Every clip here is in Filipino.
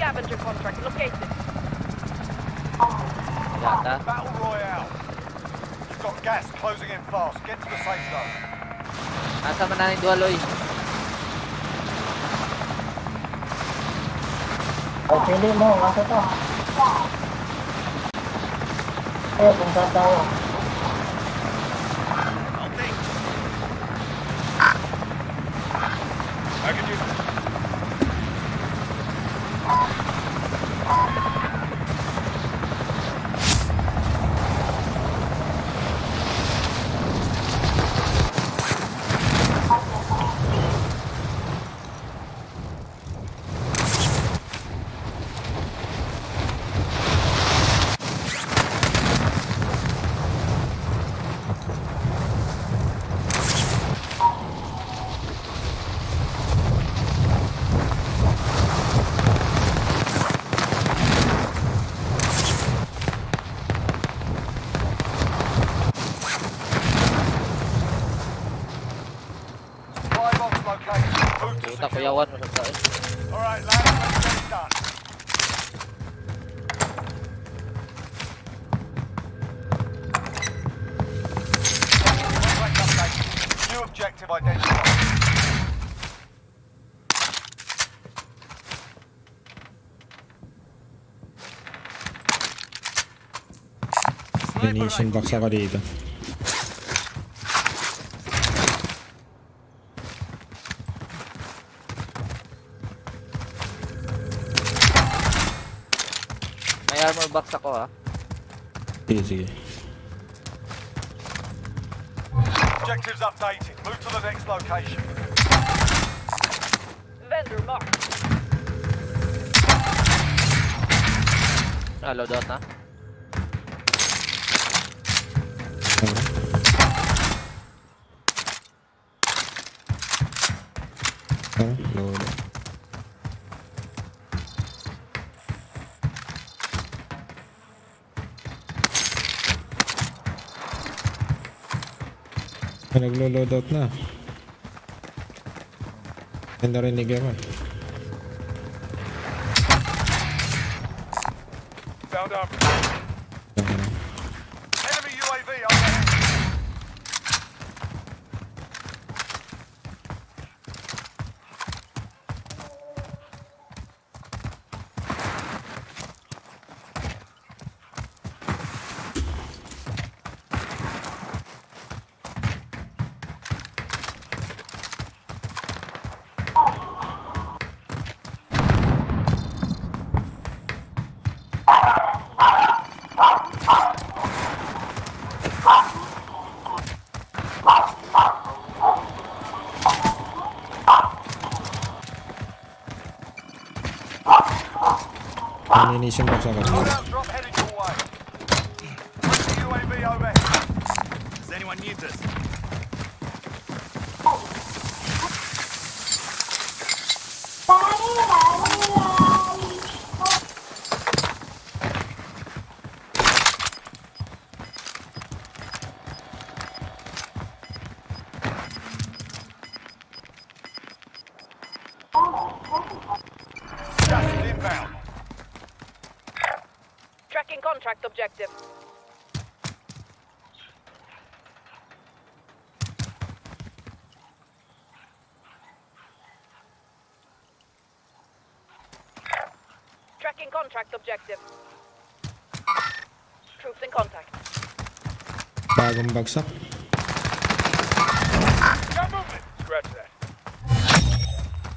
Scavenger contract located. Yata. Battle Royale. You've got gas closing in fast. Get to the safe zone. Nasa mananing dualoy. Ay, pili mo. Nasa to. Eh, kung saan tayo. I can use it. Puta, kuyawan mo sa tayo. Alright, lads, let's get it done. Contract update. New objective identified. Munition box ako dito. May armor box ako ha. Sige, sige. Objectives updated. Move to the next location. Vendor marked. Loadout na. Load. Naglo-load out na. May narinig ako eh. Found up. Enemy UAV overhead. Munition box ako. Loadout drop heading your way. Friendly UAV overhead. Does anyone need this? Gas is inbound. Tracking contract objective. Tracking contract objective. Troops in contact. Bagong bagsak. Got movement. Scratch that.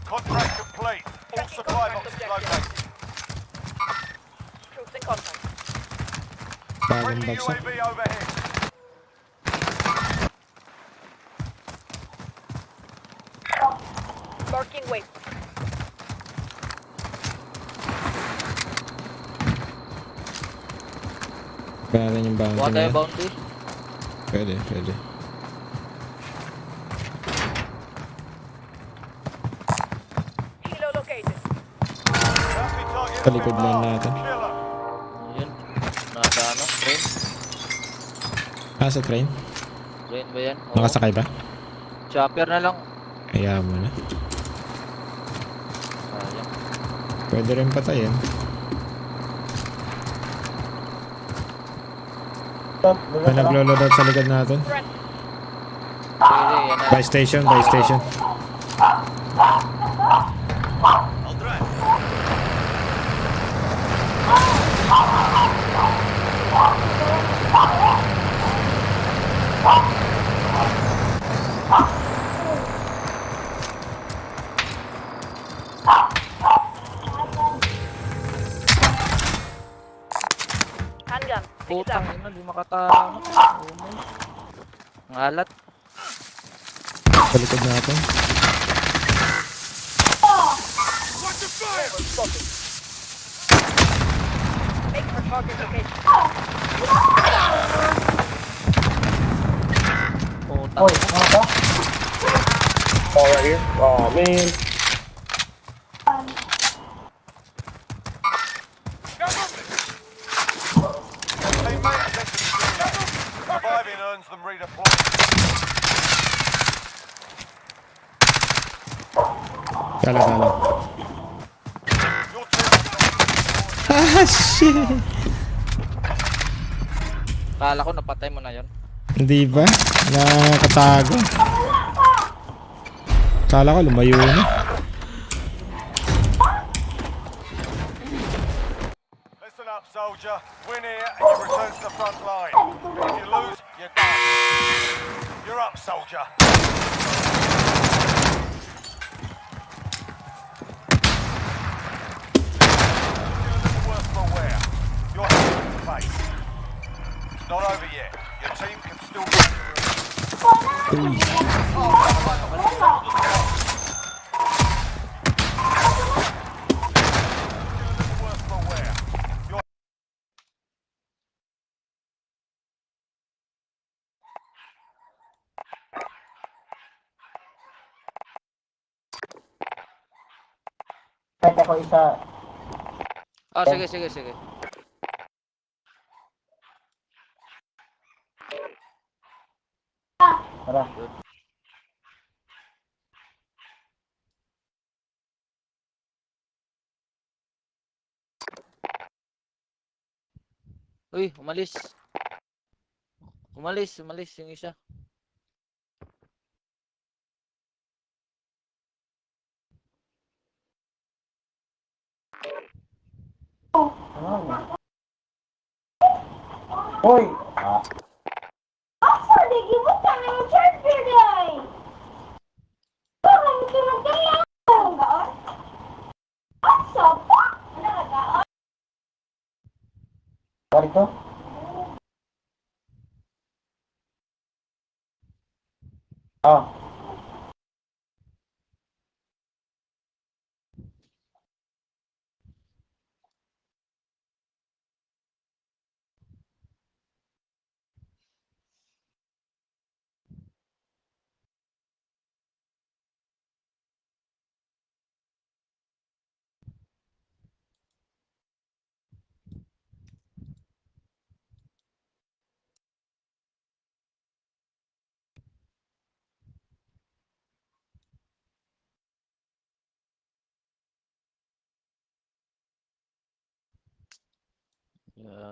Contract complete. All supply boxes located. Troops in contact. Bagong Friendly bagsak. UAV overhead. Marking waypoint. Kaya natin yung bounty Buka na tayo yan. bounty. Pwede, pwede. Helo located. Bounty target Sa likod lang marked. natin. Killer. Yun. Nasa ano? Train? Ah, sa train? Train ba yan? Oo. Nakasakay ba? Chopper na lang. Kaya mo na. Sayang. Pwede rin patayin. Stop. May naglo-loadout sa likod natin. Threat. Pwede, yan na. Buy station, buy station. I'll drive. Handgun. Pick it Putang up. ina, di makatama. Oh my. Ang alat. Sa likod natin. Make for target location. Putang. Uy, ano ba? Oh, right here. Oh, man. Teammate, attention to the surviving earns them redeployment. Kala. Your team Ah, shit! Kala ko napatay mo na yon. Hindi ba? Nakatago. Kala ko lumayo na. Listen up, soldier. Win here and you return to the front line. If you lose, you're done. You're up, soldier. Feel a little worse for wear. You're heading to face. It's not over yet. Your team can still get through. Feel a little worse for wear. You're Kahit ako isa. Ah, sige, sige, sige. Tara. Uy, umalis. Umalis yung isa. Ano? Uy! Ah. What ito? Ah.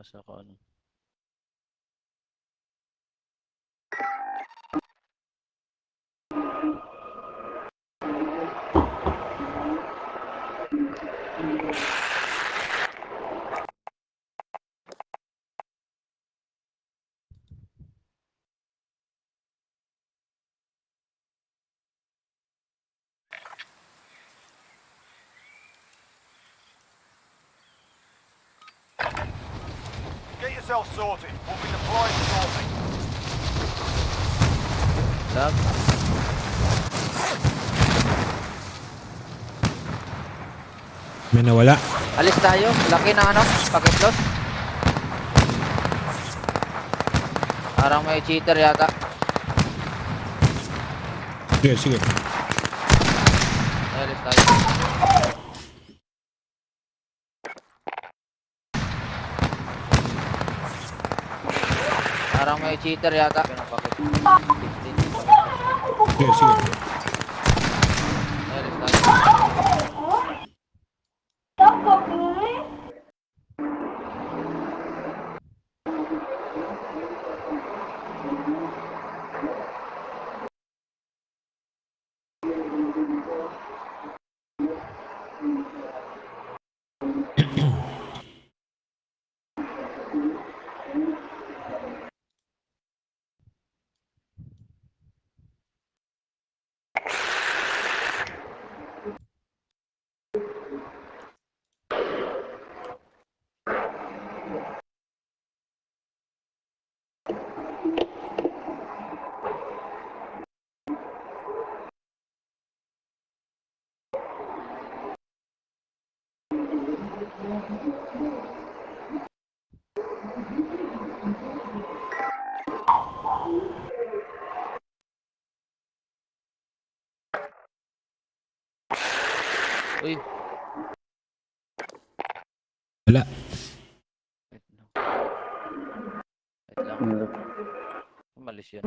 Sa ko ano. get yourself sorted. We'll be deploying shortly. Lag. May nawala. Alis tayo. Laki na ano, pakitlos. Parang may cheater yata. Sige. Alis tayo. Parang may cheater yata. Ganun pakit. 15. Sige. Alis tayo. Uy, Wala. wait lang. Wait lang. Umalis yun.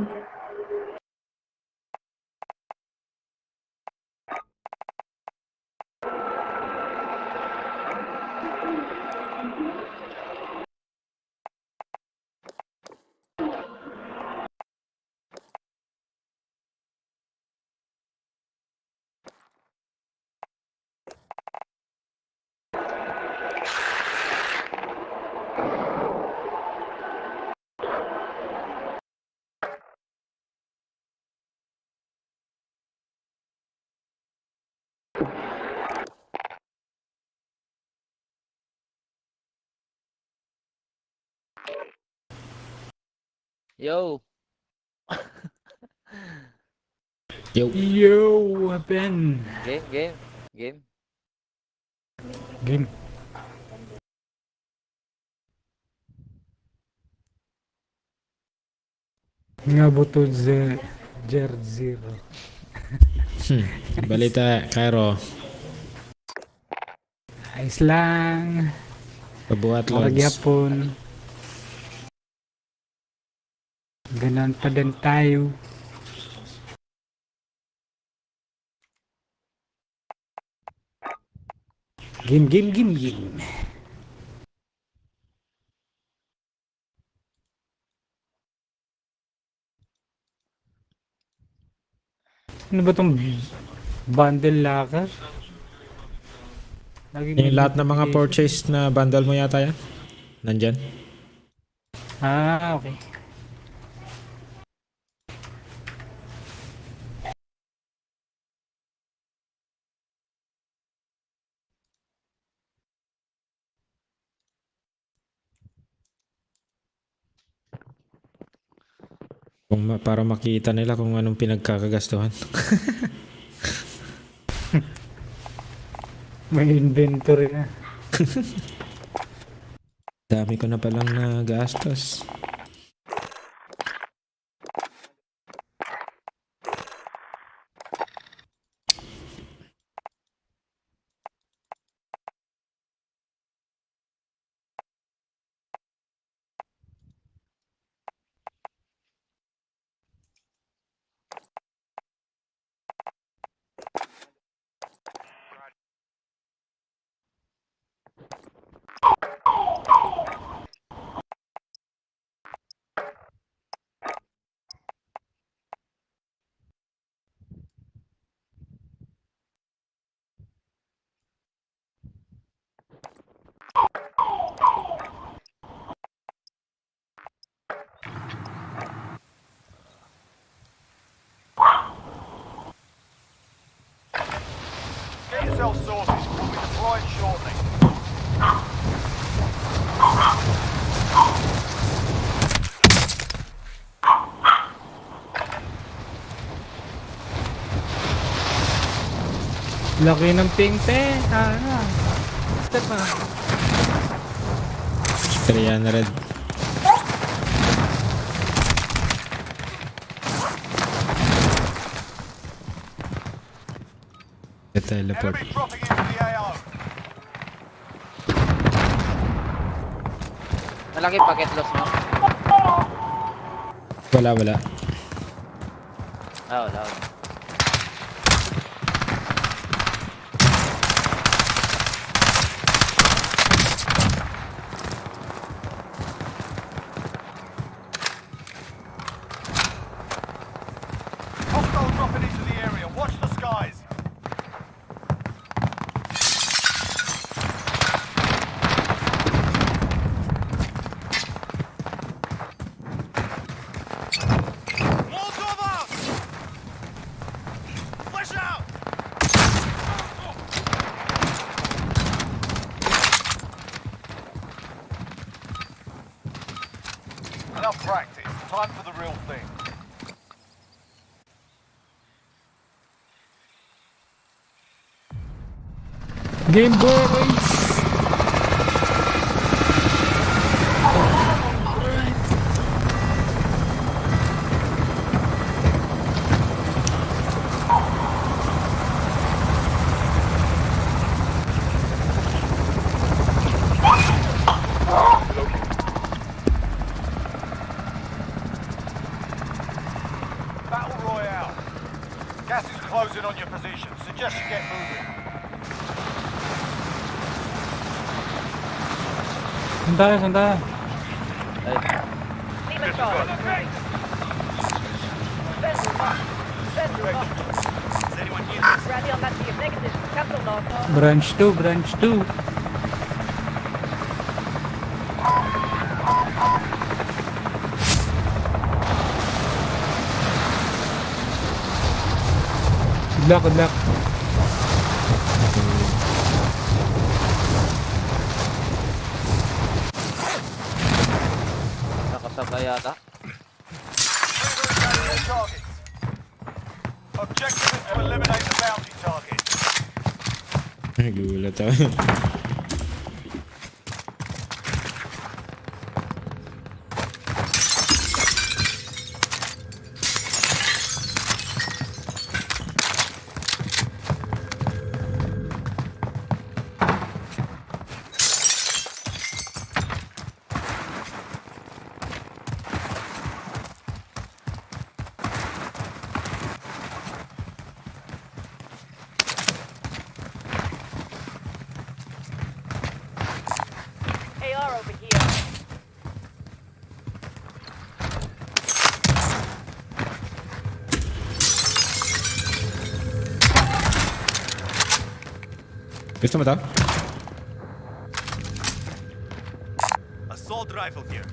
Yo! Yo. Yo, happen. Game. Game. Nga butod sa Jer Zero. Balita, Cairo. Ayos lang. Pabuhat Orag lods. yapon. Ganon pa din tayo. Game. Ano ba tong bundle locker? Lagi may Yung lahat ng mga notification. purchase na bundle mo yata yan? Nandyan? Ah, okay. Para makita nila kung anong pinagkakagastuhan. May inventory na. Dami ko na palang nagastos. Get yourself sorted. We'll be deploying shortly. Laki ng ping-ping. Step pa. 300. Teleport. Enemy dropping into the AO. Malaki packet loss mo. Wala. Wala. Hostile dropping into the area. Watch the skies. Molotov out! Flash out! Enough practice. Time for the real thing. Game boys! Saan tayo? Ay, Demon charge. Send remark. Send remark. Rally on that team. Negative. Cancel loss. Branch 2. Good luck. nakasabay yata. Leader is targets. Objective is to eliminate the bounty target. Gulat ako. AR over here. Gusto mo to? Assault rifle here.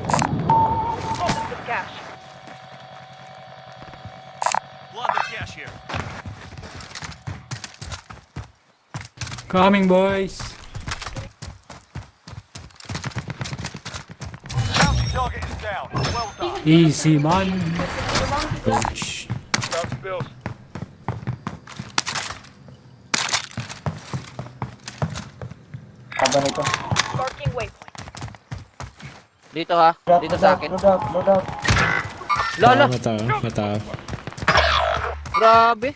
Focus with cash. Plunder cash here. Coming, boys. Bounty target is down. Well done. Easy, man. Coach. Bounty bills. Haba nito. Marking waypoint. Dito ha. Dito sa akin. Load out. Lolo. Mata. Grabe.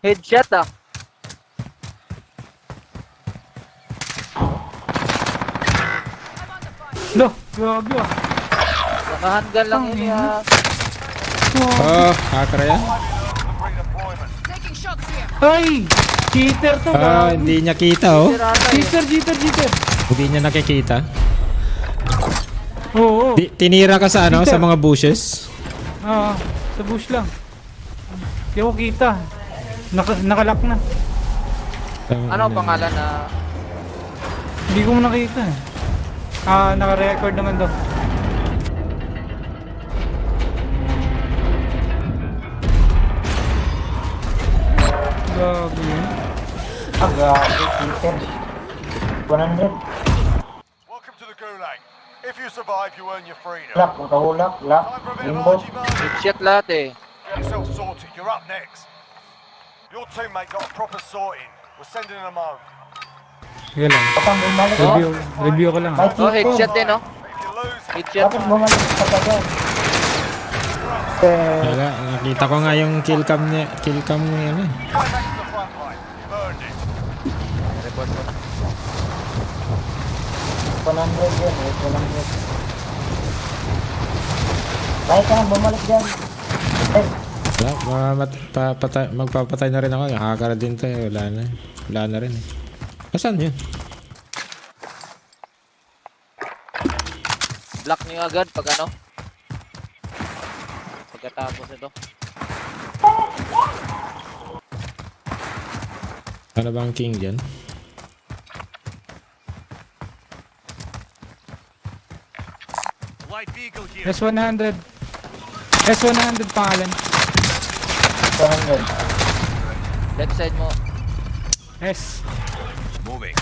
Headshot ah. Lo, grabe ah. Nakahandgan lang yun ya. Oh, hacker yan? Redeployment. Ay! Cheater to, Ah, gago. hindi niya kita oh. Sirata eh. Cheater. Hindi niya nakikita. Oo. Tinira ka sa ano, sa mga bushes. Sa bush lang. Hindi ako kita. Nakalak na. Ano ang pangalan na Hindi ko nakita eh. Naka-record naman daw. Gago yun. Grabe, cheater. 100. Welcome to the Gulag. If you survive, you earn your freedom. Lock, lock. Time for a bit of Limbo. argy-bargy. headshot lahat eh. Get yourself sorted. You're up next. Your teammate got a proper sorting. We're sending them home. Sige lang. Bakit bumalik Review ko lang. May Oh, cheater. headshot din oh. If you lose, Headshot. Bakit bumalik ka pa dyan? Wala, nakita ko nga yung kill cam niya ano eh. go back to the front line. You've earned it. Report mo na. 100 yan, 100. Bakit ka nang bumalik dyan? Wala, magpapatay na rin ako. Hacker din to eh. Wala na rin eh. Asan yun? Block niyo agad pag ano. Pagkatapos ito. Ano ba ang king dyan? Light vehicle here. S100. S100 pangalan. 100. Left side mo. S. Moving.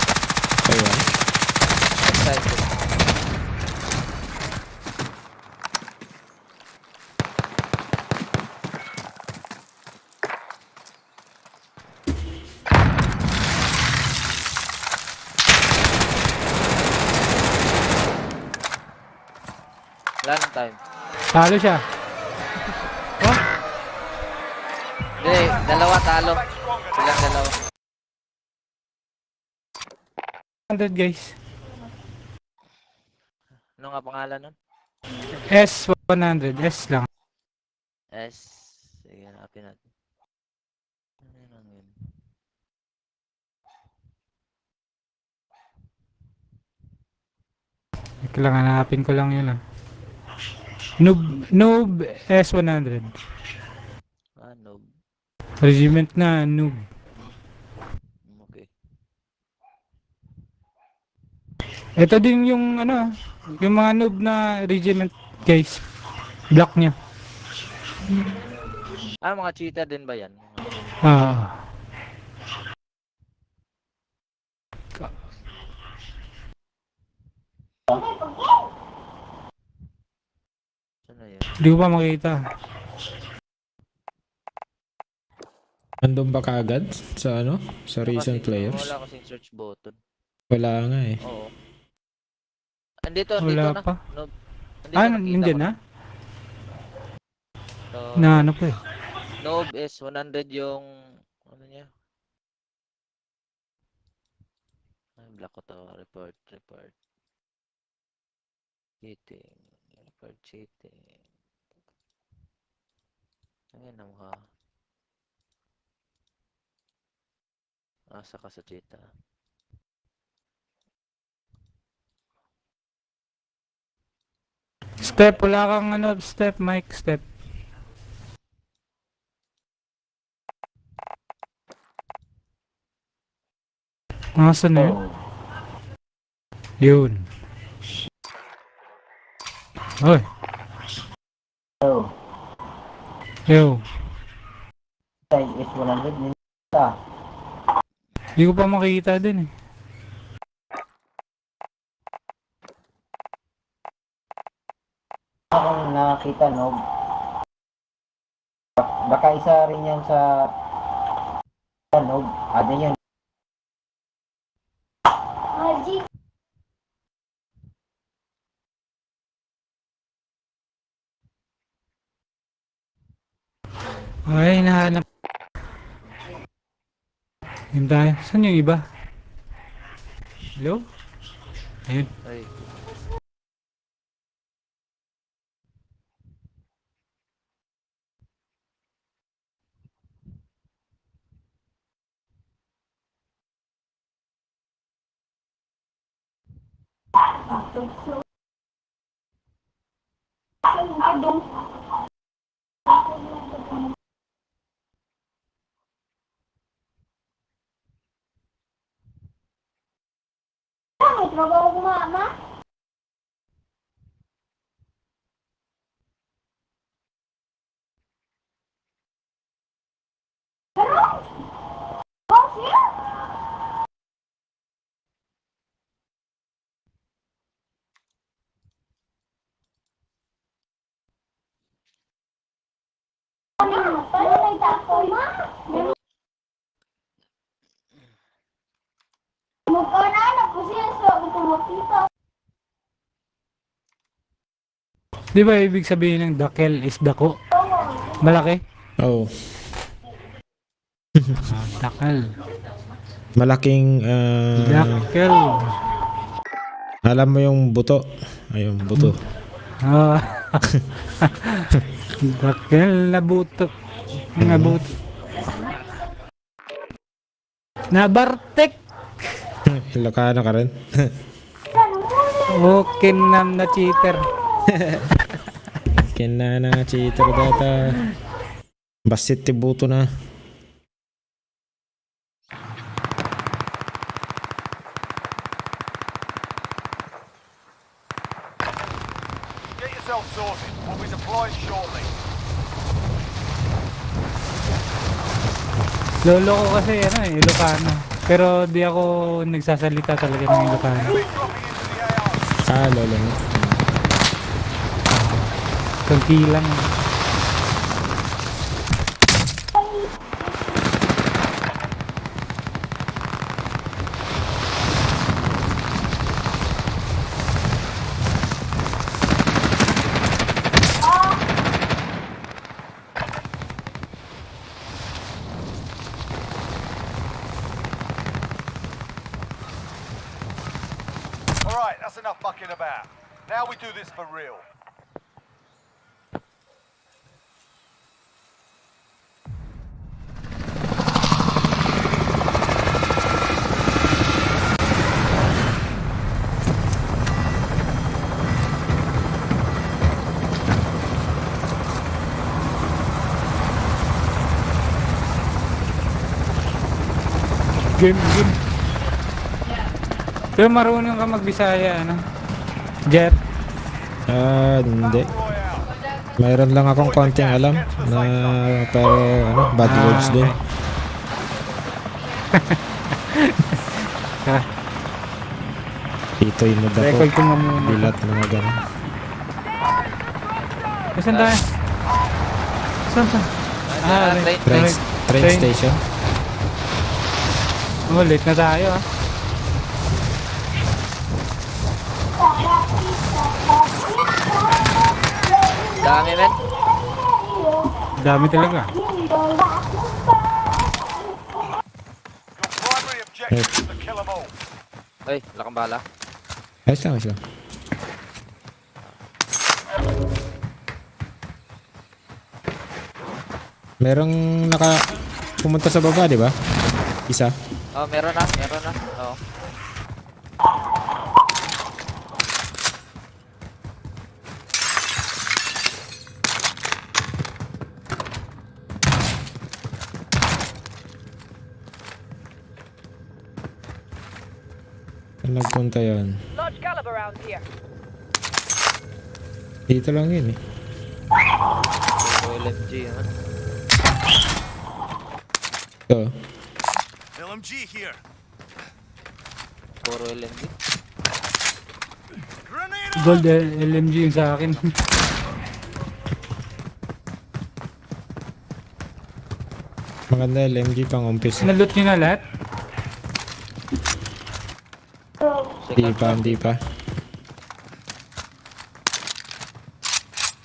Ayun. Left side mo. Wala nang time. Talo siya. Hindi, dalawa talo. Silang dalawa. 100 guys. Ano nga pangalan nun? S100, S lang. S. Sige, hanapin natin. Ano lang yun? Lang hanapin ko lang yun ah. Noob S100. Noob. Regiment na noob. Okay. Ito din yung ano, yung mga noob na regiment guys. Block niya. Mga cheater din ba yan? Ah. Saan na yan? Hindi ko pa makita. Nandun ba kaagad sa ano? Sa recent Kasi, players? wala kasing search button. Wala nga eh. Oo. Andito Wala na. pa. Noob. Andito Ah, nakita nandiyan ko na? So, Na ano po eh. Noob is 100 yung ano niya. Ay, black ko to. Report. Cheating. Report cheating. Ayan ang mukha. Asa ka sa cheetah. Step, wala kang ano, step, mic, step. Nasaan na yun? Yun. Oy. Oh. Yo. Size is 100 nila. Hindi ko pa makikita din eh. Akong nakakita, no? Baka isa rin yan sa no? Ano yan? Ay, nahanap. Yun tayo. Saan yung iba? Hello? Ayun. Ay. Di ba ibig sabihin ng dakel is dako? Malaki? Oh. Dakel. Malaking Dakel. alam mo yung buto. Ayun, buto. Ah. Dakel na buto. Nga buto. Nabartek. Ilokano ka rin. Okay nam na cheater. Kinana nga cheater data. Basit ti buto na. Get yourself sorted. We'll be deploying shortly. Lolo ko kasi ano eh, Ilokano. Pero di ako nagsasalita talaga ng Ilokano. Dropping into the AO. Lolo mo. Kunti lang. Alright, that's enough fucking about. Now we do this for real. Game. Pero marunong ka magbisaya, ano? Jet. Hindi. Mayroon lang akong konting alam na pero ano, bad words din. Ito'y mo dako. Record ko nga muna. Bilat mga ganun. Saan tayo? Saan? Train station. Oh, late na tayo ah. Dami, men. Dami talaga. Your primary objective is to kill them all. Ay, wala kang bala. Ayos lang, ayos lang. Merong pumunta sa baba, di ba? Isa. Oh, meron na. Oo. Saan nagpunta yan? Large caliber round here. Dito lang yun eh. LMG, ano? Ito. LMG here. Puro LMG. Grenade! Gold LMG yung sa akin. Maganda LMG pang umpis. Nalot nyo na lahat? Hindi pa.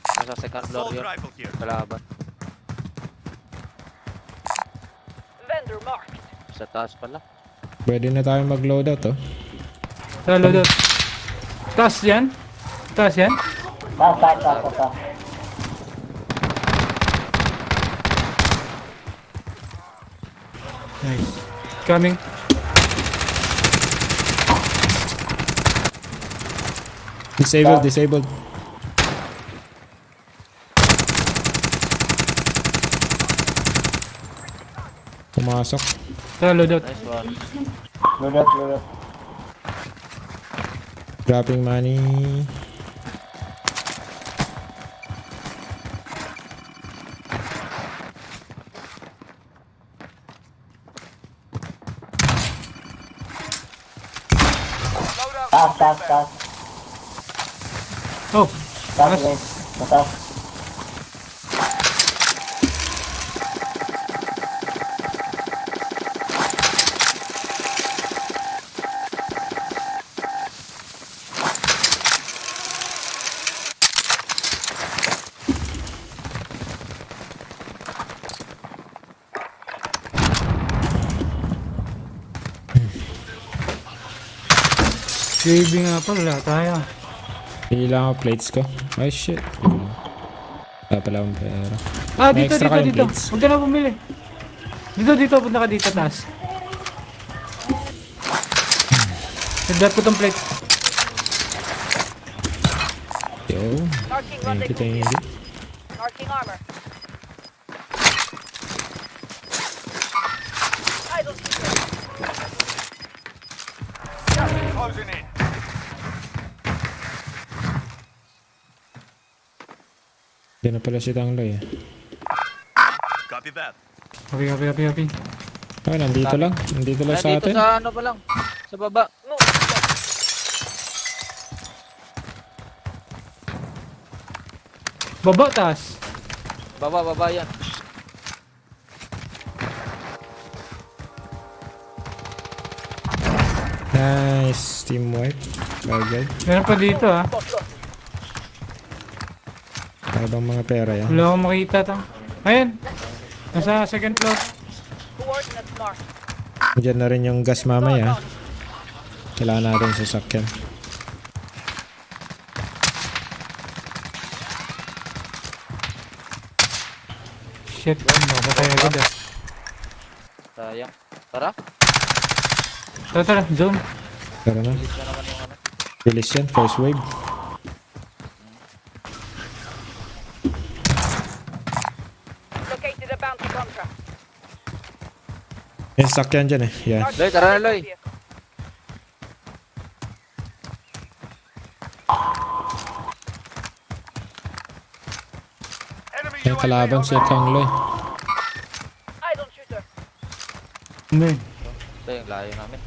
Nasa second floor yun. Kalaban. Vendor marked. Sa taas pala. Pwede na tayo mag-loadout oh. Sa loadout. Taas yan? Tas. Nice. Coming. Disabled. Pumasok. Sa loadout. Nice one. Loadot. Dropping money. Loadout. Tas. Oh, Tas guys. Mataas. UAV nga pala tayo. Ilang ako plates ko. Ay shit. Pala akong pera. Ah, May dito. extra kayong plates? Huwag ka na bumili. Dito. Punta ka dito, taas. Nagdat ko tong plate. Yo. Marking Thank rendezvous. you. Marking armor. Idle shooter. Closing in. Diyan na pala si Tangloy eh. Copy that. Copy. Ah, nandito lang sa Dito atin. sa ano pa lang. Sa baba. Move. Baba, taas. Baba yan. Nice. Teamwork. Bagay. Meron pa dito ah. Habang mga pera yan. Wala akong makita tang. Ayun. Nasa second floor. Coordinates marked. Diyan na rin yung gas mamaya. Kailangan natin sasakyan. shit. Patay agad ah. Sayang. Tara. Tara, zone. Tara na. Bilis na naman yung ano. Release yan. First wave. Located a bounty contract. Yan, sakyan dyan eh. Yan. Loy, tara na, Loy. Enemy Yan, kalaban si Kangloy. Eyes on shooter. Hindi. Ito yung layo namin.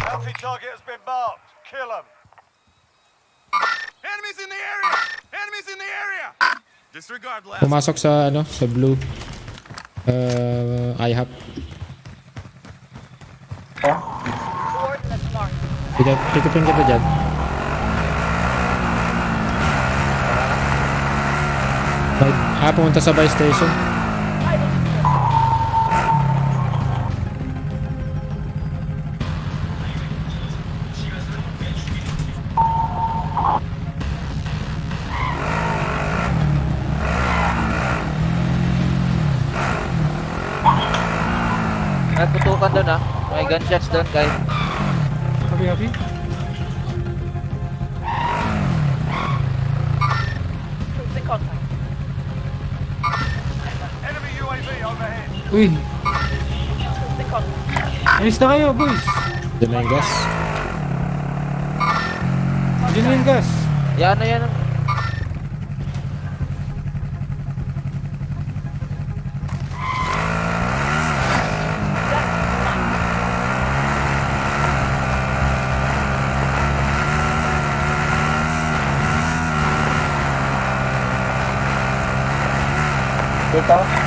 Bounty target has been marked. Kill them. Enemies in the area! Enemies in the area! Disregard last. Pumasok sa ano, sa blue. IHOP. Coordinates marked. Pitipin kita dyan. Pumunta sa buy station. Eyes on shooter. May putukan doon ah. May gunshots doon, guys. Happy. Troops in contact. Enemy UAV overhead. Uy, Troops in contact. alis na kayo, boys. Diyan na yung gas. Diyan na yung gas. Yan na yan.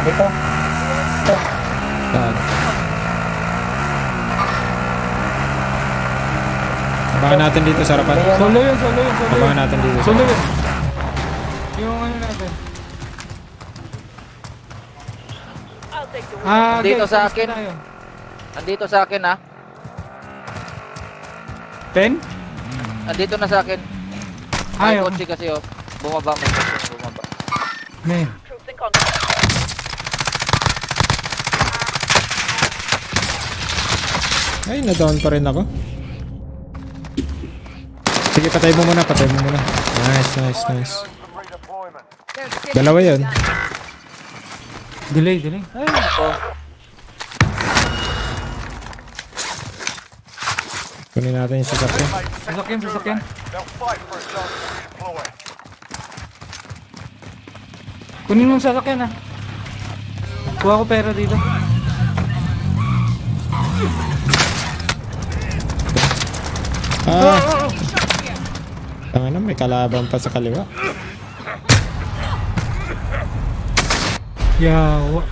Dito. Saan? Abangan natin dito sa harapan. Solo yun. Abangan natin dito sa Solo harapan. yun. Yung ano natin. I'll take the wheel. Dito guys, sa alis akin. na tayo. Andito sa akin ah. 10? Andito na sa akin. May Ayaw. kotse kasi oh. Bumaba, may kotse bumaba. Man. Troops in contact. Ay, na-down pa rin ako. Sige, patay mo muna. Nice. Return from redeployment. Dalawa yun. Delay. Ay, Kunin natin yung sasakyan. sasakyan. They'll fight for a chance to redeploy. Kunin mo yung sasakyan ah. Kuha ko pera dito. Tanga na, may kalaban pa sa kaliwa. Yawa.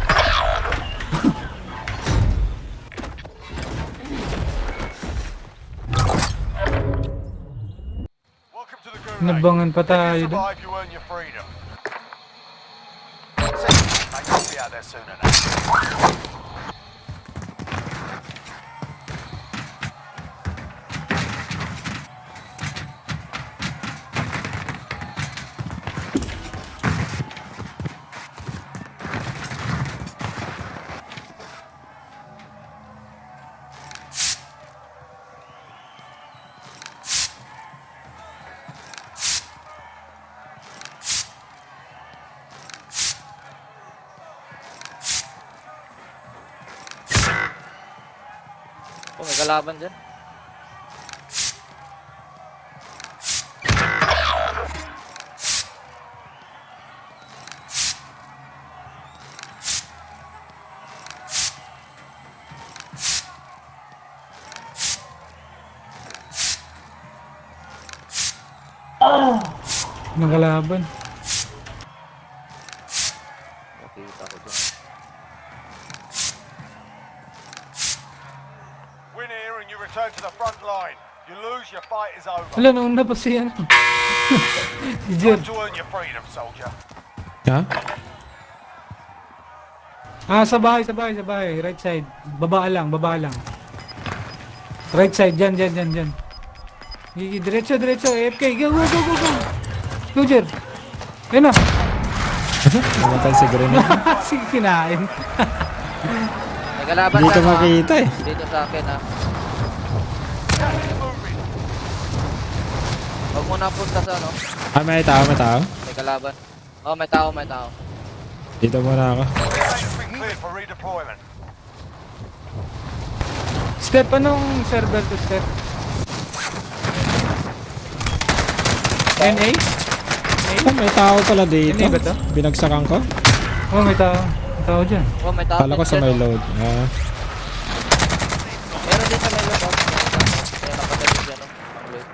Welcome to the gulag. Nabangan pa If you tayo doon. survive, you earn your freedom. Mate, you'll be out there soon enough. Oh, may kalaban dyan. Nakalaban. Nakita ko dyan. Win here and you return to the front line. You lose, your fight is over. Wala, nauna pa si ano. Si Jer. Time to earn your freedom, soldier. Ha? Sa bahay. Right side. Baba lang. Right side, dyan. Diretso. AFK. Go. Go, Jer. Ayun na. Namatay si Grenade. Sige, kinain. May kalaban Dito sa ano, makita eh. Dito sa akin ha. Huwag mo na punta sa ano. Ah, may tao, may tao. May kalaban. Oh, may tao, may tao. Dito muna ako. Has been cleared for redeployment. Step, anong server to step? NA? Ah, may tao pala dito. Hindi ba to? Binagsakan ko. Oh, may tao. May tao dyan. Oh, may tao. Kala ko sa may load. Ah, Meron din sa may loob. Kaya nakatalit yan, no? Ang load.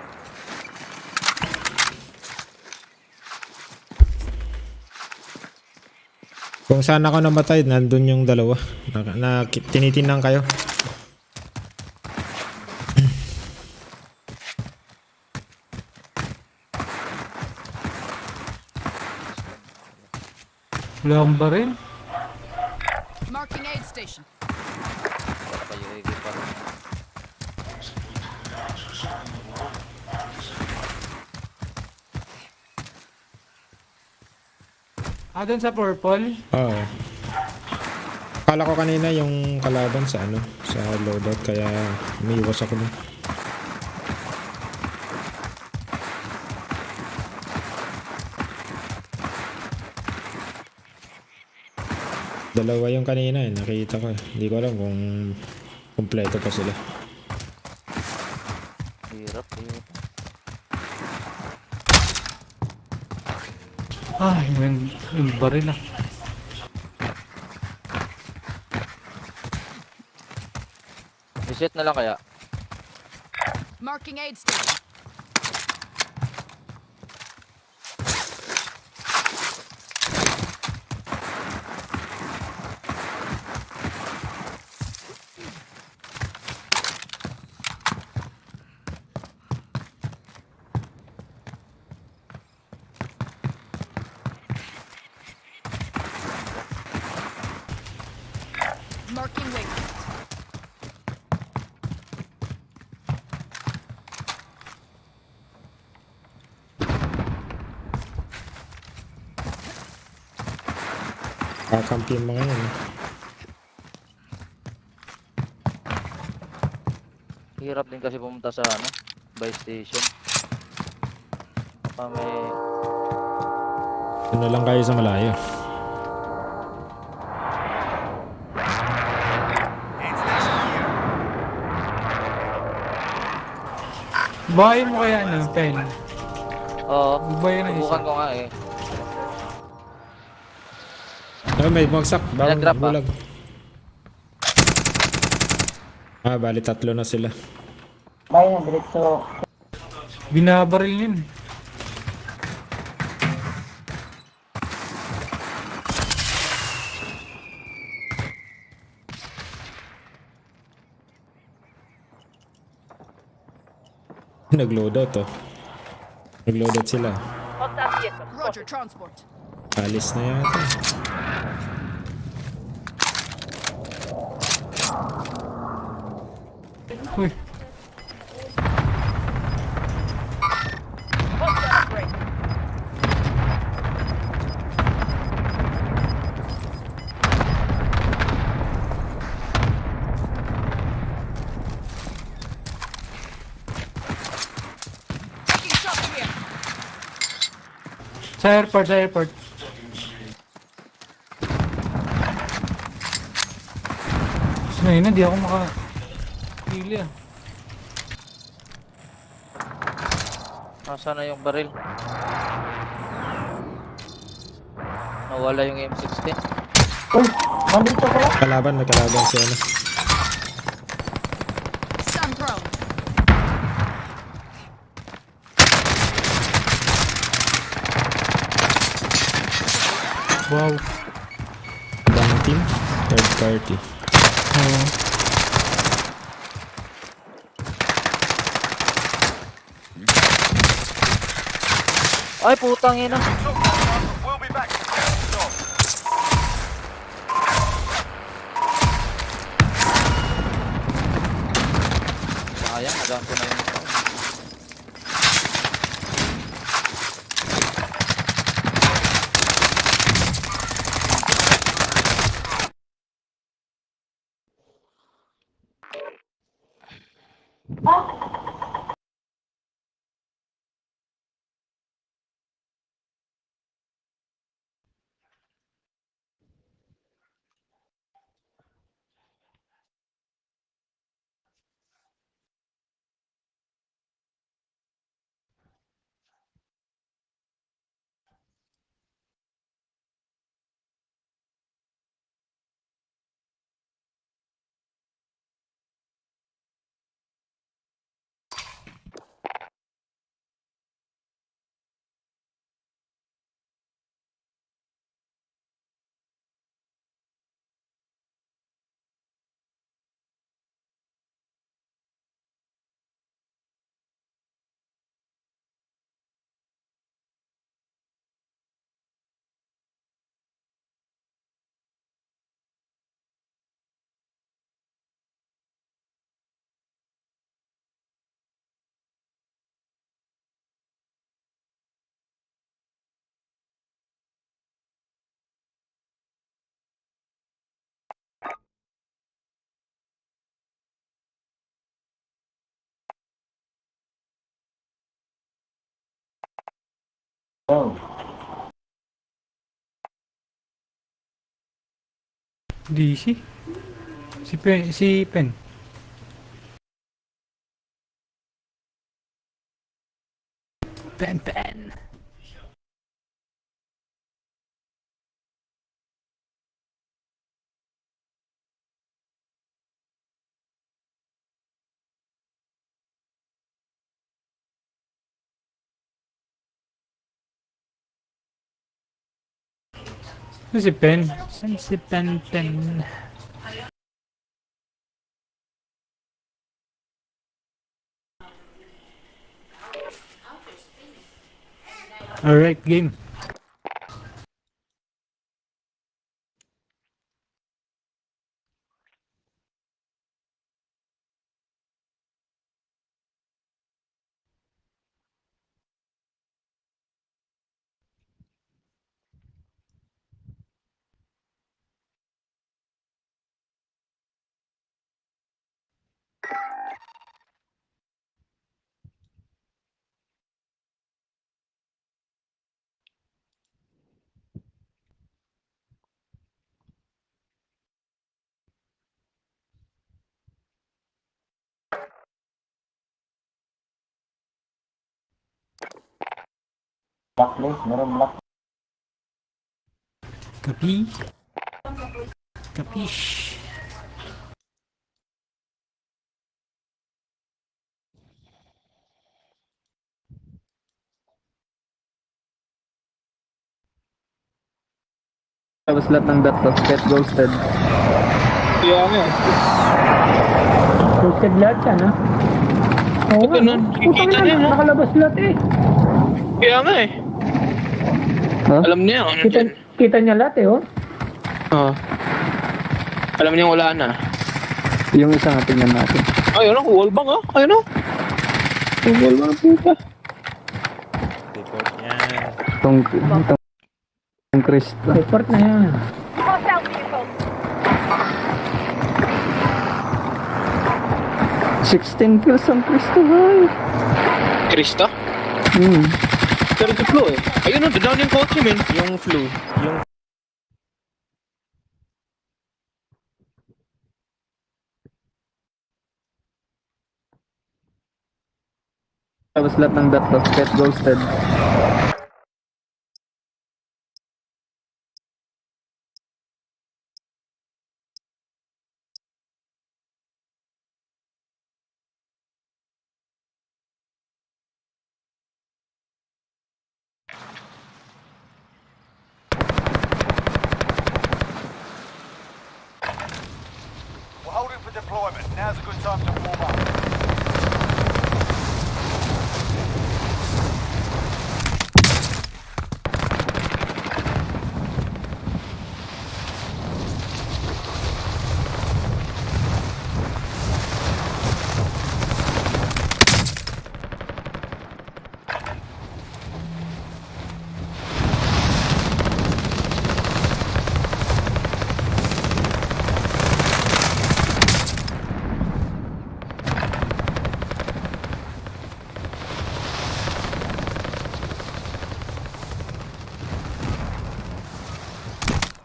kung saan ako namatay, nandun yung dalawa. Tinitinang kayo. Wala akong baril. Marking aid station. Kayo higit pa. Doon sa purple. Oo. Kala ko kanina yung kalaban sa ano, sa loadout kaya umiiwas ako dun. Dalawa yung kanina eh, nakita ko eh. Hindi ko alam kung kumpleto pa sila. Hirap, hirap. Ay, yung baril ah. Reset na lang kaya. Marking aid station. Marking waypoint. Kakampi yung mga yan eh. Hirap din kasi pumunta sa ano, buy station. Baka may... Ano lang kayo sa malayo. Aid station here. Bahay mo kaya ano, pen? Oo, Bayan na subukan isa. ko nga eh. Ah, may bumagsak. Bawang Nag-drop ba? bulag. Ah, bali tatlo na sila. Bayan na diretso. Binabaril yun. Nag-loadout to. Nag-loadout sila. Hostile vehicle. Roger, transport. Alis na yata. Uy, Hostile upgrade. Taking shots here. sa airport, sa airport. Ngayon na, di ako makapili ah. Nasaan na yung baril? Nawala yung M16. Uy, nandito pala. Kalaban, may kalaban si ano. Stun prone. Wow. Ibang team, third party. Oo. Ay, putang ina. We'll be back to finish the job. Sayang, nagaan ko na yung ito. Oh, DC? Si Pen. Pen. Ano si Pen? Saan si Pen? Alright, game. blacklist. Meron black. Kapi? Kapish? Tapos lahat ng dot to get ghosted. Posted lahat yan, ha? Oo nga, no? Putang ina, nakalabas lahat eh. Kaya nga eh. Huh? Alam niya ano dyan. Kita niya lahat eh, oh. Oo. Alam niya wala na. Yung isa nga tingnan natin. Ayun o, wallbang ah. Ayun o. Wallbang ang puta. Report yan. Itong Krista. Report na yan. Hostile vehicle. 16 kills ang Krista, hay. Krista? Pero si Flo eh. Ayun o, down yung kotse men. Yung flu. Yung Tapos lahat ng dot to get ghosted. We're holding for deployment. Now's a good time to warm up.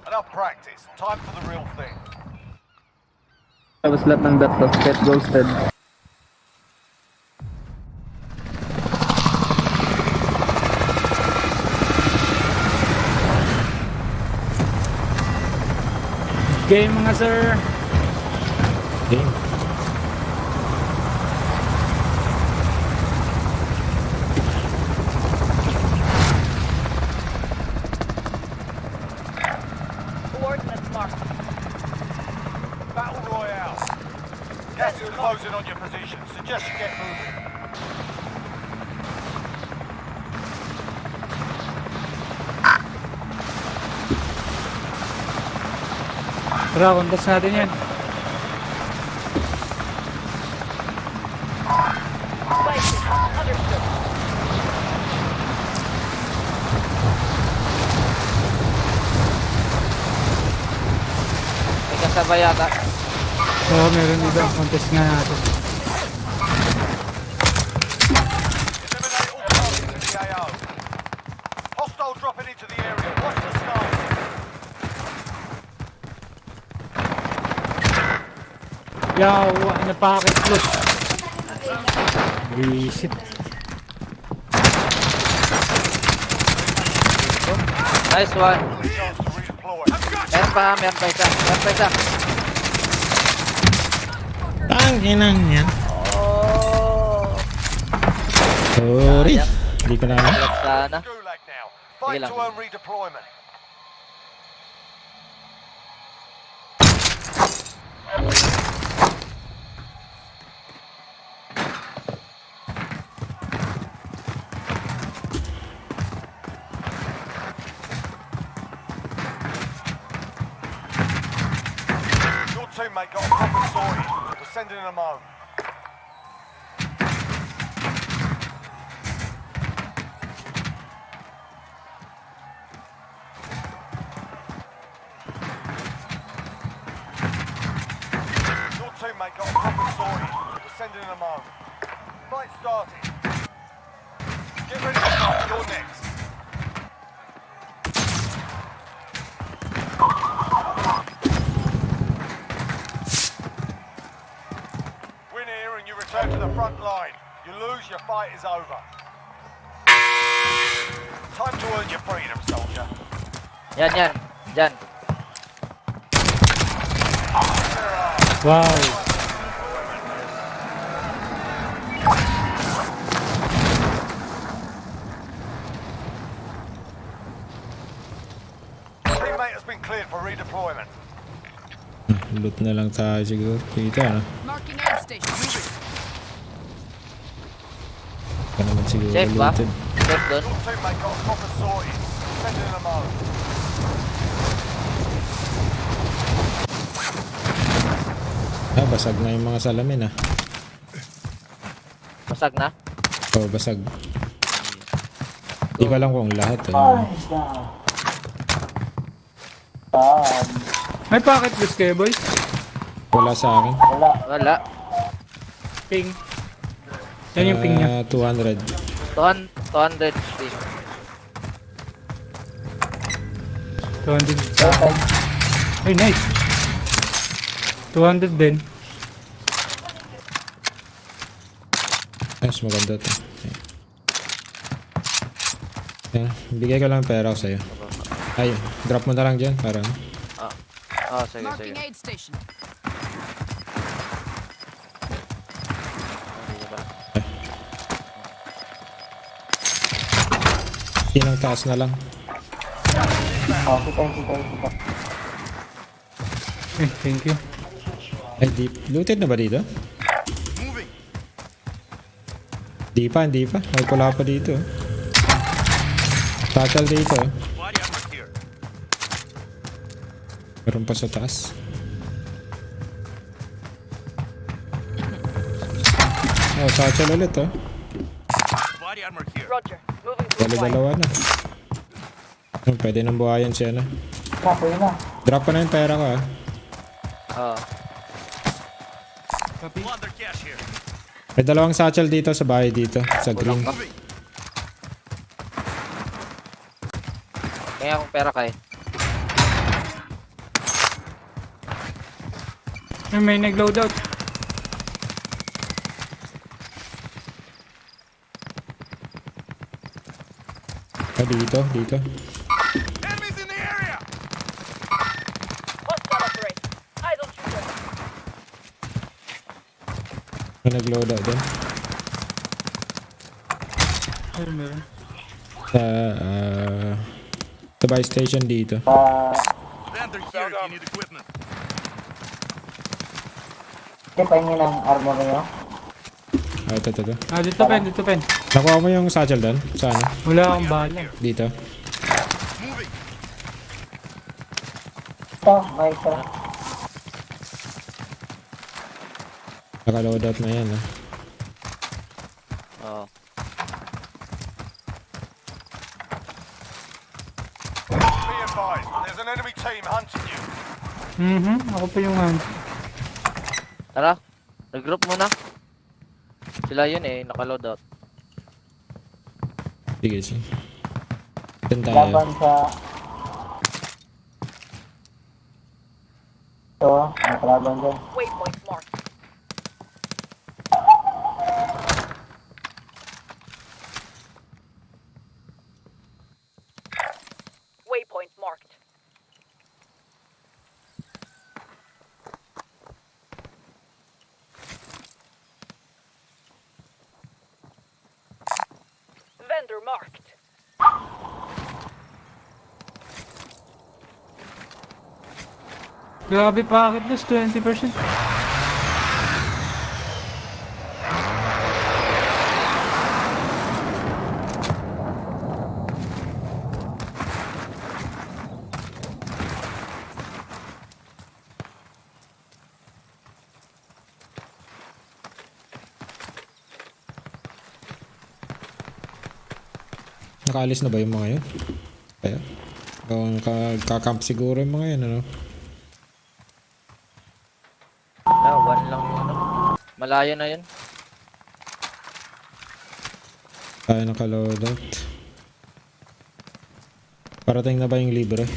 Enough practice. Time for the real thing. Tapos lahat ng dot to get ghosted. Game mga sir. game. Coordinates marked. Battle Royale. Gas is closing on your position. Suggest you get moving. Tara, kontas natin yan. Places. Understood. May kasabay yata. Oo, meron dito. Kontas nga natin. Eliminate all targets in the AO. Yawa, napakit plus. Visit. Nice one. Chance to redeploy. Meron pa isa. Ang inang yan. Oh. Sorry. Hindi ko na. Alam sana. Gulag now. Fight lang. to earn redeployment. Your teammate got a problem sorted. We're sending them home. Your teammate got a problem sorted. We're sending them home. Fight started. Get ready to fight. You're next. Win here and you return to the front line. You lose, your fight is over. Time to earn your freedom, soldier. Yan. Dyan. Wow. Teammate has been cleared for redeployment. Loot na lang tayo siguro. Kita na. Marking aid station. Moving. Ka naman siguro Safe ba? looted. Safe doon. Your teammate got a proper sorted. Sending them home. Basag na yung mga salamin Basag na. Oo, basag. Di ko alam kung lahat Ay, God. May packet plus kayo, boys? Wala sa akin. Wala. Ping. Yan yung ping niya. 200. 200 ping. 200. Ay, nice. 200 din. Mas maganda to. Yan. Bigay ko lang pera ko sa'yo. Ay, drop mo na lang dyan para. Sige. Marking aid station. Tinang taas na lang. Oh, kita. Thank you. Ay, deep. Looted na ba dito? Moving. Hindi pa. May pula pa dito. Tatal dito. Body armor here. Meron pa sa taas. Oh, satchel ulit Body armor here. Roger. Moving to the point. Dalawa na. Pwede nang buhayan siya na. Kapoy na. Drop ko na yung pera ko Plunder cash here. May dalawang satchel dito sa bahay dito. Sa green. Moving. Kaya akong pera kay. May nag-load out. Dito. Enemies in the area. Hostile operator. Idle shooter. May nag-load out din. Meron. Sa buy station dito. Plunder here if you need equipment. Pahingin ng armor nyo. Ito. Dito pen. Nakuha mo yung satchel doon? Saan? Wala akong bala. Dito. Moving. Ito, may isa. Naka-load out na yan Oo. Be advised, there's an enemy team hunting you. Ako pa yung hand. Tara. Nag-group muna. Sila yun naka-load out. Sige. Saan tayo? Laban sa... Ito, nakalaban dyan. Waypoint marked. Vendor marked. Grabe packet loss, 20%. Nakaalis na ba yung mga yun? Kaya? Kakamp siguro yung mga yun, ano? One lang yung ano. Malayo na yun. Tayo naka-loadout. Parating na ba yung libre?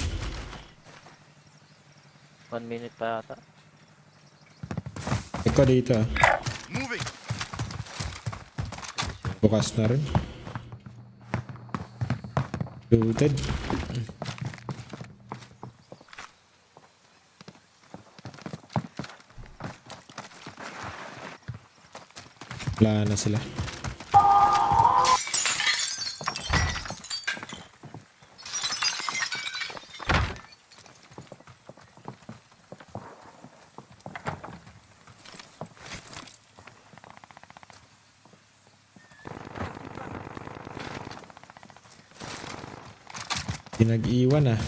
1 minute pa yata. Ikaw dito ah. Moving. Bukas na rin. Looted. Wala na sila. Pinag-iwan ah.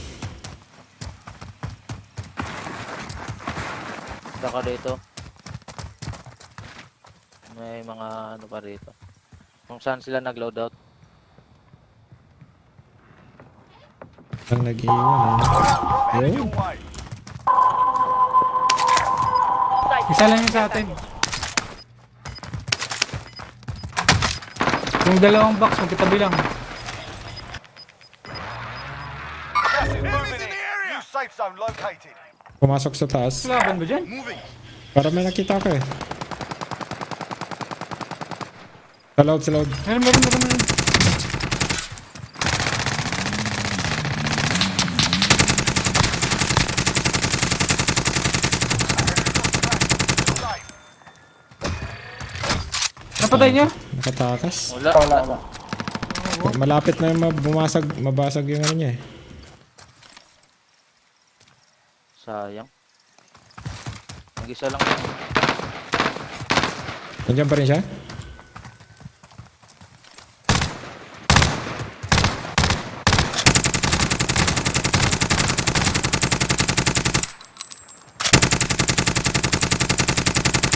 Baka dito. May mga ano pa rito. Kung saan sila nag-loadout. Ang nag-iwan ah. Headed Ayun. your way. Isa lang yun sa atin. Yung dalawang box, magkatabi lang. Gas is moving in. New safe zone located. Pumasok sa taas. Laban ba dyan? Moving. Para may nakita ko eh. Sa loob. Meron. Safe. Napatay niya? Nakatakas. Wala. Malapit na yung mabasag yung ano niya eh. Sayang. Mag-isa lang. Nandiyan pa rin siya?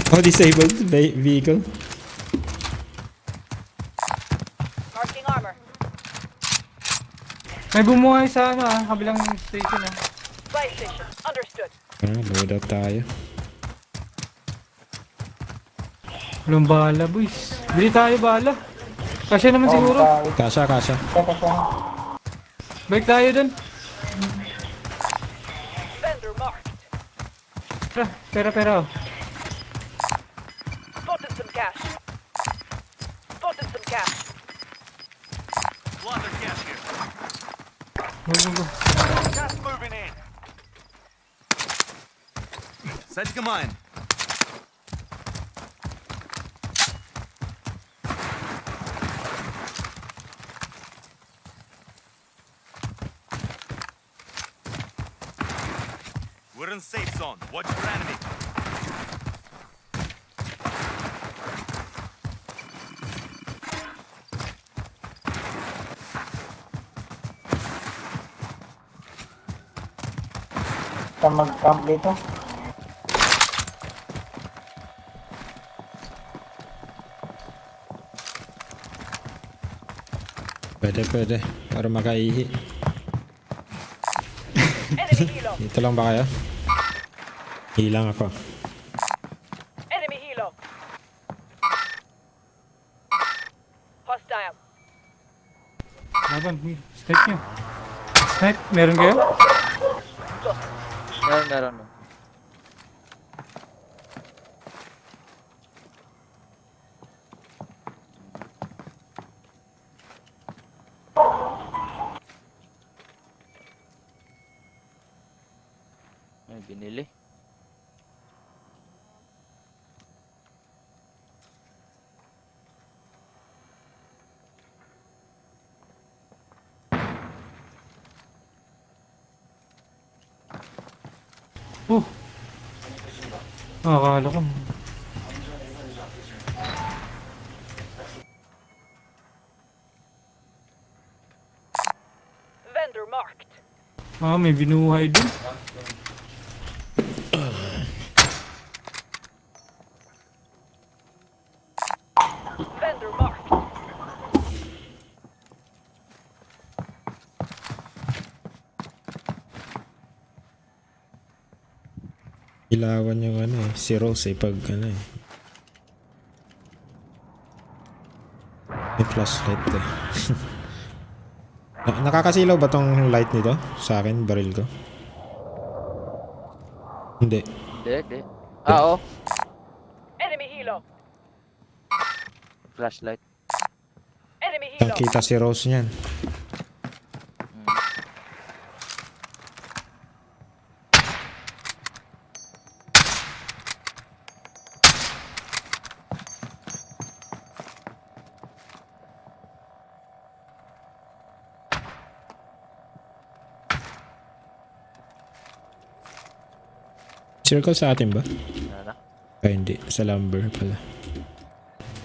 Oh, disabled vehicle. Marking armor. May bumuhay sa ano kabilang station ah. Buy station. Understood. Load out tayo. Walang bala boys. Bili tayo bala. Kasya naman siguro. Kasha. Balik tayo dun. Vendor marked. Pera. Spotted some cash. Plunder cash here. Go. Gas moving in. Setting a mine. We're in safe zone. Watch your enemy. Sa mag-camp dito. Pwede. Para makaihi. Enemy helo. Dito lang ba kayo? Hilang ako. Enemy helo. Hostile. Laban. Snipe nyo. Snipe. Meron kayo? Meron. May binili. Akala ko. Vendor marked. May binuhay dun. Vendor marked. Ilawan yung ano eh, si Rose eh, pag ano eh. May flashlight eh. Nakakasilaw ba tong light nito? Sa akin, baril ko? Hindi. Hindi. Oo. Enemy helo. Flashlight. Enemy helo. Nakita si Rose niyan. Circle sa atin ba? Ano na? Ay hindi, sa lumber pala.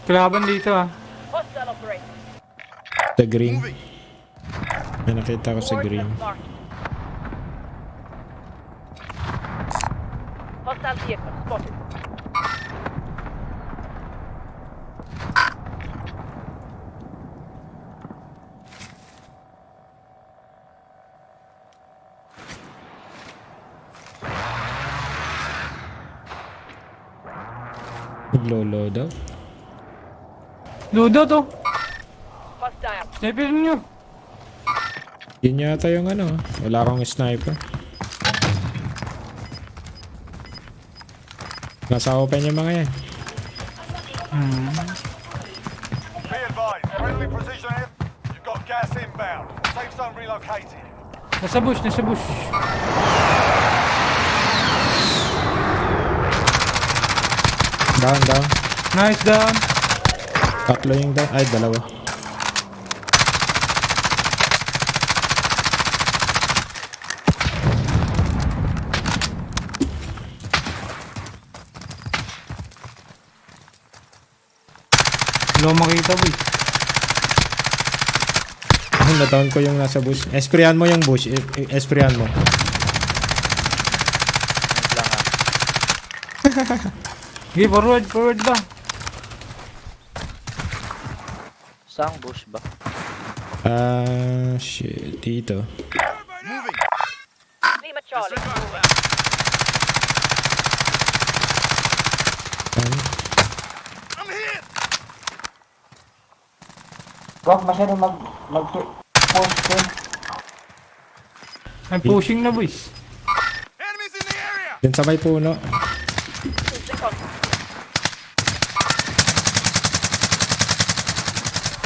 Kalaban dito ah. Hostile operator. Sa green. May nakita ko sa green. Coordinates marked. Hostile vehicle spotted. Lolo daw. Ludo to. Hostile. Sniper nyo. Yun yata yung ano. Wala akong sniper. Nasa open yung mga yan. Be advised, friendly precision air. You've got gas inbound. Safe zone relocated. Nasa bush. Down. Nice down. Tatlo yung down. Ay, dalawa. Wala makita boy. Nataon ko yung nasa bush. Esprihan mo yung bush. Esprihan mo. Wait lang ah. Okay, forward ba? Saan bush ba? Shit. Dito. Moving. Lima Charlie. Disregard. Ano? I'm hit. Huwag masyadong mag-post eh. I'm pushing na boys. Enemies in the area. Dun sa may puno. Losing contact.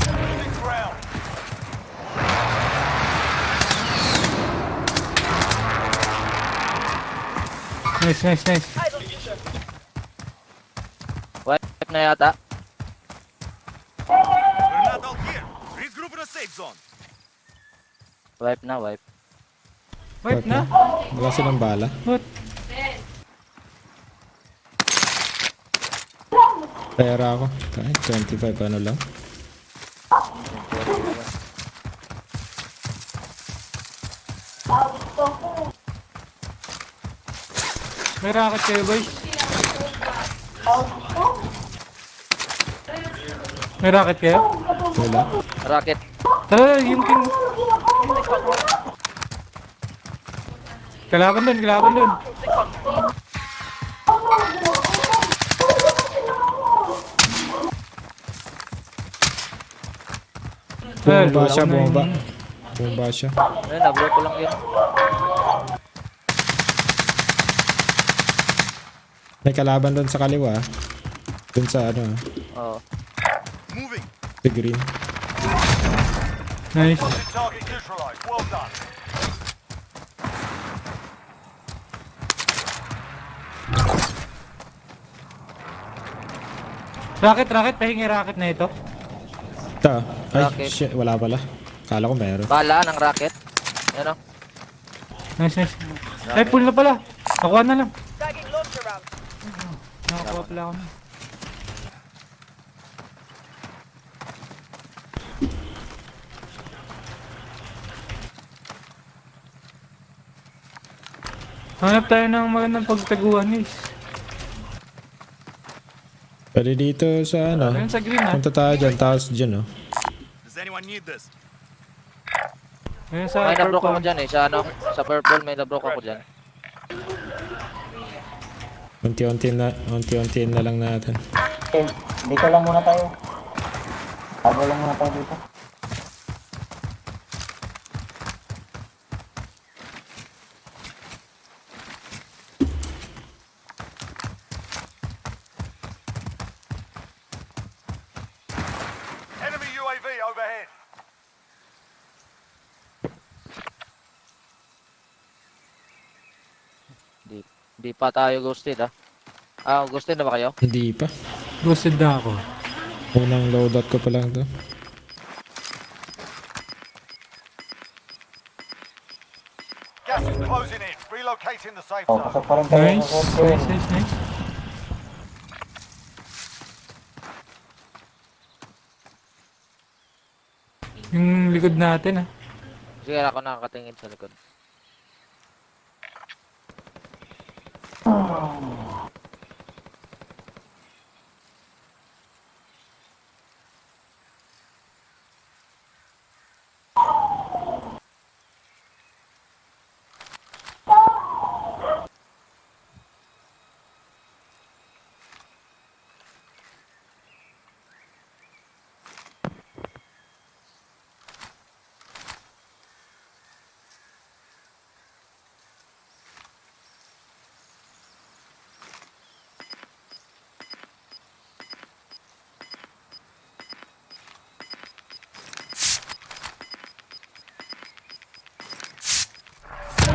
Losing ground. Nice. Idle shooter. Wipe na yata. We're not all here. Regroup in a safe zone. Wipe na. Wipe na. Wala silang bala. What? Pera ako. Ay, 25 ano lang. May rocket kayo boys. May rocket kayo? Wala. Rocket. Tara, yung team. Kalaban dun. Losing contact. Bumba siya, wala ko na bumba. yun. Bumba siya. Ayun, nablock ko lang yun. May kalaban doon sa kaliwa. Doon sa ano, Oo. Moving. sa green. Nice. Hostage target neutralized. Well done. Rocket. Pahingi rocket na ito. Ito. Ay, Rocket. shit. Wala pala. Kala ko meron. Bala ng rocket. Ano? Nice. Ay, pull na pala. Nakuha na lang. Tagging launcher round. Nakakuha pala ako na. Hanap tayo ng magandang pagtaguan guys. Pwede dito sa ano. Ayun sa green ha. Punta tayo dyan, taas dyan oh. Does anyone need this? Ayun sa May na-broke ako purple. dyan eh. Sa ano, sa purple may na-broke ako dyan. Unti-unti na lang natin. Okay, dito lang muna tayo. Tago lang muna tayo dito. Enemy UAV overhead. Di pa tayo ghosted ha. Ah, ghosted na ba kayo? Hindi pa. Ghosted na ako. Unang loadout ko pa lang to. Gas is closing in. Relocating the safe Oh, zone. pasok pa rin tayo. Nice. Nice. Yung likod natin ah. Sige, ako nakakatingin sa likod.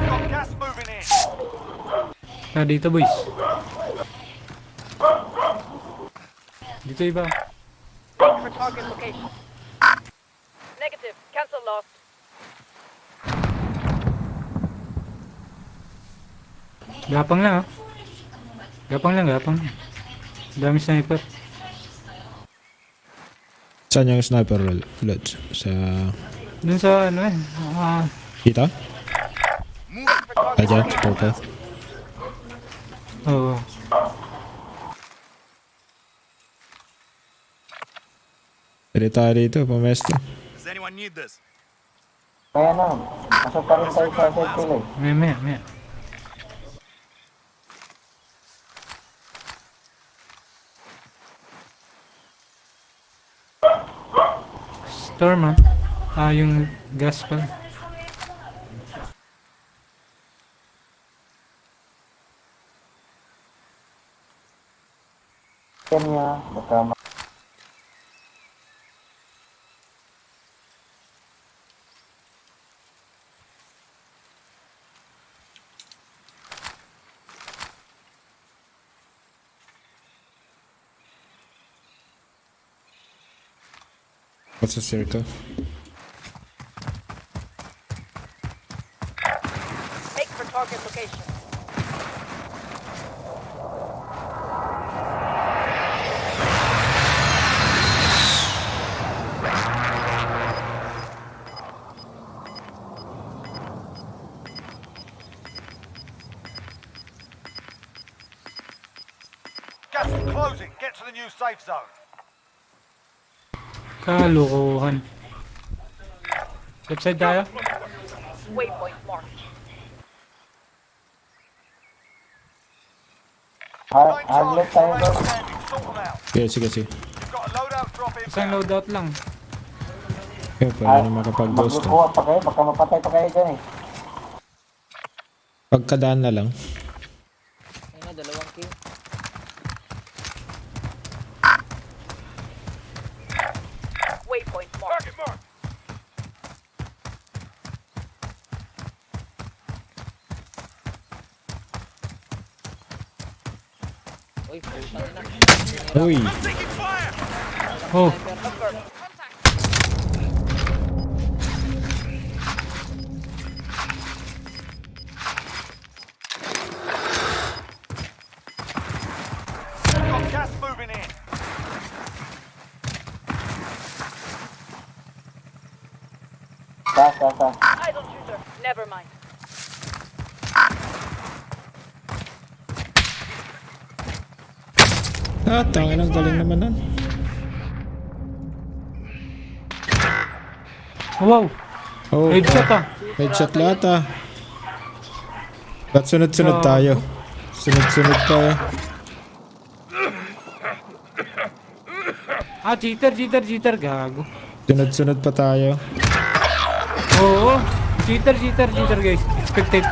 Got gas moving in. Ah, dito boys. Dito iba. Look for target location. Negative. Cancel lost. Gapang lang ah. Gapang. Dami sniper. Saan yung sniper loads? Sa... Dun sa ano eh. Dito? Look for target Ayan, location. purple. Oo. Pwede tayo dito, pumesto. Does anyone need this? Kaya na, pasok pa rin tayo sa circle eh. Maya. Storm ah. Ah, yung gas pala. Yan niya, baka What's the circle? Make for target location. Gas is closing. Get to the new safe zone. Kalokohan. Left side tayo. Waypoint marked. hardlock tayo bro. Standing. Sort them out. Sige. You've got a loadout drop Isang inbound. loadout lang. Okay, pwede na makapag-ghost. Maglukuha pa kayo, baka mapatay pa kayo dyan eh. Pagkadaan na lang. Ayun na, 2 kill. Waypoint marked. Target mark. Uy, putang ina. Uy! Taking fire! Oh, Affirm. Asa. Eyes on shooter. Never mind. Tangin ang galing naman nun. Wow! Oh, Headshot headshot lahat Ba't sunod-sunod tayo? Sunod-sunod tayo. Cheater, gago. Sunod-sunod pa tayo. Oo, cheater guys. Expected.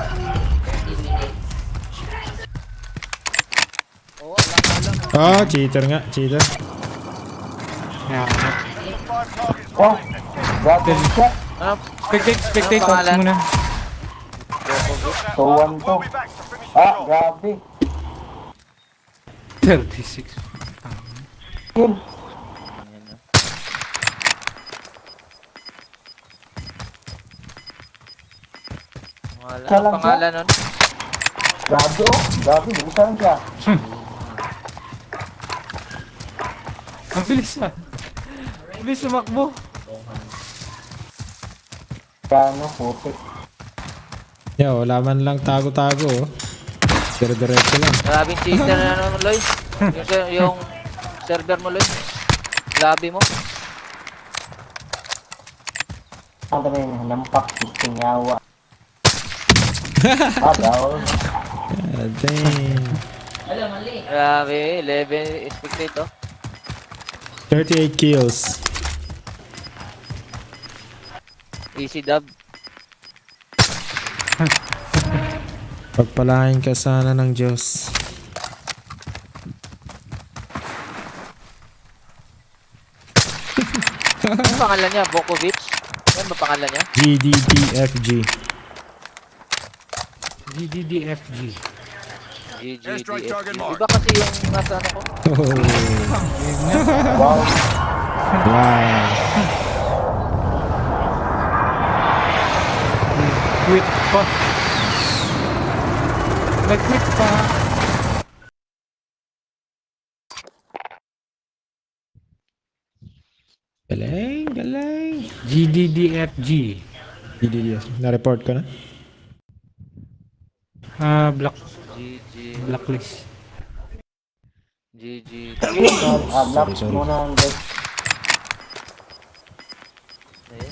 Cheater nga, cheater. Yeah. Oh, grabe shot. Spectate talks muna. So, 1 to. We'll be back to finish the job. Grabe. 36. Kill. Isa lang siya. Pangalan nun? Grabe Grabe, isa lang siya. Ang bilis Ang bilis sumakbo. Kano, putik. Wala man lang tago-tago. Dire-diretso lang. Grabing cheater na naman, Loy. Yung server mo, Loy. Grabe mo. Ang dami yun, nampak, istingawa. Daw. Dang. Grabe, 11 spectator. 38 kills. Easy dub. Pagpalain ka sana ng Diyos. Ano pangalan niya? Bokovic? Yan ba pangalan niya? GDDFG. GGDFG. Airstrike GGDF. target marked. Iba kasi yung nasa ano ko. Wow. Wow. Quit pa. Nag-quit pa. Galing. GDDFG. GDDF. Na-report ko na? GG. Blacklist. GG. Block Sorry. muna ang guys. Eh?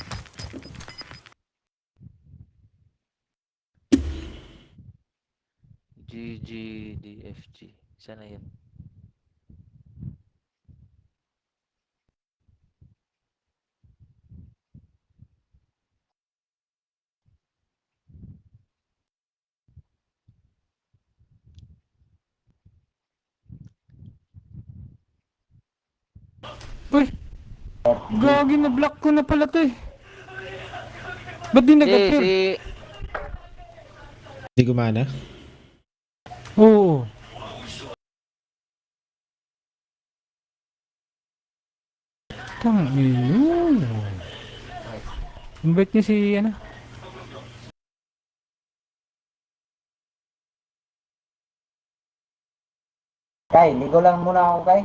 GGDFG. Sana yun. Uy! Gagi na block ko na pala to eh. Ba't di nag-appear? Hindi gumana? Oo. Tangin. Invite niyo si ano? Kay, ligo lang muna ako kay.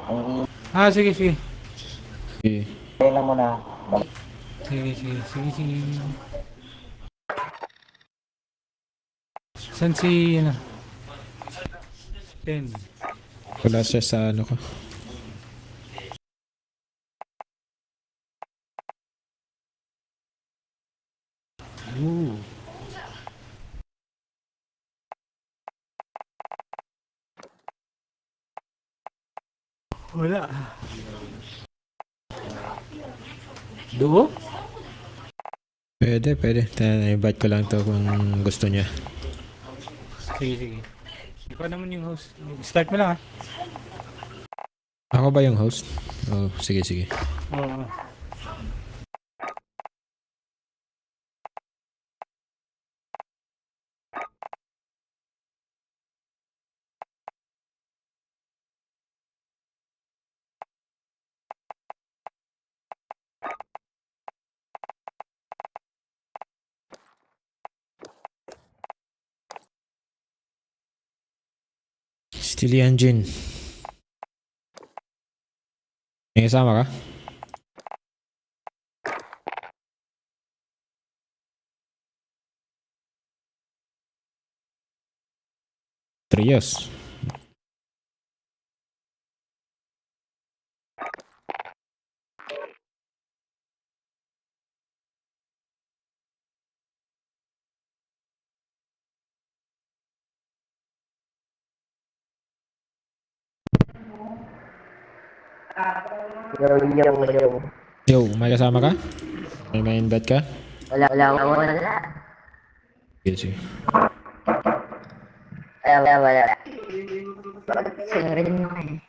Ang Sige. Okay. i- lang muna. Sige. Saan si ano? Ten. Wala siya sa ano ko. Ooh. Wala. Do? Pwede. I-invite ko lang to kung gusto niya. Sige. Ikaw naman yung host. Start mo lang Ako ba yung host? Oh, sige. Oo. Steely Engine. May kasama ka? Trios. Yo. Yo, may kasama ka? May invite ka? Wala. Sige, sige. Wala. Sorry din ako eh.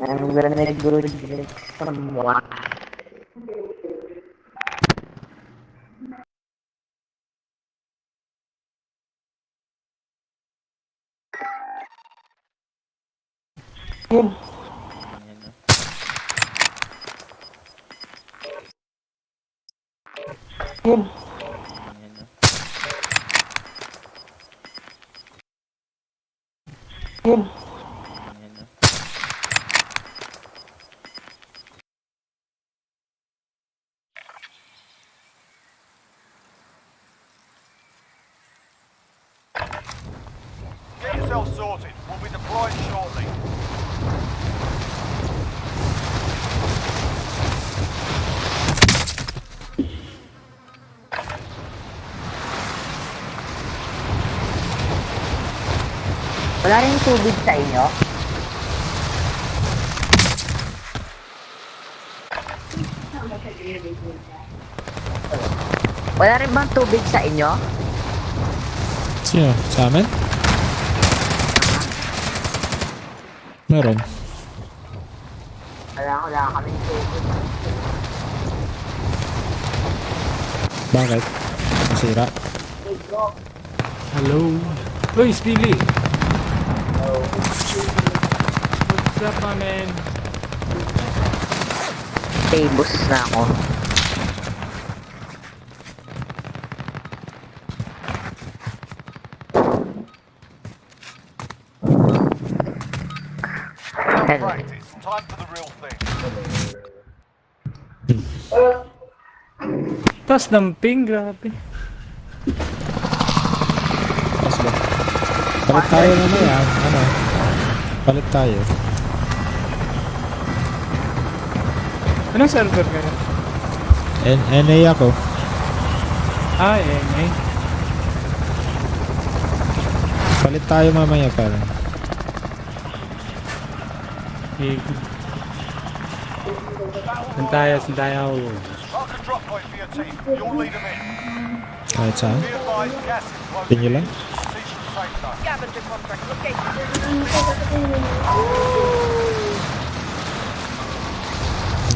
I'm gonna go to someone. Get yourself sorted. We'll be deployed shortly. Wala rin tubig sa inyo? Wala rin bang tubig sa inyo? Sino? Sa amin? Meron. Wala kami tubig. Bakit? Masira. Hello. Uy, Steely. What's up, my man? Tables na ako. Practice. Time for the real thing. Tas ng ping, grabe. Tapos ba? Palit tayo mamaya. Ano? Palit tayo. Anong server ka na? NA ako. Ah, NA. Palit tayo mamaya para. Saan tayo? Mark a drop point for your team. You'll lead them in. Kahit saan. Be advised, gas is close. Tingin lang. Proceed to the safe zone. Scavenger contract located.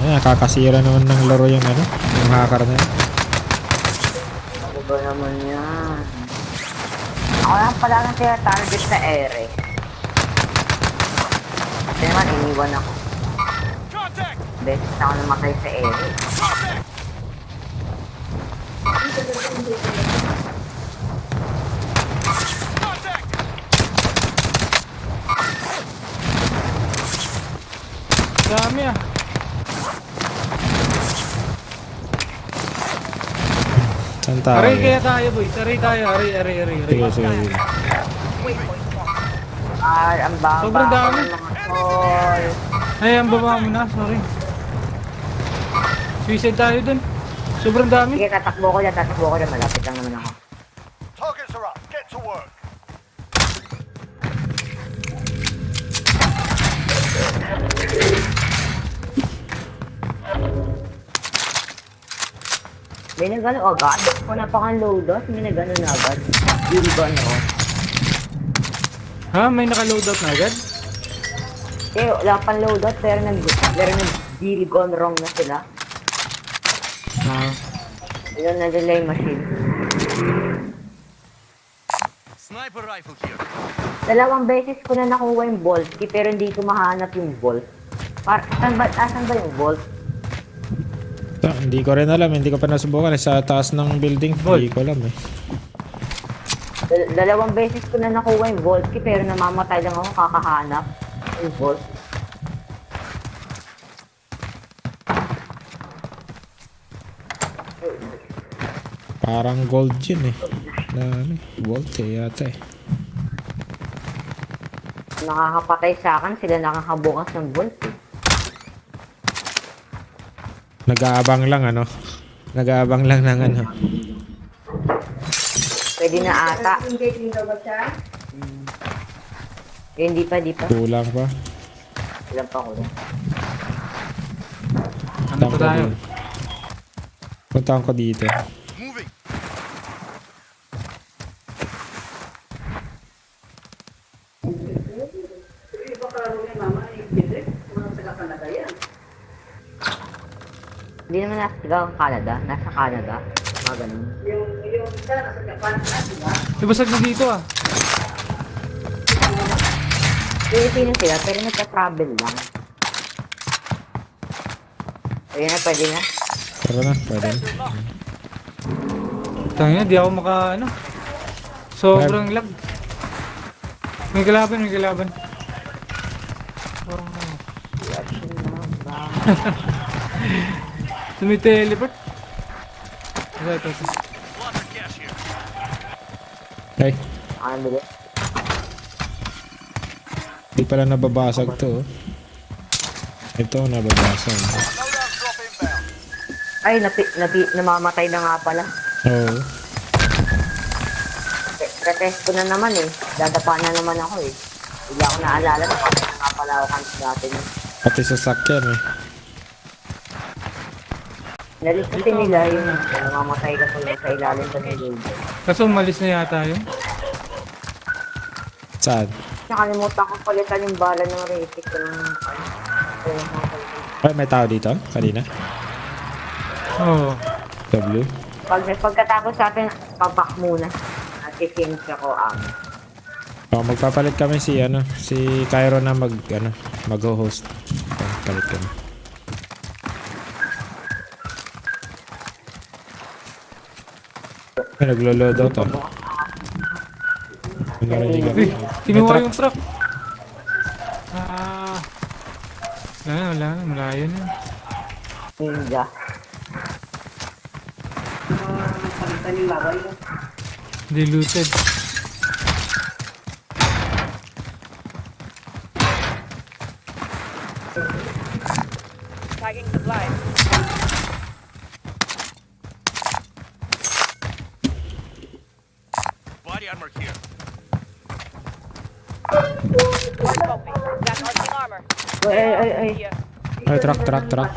Ayan, kakasira naman ng laro yung ano. Yung hacker na yun. Ano ba naman yan? Ako lang pala nang target sa ere. Kasi naman, iniwan ako. Contact! Beses na ako namatay sa ere. Contact! Contact! Dami ah. Saan tayo? Aray kaya tayo, boy. Aray tayo. Aray. Sige, sige. Ang baba. Sobrang dami. Mga tol. Ay, ang baba mo na. Sorry. Suicide tayo dun. Sobrang dami. Sige, tatakbo ko dyan. Malapit lang naman ako. Targets are up. Get to work. May nagano agad. Wala pa kang loadout. May nagano na agad. Ilokano ako. Ha? May naka-loadout na agad? Eh, wala pang loadout. Pero nag-deal gone wrong na sila. Ah. Yun na delay machine. Sniper rifle here. 2 beses ko na nakuha yung bolt key, pero hindi ko mahanap yung bolt. Asan ba yung bolt? Hindi ko rin alam, hindi ko pa nasubukan sa taas ng building. Hindi ko alam eh. Dalawang beses ko na nakuha yung vault key pero namamatay lang ako kakahanap. Yung vault. Parang gold yun eh. Na ano, vault eh yata eh. Nakakapatay sa akin, sila nakakabukas ng vault eh. Nag-aabang lang ano. Nag-aabang lang ng ano. Pwede na ata. Hindi pa. Kulang pa. Ilan pa ko rin. Ano pa tayo? Puntahan ko dito. Moving. Hindi naman nasa Canada. Nasa Canada. Mga ganun. Ibasag na dito ah. Pilipino sila pero nagka-travel lang. Ayun na, pwede na. Tara na, pwede na. Tangina, di ako ano. Sobrang lag. May kalaban. Teleport. Ito. Lots of cash here. Ay, Ang bilis. di pala nababasag to. Ito, nababasag. Loadout drop inbound. Ay, namamatay na nga pala. Oo. Retest ko na naman eh. Dadapa na naman ako eh. Hindi ako naalala na kasi na nga pala ako kanto dati na. Pati sa sakyan eh. Nalis kasi nila yung namamatay ka pala sa ilalim sa nilog. Kaso umalis na yata yun. Saan? Nakalimutan ko palitan yung bala ng rating ko ng Ay, may tao dito? Kanina? Oo. W? Pagkatapos sa atin, papak muna. At i-change ako Oh, magpapalit kami si Cairo na mag-host. Palit kami. Ay, naglo-load out ah. Ano narinig ako? Uy, kinuha May yung truck. Ah. Wala na. Malayo na. ninja. Diluted. Tagging supplies. Body armor here. Hard copy. Got arcing armor. Ay. Here. Ay, truck.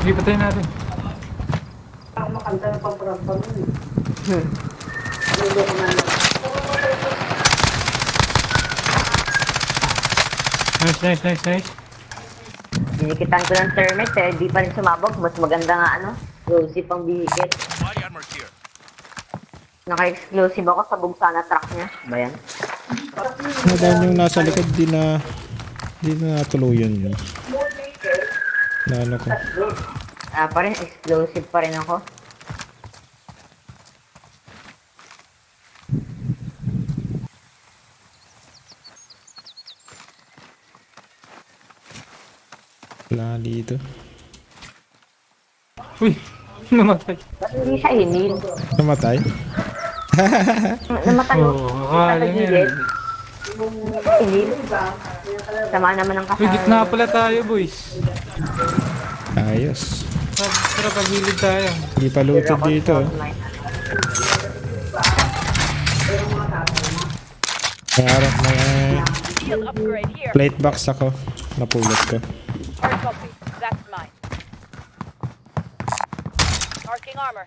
Sige, patayin natin. Nice. Dinikitan ko ng thermite eh. Di pa rin sumabog. Mas maganda nga Explosive pang bihikit. Body armor here. Naka-explosive ako sa bugsa na truck niya. Ba yan? Nadaan yung nasa likod, di na natuluyan yun. Na ano ko. Pa rin. Explosive pa rin ako. Wala dito. Uy, namatay. Ba't hindi siya hinil? Namatay? Namatay yun. Oo, akala niya. Hinil. Sama naman ng Uy, gitna pala tayo, boys. Ayos. Tara, pagilid tayo. Hindi pa looted dito. Meron may Shield upgrade here. plate box ako. Napulot ko. Hard copy. That's mine. Arcing armor.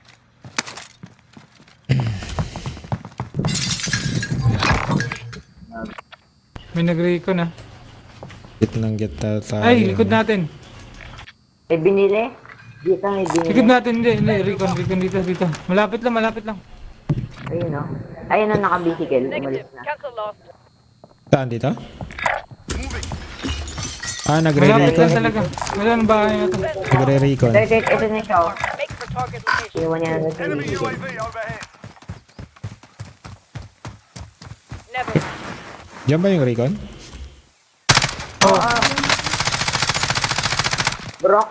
May nag-recon na. Git tayo. Ay, likod natin. Eh, binili? Dito may binili. Likod natin, hindi. Recon dito. Malapit lang. Ayun Ayun naka-bicycle. Umalis Negative. na. Cancel lost. Saan dito? Ah, Wala nagre-recon. talaga. Wala nang bahay na to. Nagre-recon. Ito na siya. Make for target location. Iwan niya na sa Enemy UAV overhead. Never mind. Diyan ba yung recon? Bro.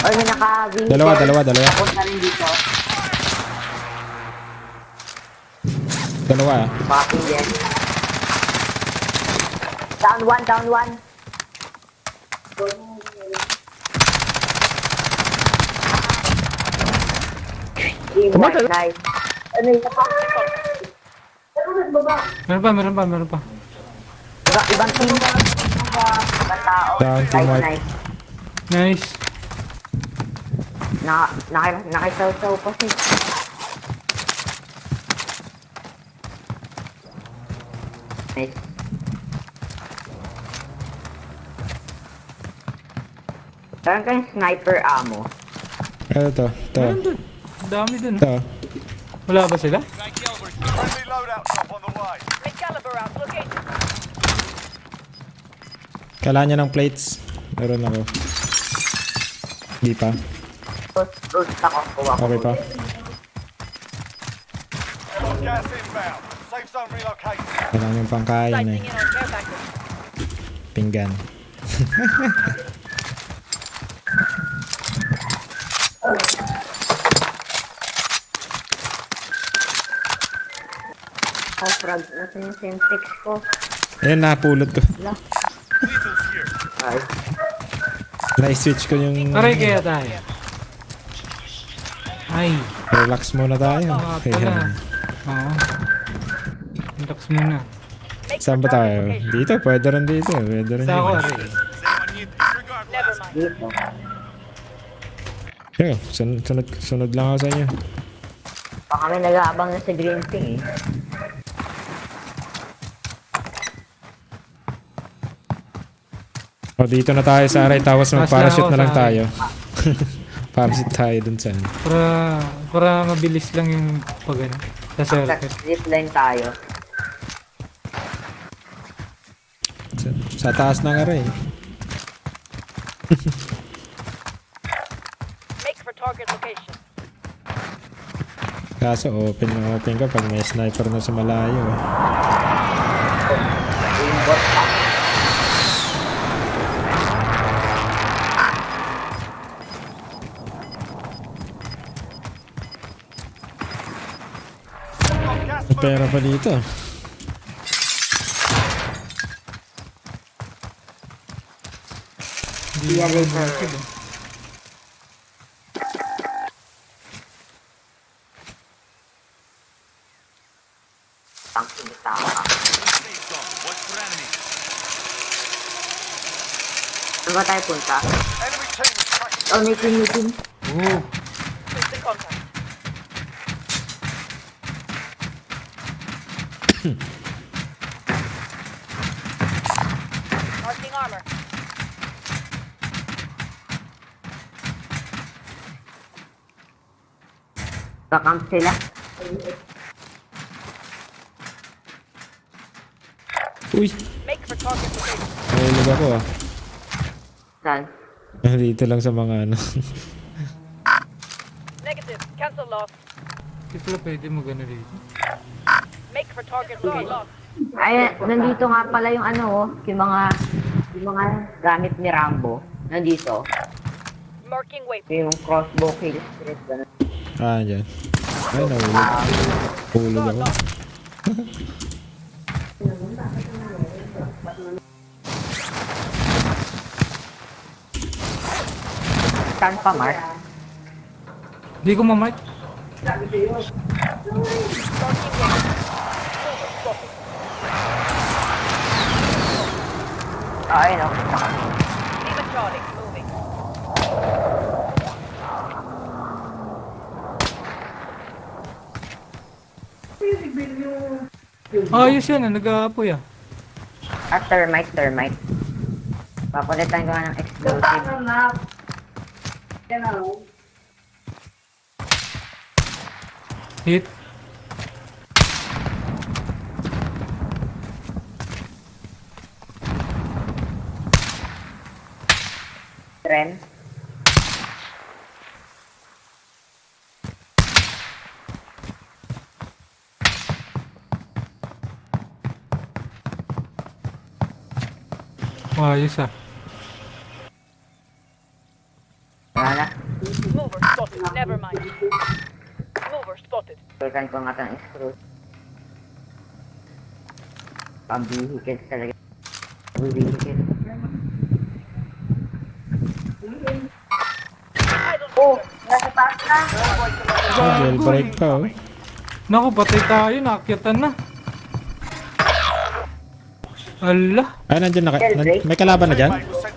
Ay, may naka-wing. Dalawa. Punta rin dito. Dalawa ah. Bakit yan? Down one. Teamwork, nice. Ano yung Meron pa. ibang team? Ibang tao. Down, teamwork. Nice. Nice. Nakisaw-saw pa siya. Nice. Meron kayong sniper ammo. Ano to? Meron dun. Ang dami dun. Ito. Wala ba sila? Friendly loadout drop on the way. Recaliber out location. Kailangan niya ng plates. Meron ako. Di pa. Ghost ako. Kuha ko. Okay pa. Gas inbound. Safe zone relocated. Kailangan yung pangkain eh. Sighting in on care package. Pinggan. Oh, frog. Nasaan yung Semtex ko? Ayun, napulot ko. Lethals here. Ay. Na-switch ko yung... Aray kaya tayo. Ay. Relax muna tayo. Pala. Ayan. Oo. Relax muna. Make Saan for ba tayo? target location. Dito, pwede rin dito. Pwede rin Sa ako, dito. aray. Does anyone need disregard Never last? mind. Dito. Sige, sunod lang ako sa inyo. Baka kami nag-aabang na sa green thing eh. O, dito na tayo sa aray. Tapos Mas mag-parachute na lang lang ako sa tayo. Parachute tayo dun sa... Para mabilis lang yung pag ano, sa circuit. Zipline tayo. Sa taas ng aray. Make for target location. Kaso open ka pag may sniper na sa malayo. Eh. Aimbot pa. Gas May pera pa dito. Hindi Yan, naman laser. nakakid, eh. Ang sinitama. Safe zone. Watch for enemies. Saan ba tayo punta? Enemy team is tracking. Oh, meeting. Oo. System contact. Marking armor. Kakamp sila. Uy! Make for target location. Nahulog ako ah. Saan? Dito lang sa mga ano. Negative. Cancel loss. Hindi pala pwede magano dito. Make for target location. Ay, nandito nga pala yung ano, oh, yung mga gamit ni Rambo. Nandito. Marking waypoint. Yung crossbow kill street. Ganun. Ah, dyan. Ay, nahulog. Hulog ako. Saan pa, Mark? Hindi ko mamark. Marking waypoint. Ay, no. Lima Charlie. Moving. Ayos yan, nag-aapoy ah. Ah, termite. Papalitan ko nga ng explosive. Hit. Ayos ah. Wala na. Mover spotted. Never mind. Mover spotted. Tulkan ko nga itong screw. Pambihikit talaga. Pambihikit. Oh! Nasa taas na! Jailbreak pa oh. Naku, patay tayo. Naakyatan na. Ala. Ay, nandiyan na. May kalaban na dyan?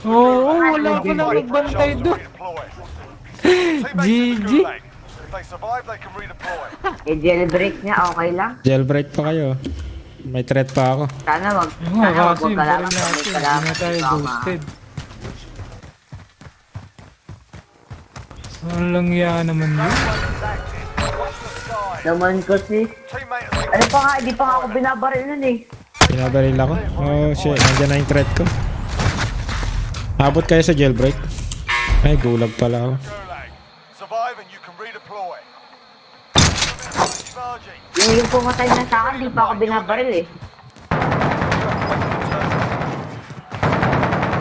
Oo, wala pa lang nagbantay doon. GG. If they survive, they can redeploy. Eh, jailbreak niya, okay lang. Jailbreak pa kayo. May threat pa ako. Sana wag. Oo nga, Sana wag kasi yung kalaban. baril natin. Hindi na tayo boosted. Walang yan naman yun. Naman kasi. Teammate, Ano pa nga, hindi pa nga ako binabaril nun eh. Pinabaril ako. Oh shit, nandiyan na yung threat ko. Abot kayo sa jailbreak. Ay, gulag pala ako. Gulag. Survive and you can redeploy. Charging. Yung pumatay na sa akin, hindi pa ako binabaril eh.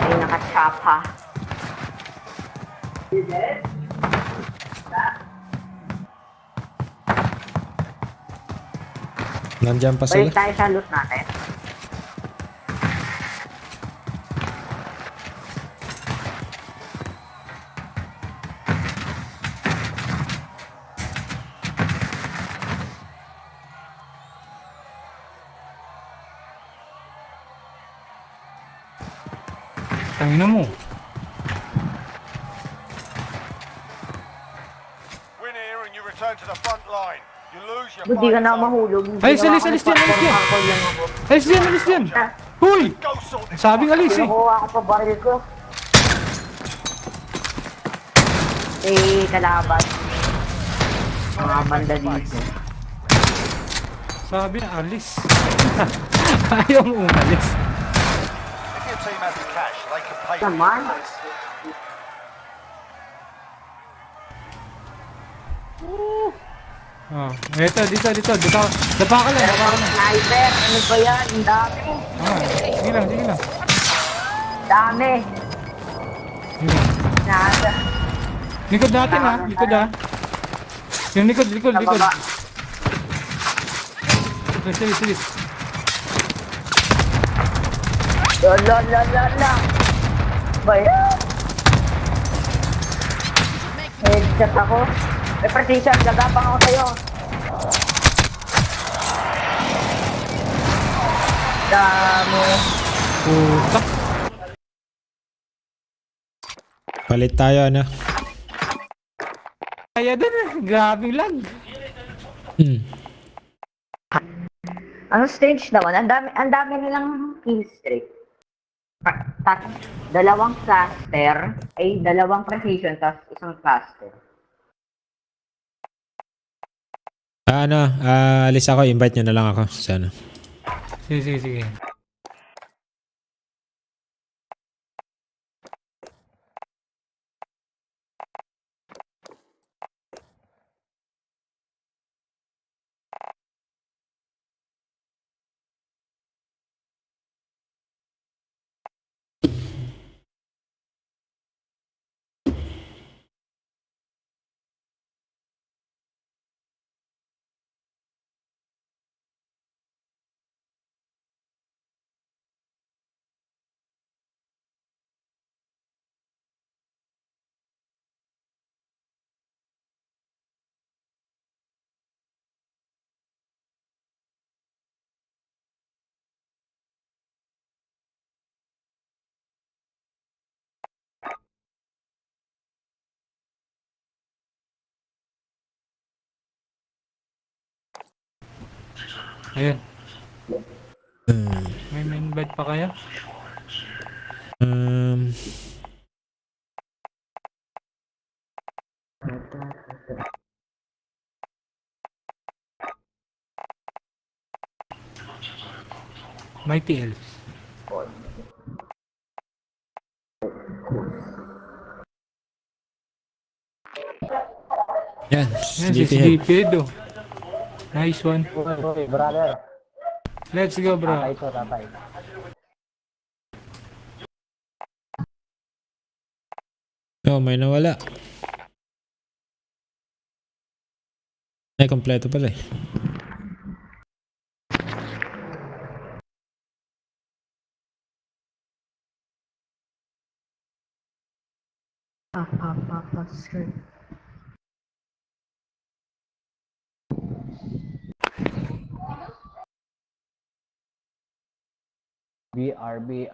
Ay, nakachapa. Nandiyan pa sila. Balik tayo sa loot natin. Tangina mo. Win here and you return to the front line. You lose your Hindi ka na fight. mahulog. Ay, alis dyan, alis dyan. Alis dyan, alis dyan. Huy! Go sort this. Sabing alis eh. Kinukuha ko pa baril ko. Eh, kalaban. Mga banda dito. Sabi na alis. Ayaw mo umalis. If your team has the cash, they can pay you. Naman. Oh, eto, dito. Dapa ka lang. Sniper, ano ba yan? Ang dami. Sige lang. Dami. Nada. Likod natin ha, likod ha. Yung likod. Nababa. Sige. La. Ba yan? Headshot ako. May precision, gagapang ako sa'yo. Dami. Puta. Palit tayo, ano? Kaya din eh, grabing lag. Ano stage naman? Ang dami nilang kill streak. Dalawang cluster, ay dalawang precision, tapos isang cluster. Alis ako. Invite nyo na lang ako. Sana. Sige. Ayun. May invite pa kaya? Mighty Elves. Yan. Yan, si Sleepyhead. Sleepyhead oh. Nice one. Brother. Let's go bro. Tatay. Oh, may nawala. Ay, kompleto pala eh. Skirt. BRB.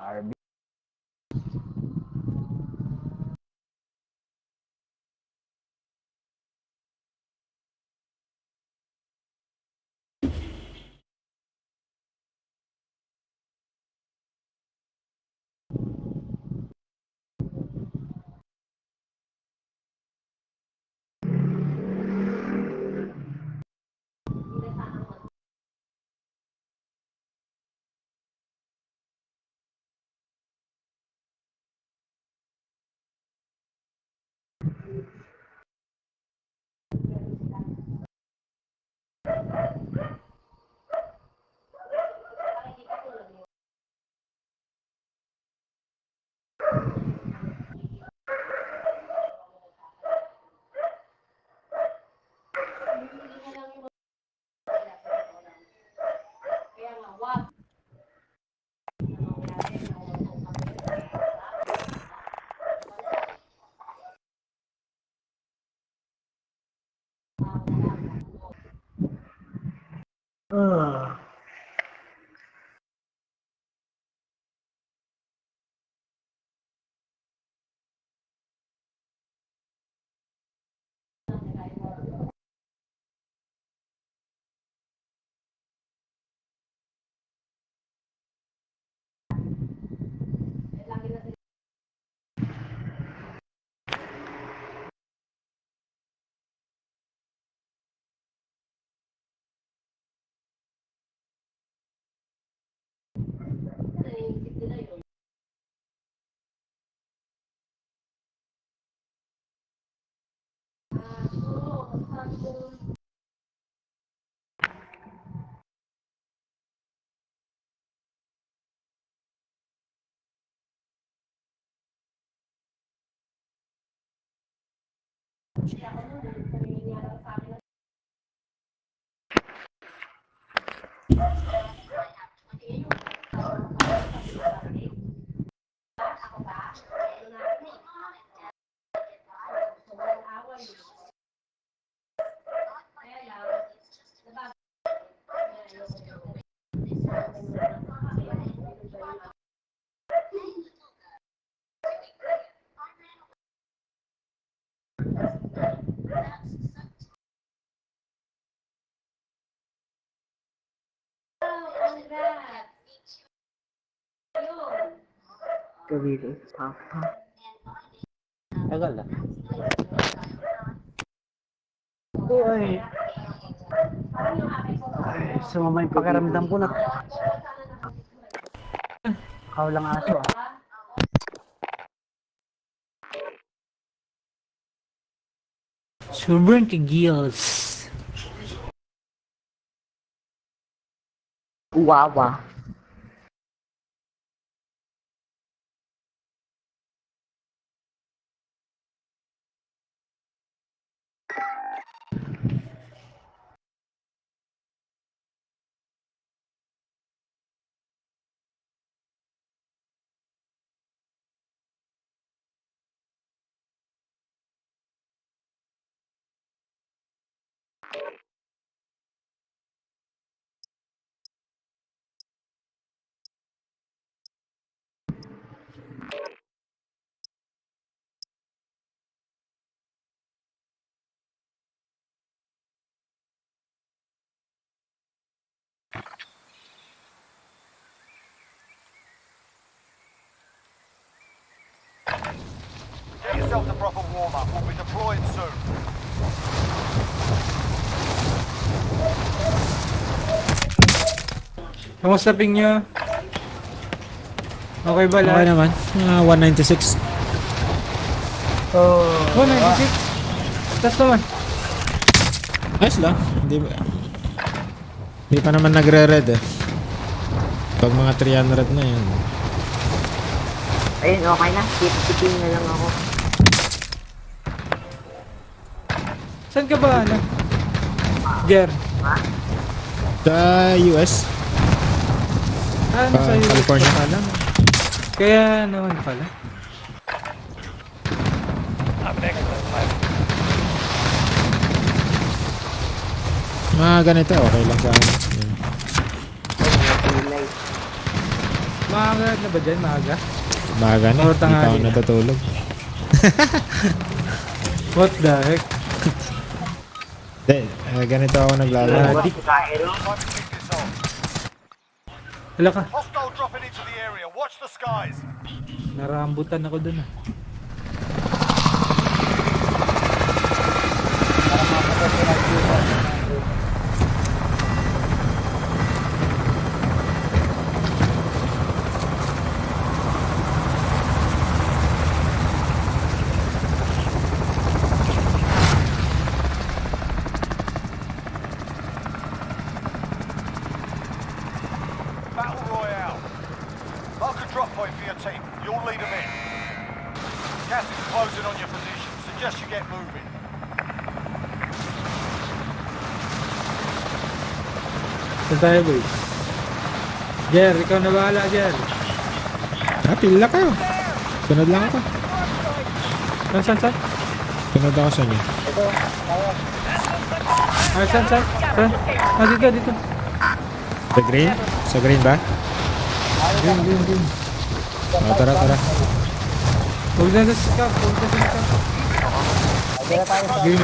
Kawili, papa. Tagal ah. Uy. Ay, sumama yung pakiramdam ko na. Ikaw lang aso ah. Sobrang kagils. Wawa. Get yourself a proper warm-up. We'll be deploying soon. Kamusta ping nyo? Okay ba Okay lahat? naman. 196. Oh, 96? Tas naman. Ayos lang. Hindi pa naman nagre-red eh. Pag mga 300 na yun. Ayun, okay na. Keep na lang ako. Saan ka ba, ano? Jer. Sa US. Ano sa iyo? California. Alam. Kaya naman pala. Mga ganito, okay lang sa akin. Yan. Maaga na ba dyan? Maaga? Umaga na, Or hindi pa ako tanghali na. natutulog. What the heck? Hindi, ganito ako naglalaro. Adik. Time to kick this off. Hala ka. Hostile dropping into the area. Watch the skies. Narambutan ako dun ah. Battle Royale. Mark a drop point for your team. You'll lead them in. Gas is closing on your position. Suggest you get moving. Saan tayo boys? Jer, ikaw na bahala Jer. Pila kayo. Sunod lang ako. Saan? Sunod ako sa inyo. Ah, saan? Ah, dito. Sa green? Sa green ba? Green. Oh, tara. Huwag na sa scap. Green.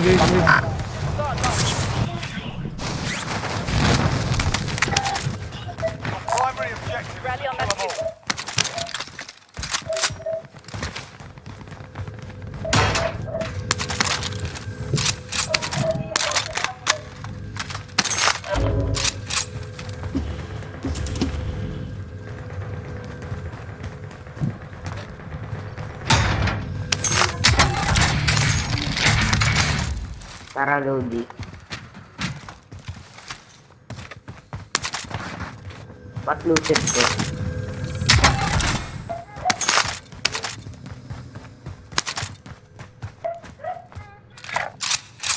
Your primary objective Rally is on to that kill them all. Tara, Lodi. Ba't lucid ko?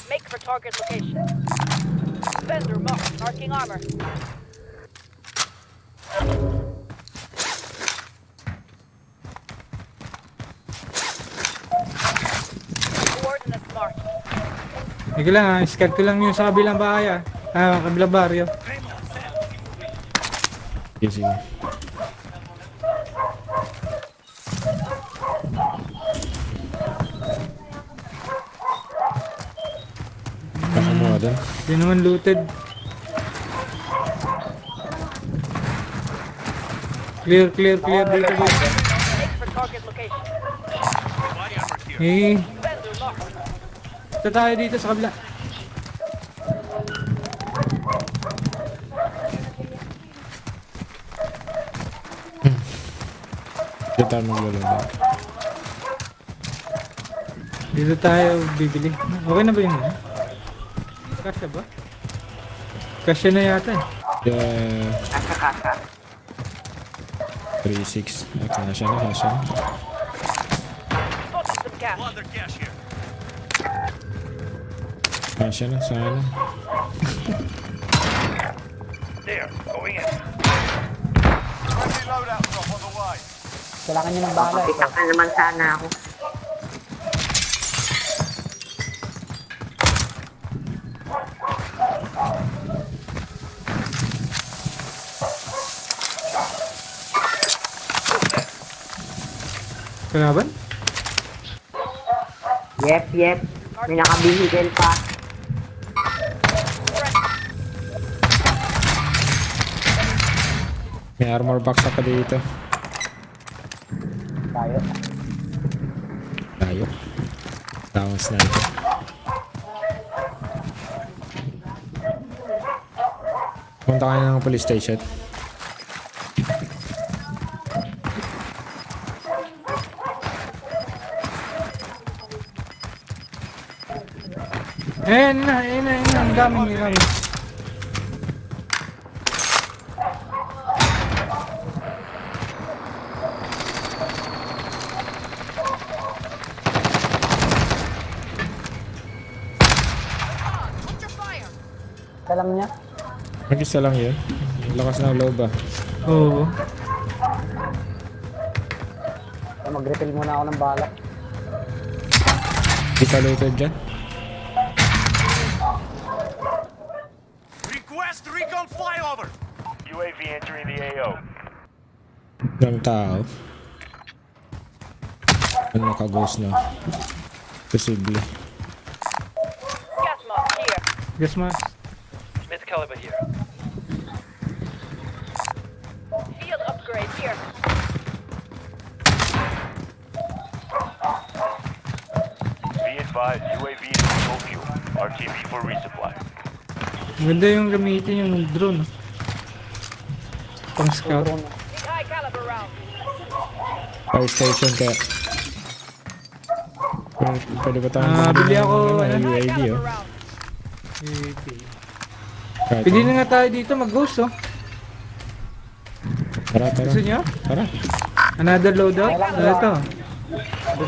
Make for target location. Vendor marking armor. Coordinates marked. Sige lang ah, scan ko lang yung sa kabilang bahay ah. Ah, kabilang baryo. Sige. Baka mo ka dun. Hindi naman looted. Clear dito boys. Make for target location. Eh, Vendor marked. ito tayo dito sa kabila. Dito tayo maglalaro. Dito tayo bibili. Okay na ba yun? Kasya ba? Kasya na yata eh. Yeah, Kasa. 3-6. Kasya na. Spotted some gas. Plunder cash here. Kasya na, sana. There, going in. Friendly loadout drop on the way. Kailangan nyo ng bala. Kapit na naman sana ako. Kalaban? Yep. May nakabihigil pa. May armor box ako dito. Tayo. Down sniper. Punta ka na ng police station. Ayun na. Ang daming. Mag-isa lang yun. Lakas ng loob ah. Oo. Mag-refill muna ako ng bala. Di ka looted dyan. Request recon flyover. UAV entering the AO. Ng tao. Ano naka-ghost na? Posible. Gas mask here. Gas mask. Smith caliber here. Field upgrade here. Be advised, UAV is full fuel. RTB for resupply. Maganda yung gamitin yung drone. Pang scout. Need high caliber rounds. Fire station kaya. Pwede ba tayong Bili ako, High UAV caliber oh. rounds. Kahit Pwede ano. na nga tayo dito mag-ghost oh. Tara, tara. Gusto nyo? Tara. Another loadout? Ano ito?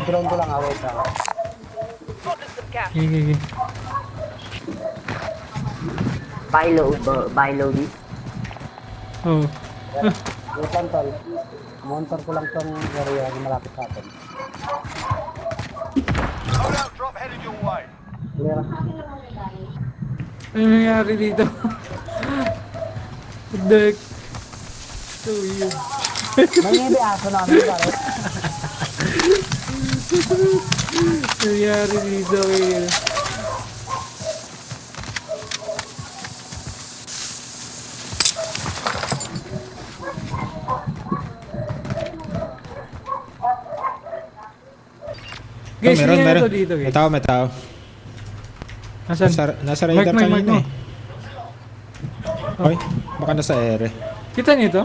Drone ko lang, wait lang. Spotted some cash. Gigi. Buy low di. Oh. Wait lang tol. Monitor ko lang tong area na malapit sa atin. Loadout drop headed your way. Clear. Ano nangyari dito? What the heck? So weird. Nangyayari aso namin pare. Nangyari dito weird. Guys, meron, hindi na meron. to dito May guys. tao, may tao. Nasaan? Nasa radar Mic kanina mo. eh. Hoy, baka nasa ere. Kita niyo to?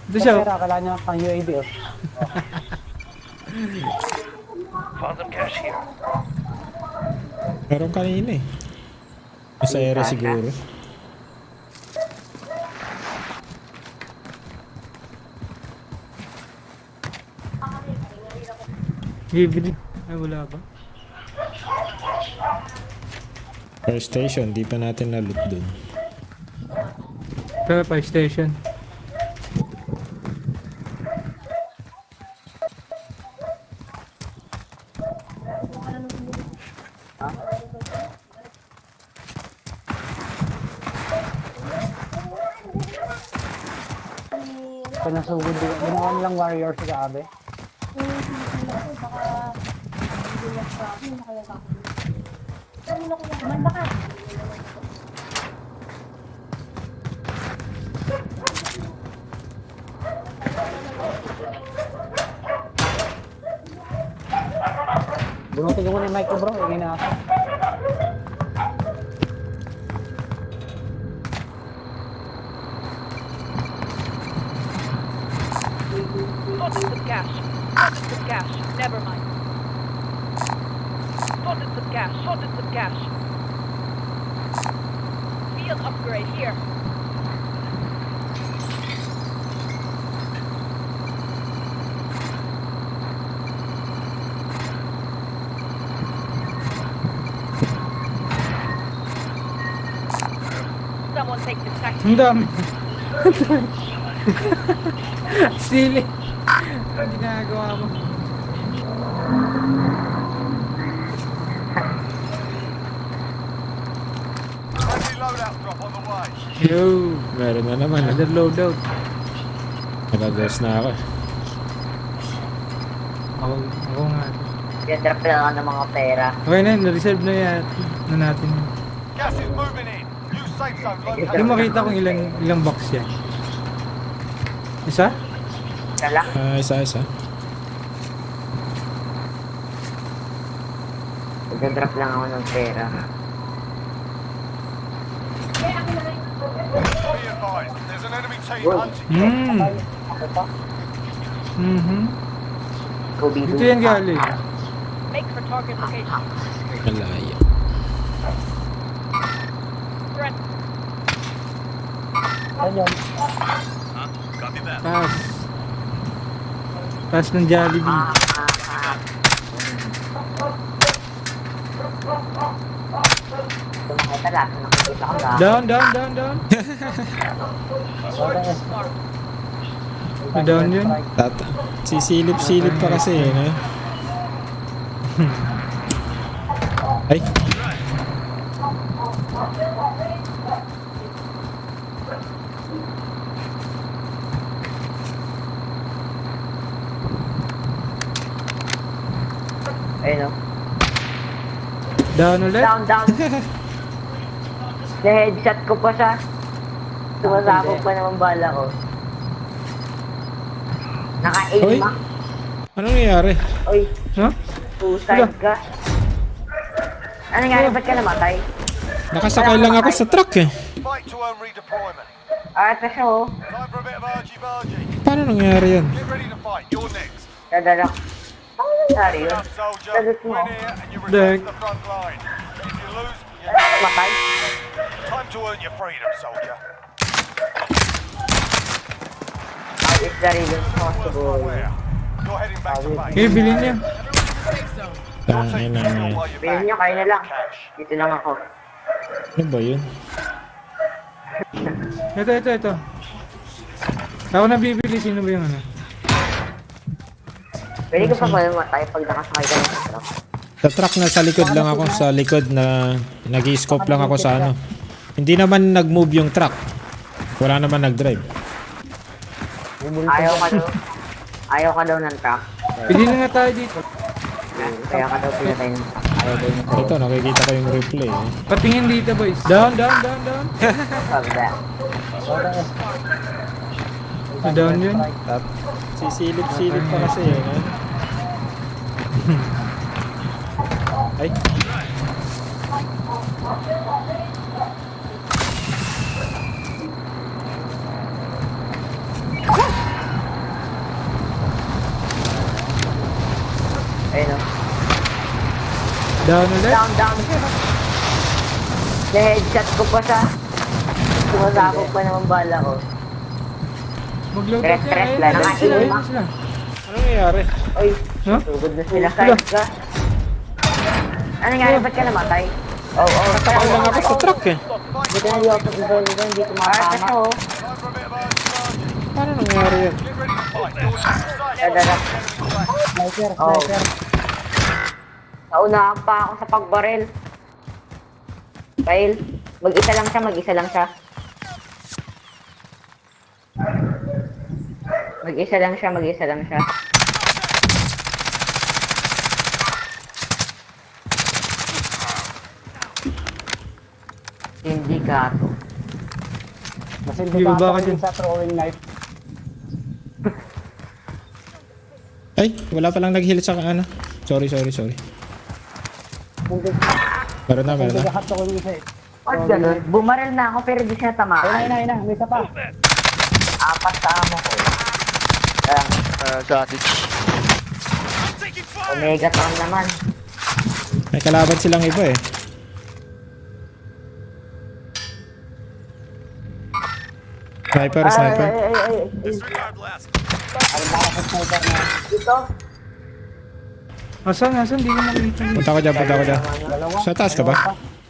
Ito siya. Pero akala niya pang UAV oh. Found some cash here. Meron kanina eh. Nasa ere siguro. Bibili. Ay, wala ba? Fire station, di pa natin na-loot dun. Pero fire station. Pinasugod din. Ginawa nilang warrior sa gabi. Bunutin ko muna yung mic ko bro. Ingin na ako. Spotted some cash. Spotted some cash. Never mind. Spotted some cash. Spotted some cash. Field upgrade here. Someone take the tactic. Ang dami. Sili. Ang ginagawa mo. Friendly loadout drop on the way. Yo. Meron na naman. Another loadout. Naka-ghost na ako. Ako nga. Drop lang ako ng mga pera. Okay na, na-reserve na yan. Na natin. Gas is moving in. New safe zone Hindi located. makita kung ilang box yan. Isa? Kala? Isa. Drop lang ako ng pera. Be advised, there's an enemy team hunting you. Dito yan galing. Make for target location. Malaya. Threat. Ayun. Huh? Copy that. Taas ng Jollibee. Lahat na nakikita ko lang. Down. Down yun. Sisilip-silip pa kasi no? Ay. Ayun o. Down ulit. Down. Na-headshot ko pa siya. Sumasabog pa naman bala ko. Hoy. Naka-aim ah. Anong nangyari? Uy, Huh? suicide ka. Ano nangyari? Ba't ka namatay? Nakasakay lang ako sa truck eh. Fight to earn redeployment. Ito siya oh. Time for a bit of argy-bargy. Paano nangyari yan? Get ready to fight. You're next. Dadalak. Ano nangyari yun? Up, soldier. Sagot mo. Win here and you return to the front line. If you lose, you're Matay? time to earn your freedom, soldier. How is the reason possible? Where? You're heading back to base. Okay, bilhin niya. Tangin na nga. While you're Bilhin back, nyo, kayo na lang. cash. Dito lang ako. Ano ba yun? Ito. Ako na bibili. Sino ba yung ano? Pwede ko pa pala matay pag nakasakay ka lang sa truck. Sa truck na sa likod lang ako. Sa likod na nag-i-scope lang ako sa ano. Hindi naman nag-move yung truck. Wala naman nag-drive. Ayaw ka daw ng truck. Pili na nga tayo dito. Kaya ka daw pinatay ng truck. Ayaw daw ng Ito, nakikita ko yung replay. Eh. Patingin dito, boys. Down. Sabi ba? Down yun. Sisilip-silip pa kasi eh. No? Ay. Ayun o. Down ulit. Down. Na-headshot ko pa siya. Sumasabog pa naman bala ko. Mag-load up Tres yan. lang. Ayun sila. Anong nangyari? Uy, Huh? sugod na sila. Kahit ka. Ano nangyari? Ba't ka namatay? Oo. Nakasakay lang ako sa truck eh. Buti na di ako hindi ko makakama. Time for a bit of argy-bargy. Paano nangyari yan? Get ready to fight. You're next. Dadalak. Sniper. Naunahan pa ako sa pagbaril. Fail. Mag-isa lang siya. Mag-isa lang siya. Hindi ka to. Di ba ka dyan? Ay, wala palang nag-heal sa ano. Sorry. Meron na. What ganun? Bumaril na ako pero di siya tamaan. Ayun na. May isa pa. Apat sa amo ko. Advantage. Omega Tron naman. May kalaban silang iba eh. Sniper. Disregard last. Dito. Asan? Di mo nakita. Punta ko dyan. Sa taas ka ba?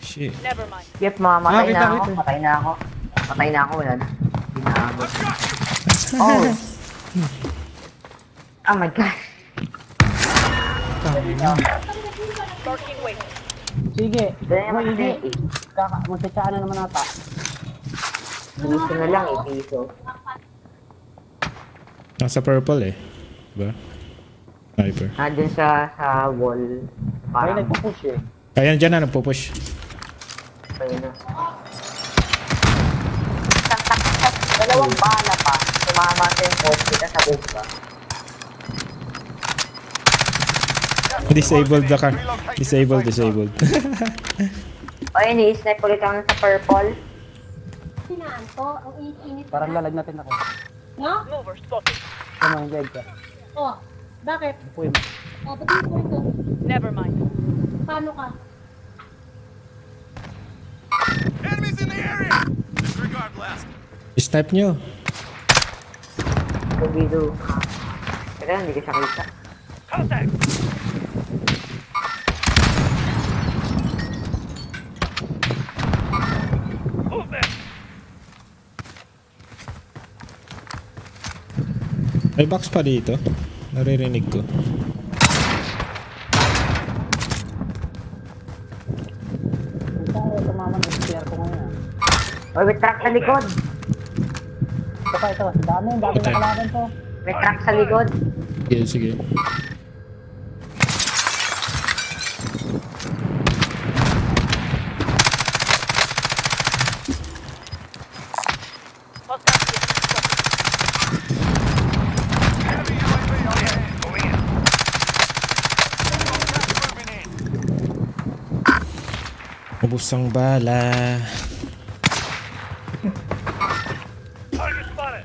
Shit. Never mind. Yep, mamamatay Kita. na ako. Patay na ako. Wala na. Binaabot. Oh. Oh my gosh. Marking weight. Sige. Magsatsaka na naman ata. Piso na lang piso. Nasa purple eh. Diba? Sniper. Nandun sa wall. Parang nagpupush eh. Kaya dyan na nagpupush. Ayun na. Dalawang bala pa. Sumama sa yung post kita sa buka. Disabled the car. Disabled. O yun, i-snipe ulit ako sa purple. Sinaan ko, ang init. Parang lalag natin ako. No? Mover spotted. Kumangagad ka. Oh, bakit? Uy, Oh, ba't mo ito? Never mind. Paano ka? Enemies in the area! Disregard last. Snipe nyo. Tubido. Teka, hindi ko siya kita. Contact! May box pa dito. Naririnig ko. Tumama ng SPR ko ngayon. Oy, may truck sa likod. Ito pa ito. Dami Okay. nakalaban to. May truck sa likod. Sige, sige. Enemy UAV overhead. Moving in. Moving in. Ubus ang bala. Target spotted.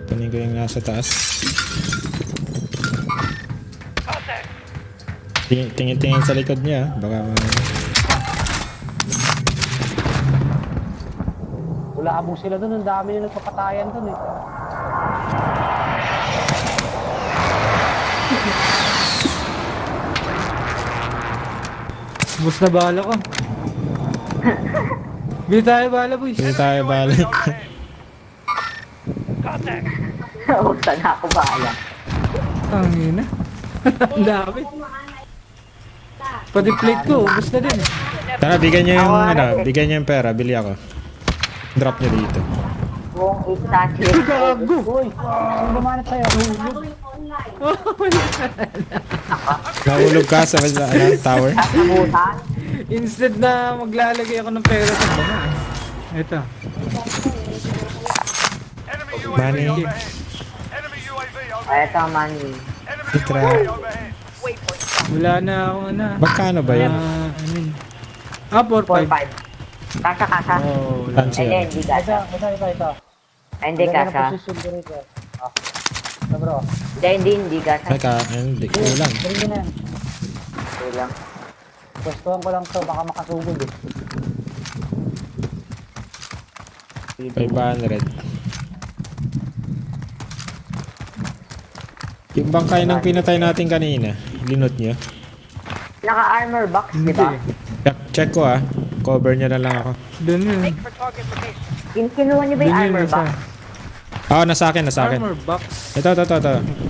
Kunin ko yung nasa taas. Contact. Tingin sa likod niya. Baka Wala abong sila doon. Ang dami nila nagpapatayan doon eh. Bus na bala ko. Bili tayo bala, boys. hindi tayo bala. Overhead. Contact. Usa na ako bahala. Tangina. Ang dami. Pati plate ko, ubus na din. Tara, bigyan niyo yung bigyan niyo yung pera, bili ako. Drop niyo dito. Kung isa Gago. Uy, ang gumanap sa'yo. Nahulog ka sa tower. Nabutan. Instead na maglalagay ako ng pera sa bana. Ito. Enemy Money. UAV overhead. Enemy UAV Ay, overhead. ito money. Enemy Itra. UAV overhead. Wala na akong ano. Magkano ba yun? 4-5. 4-5. Kasa. Oh, wala. Saan siya? Hindi kasa. Ito. Ay, hindi kasa. Bro, Hindi kasa. Teka, hindi. Kulang. hindi na yan. Okay lang. Gustuhan ko lang to, baka makasugod eh. 500. Yung bangkay ng pinatay natin kanina, linot niyo. Naka-armor box, di ba? Check ko ah. Cover niya na lang ako. Doon yun. Make for target location. Kinuha niyo ba yung Doon yun armor isa. box? Oo, nasa akin. Armor box. Ito.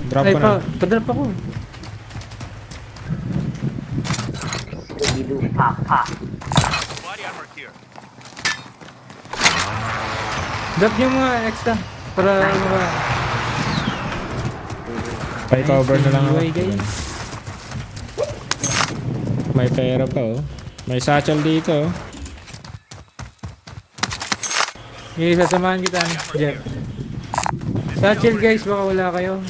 Drop Ay, ko na. padrop ako. Scooby-Doo, pa. Body armor here. Drop yung mga extra. Para mga... May cover na lang ako. UI, guys. May pera pa oh. May satchel dito oh. Okay, sasamahan kita, Jeff. Satchel guys, baka wala kayo.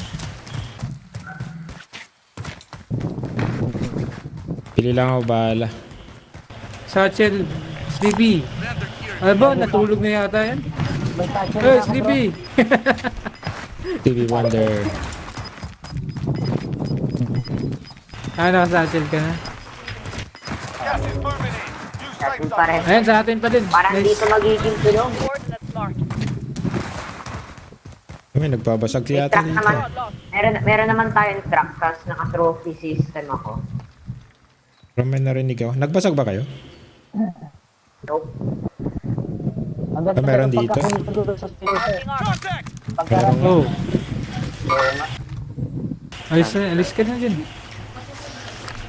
Pili lang ako bahala. Satchel, Sleepy. Ano ba, natulog na yata yan? May touch Hey, Sleepy! TV Wonder. Ano, satchel ka na? Gas is moving in. New safe Natin zone. pa rin. Ayan, sa atin pa din. Parang Nice. dito magiging tulong. Coordinates marked. May nagbabasag May yata truck dito. naman. Meron naman tayong truck, tapos naka-trophy system ako. Pero may narinig ako. Nagbasag ba kayo? Nope. Hanggang Meron dito. sa spirit. Contact. Meron nga. Oh. Alis ka na dyan.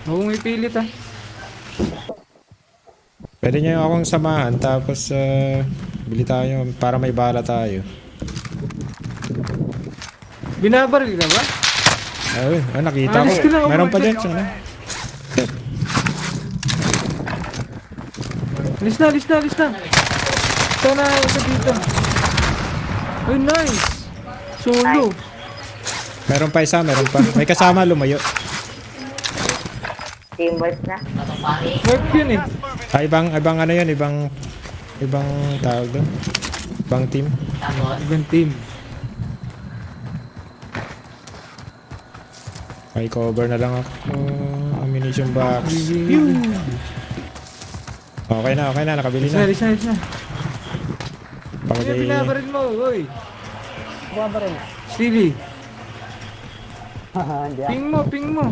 Huwag mong ipilit ah. Pwede niyo akong samahan tapos bili tayo para may bala tayo. Binabaril ka ba? Ayun, nakita ko. Alis ka na, oh Meron my pa God. dyan. Sana. Alis na. Sana isa dito. Ay, nice. Solo. Meron pa isa, meron pa. May kasama lumayo. Teamwork na. Work yun eh. Ibang ano yun, ibang tawag doon. Ibang team. Ibang team. May cover na lang ako. Ammunition box. Okay na, nakabili na. Alis na. Ano Pangdi. binabaril mo, oy? Buka ba rin? Stevie, Hindi ah. ping mo.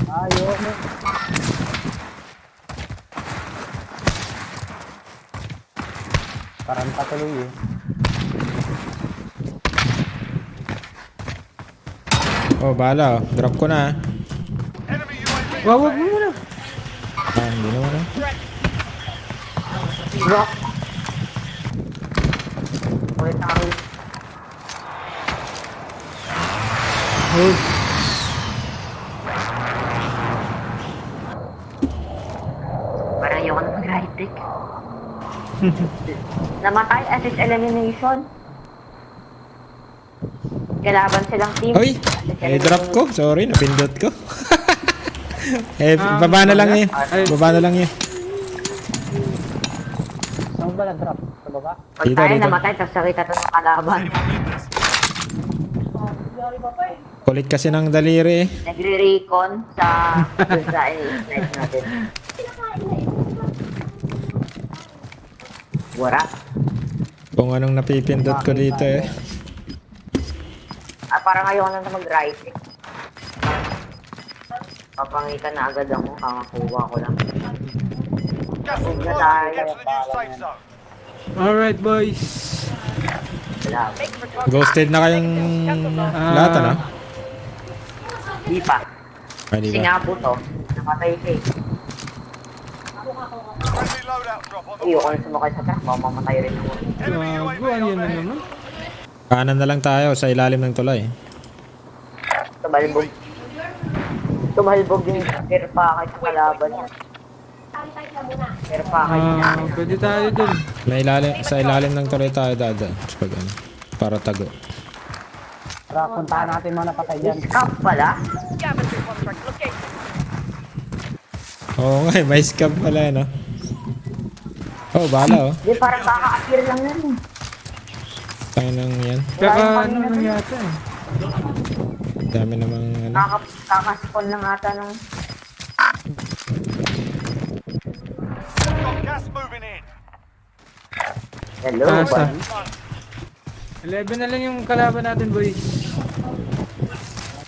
Ayun. Parang patuloy eh. Oh, bala oh. Drop ko na. Enemy UAV Wawag mo overhead. muna. Ah, hindi naman ah. Rock. Ulit na kami. Hold. Parang ayoko na mag-right click. Namatay, assist elimination. Kalaban silang team. Hoy! Drop ko. Sorry, napindot ko. Baba na lang eh. Baba na lang eh. Saan ba nag-drop? Sa baba? Pag Dito, tayo dito. namatay, tapos nakita ito ng kalaban. Kulit kasi ng daliri eh. Nagre-recon sa snipe natin. Wala. Kung anong napipindot ko dito eh. Parang ayoko na mag-right click. Papangitan na agad ako, kakakuha ko lang. Gas is Huwag na closing. tayo. Get to the new safe zone. Alright, boys. Wala. Ghosted na kayong lahat ano? Di pa. Ah, di Kasi ba? nga po to, namatay siya eh. Friendly loadout drop on the Ayoko way. na sumakay sa truck, mamamatay rin ako. Enemy UAV Gago, ano yun na overhead. naman? Kanan na lang tayo sa ilalim ng tulay. Tumalbog. Tumalbog yung pirpakay sa kalaban niya. Pirpakay niya. Pwede tayo dun. May ilalim, sa ilalim ng tulay tayo dadaan. Pag ano, para tago. Tara, puntahan natin mga napatay dyan. Scap pala? Scavenger contract location. Oo nga, may scam pala no. Oh, bala oh. Di parang kaka-appear lang yan eh. Tayo nang yan. Tsaka ano nang yata eh. Dami namang ano. Kaka-spawn lang ata nung... Got gas moving in. Hello, Asa? buddy. 11 na lang yung kalaban natin, boys.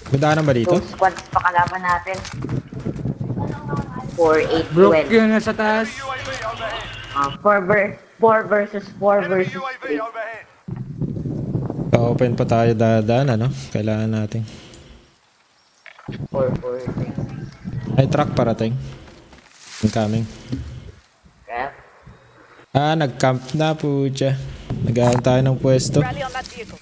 May daanan ba dito? Two squads pa kalaban natin. 4, 8, Broke 12. yun nasa taas. UAV overhead. 4 versus 4 Enemy versus UAV 3. overhead. Pa-open pa tayo dadaan ano. Kailangan natin. 4, 4, 6. May truck parating. Incoming. Crap. Ah, nag-camp na po siya. Nag-aantay tayo ng pwesto. Rally on that vehicle.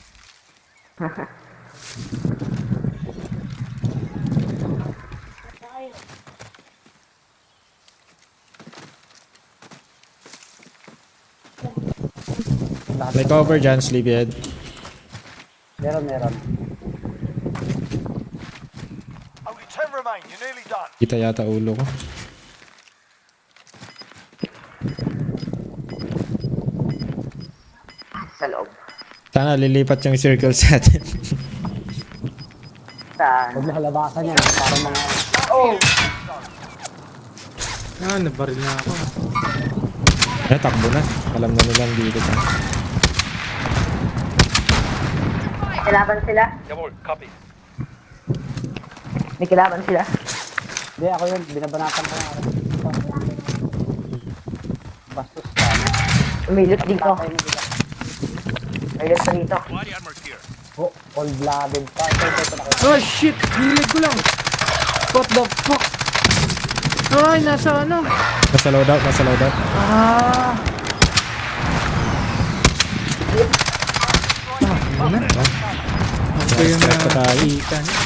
May cover dyan, sleepyhead. Meron. Only 10 remain. You're nearly done. Kita yata ulo ko. Sa loob. Sana lilipat yung circle sa atin. Saan? Huwag nakalabasan yan. Parang mga... Oh! Nabaril na ako. Takbo na. Alam na nilang dito pa. May kilaban sila? Jawohl, copy. May kilaban sila? Hindi, ako yun. Binabanatan ko nga. Bastos ka. Umilot dito. Umilot pa dito. Body armor here. Oh, cold-blooded pa. Ito. Oh shit! Hilig ko lang! What the fuck? Ay, nasa ano? Nasa loadout. Ah! Ito yung Strike pa tayo. nakita niya.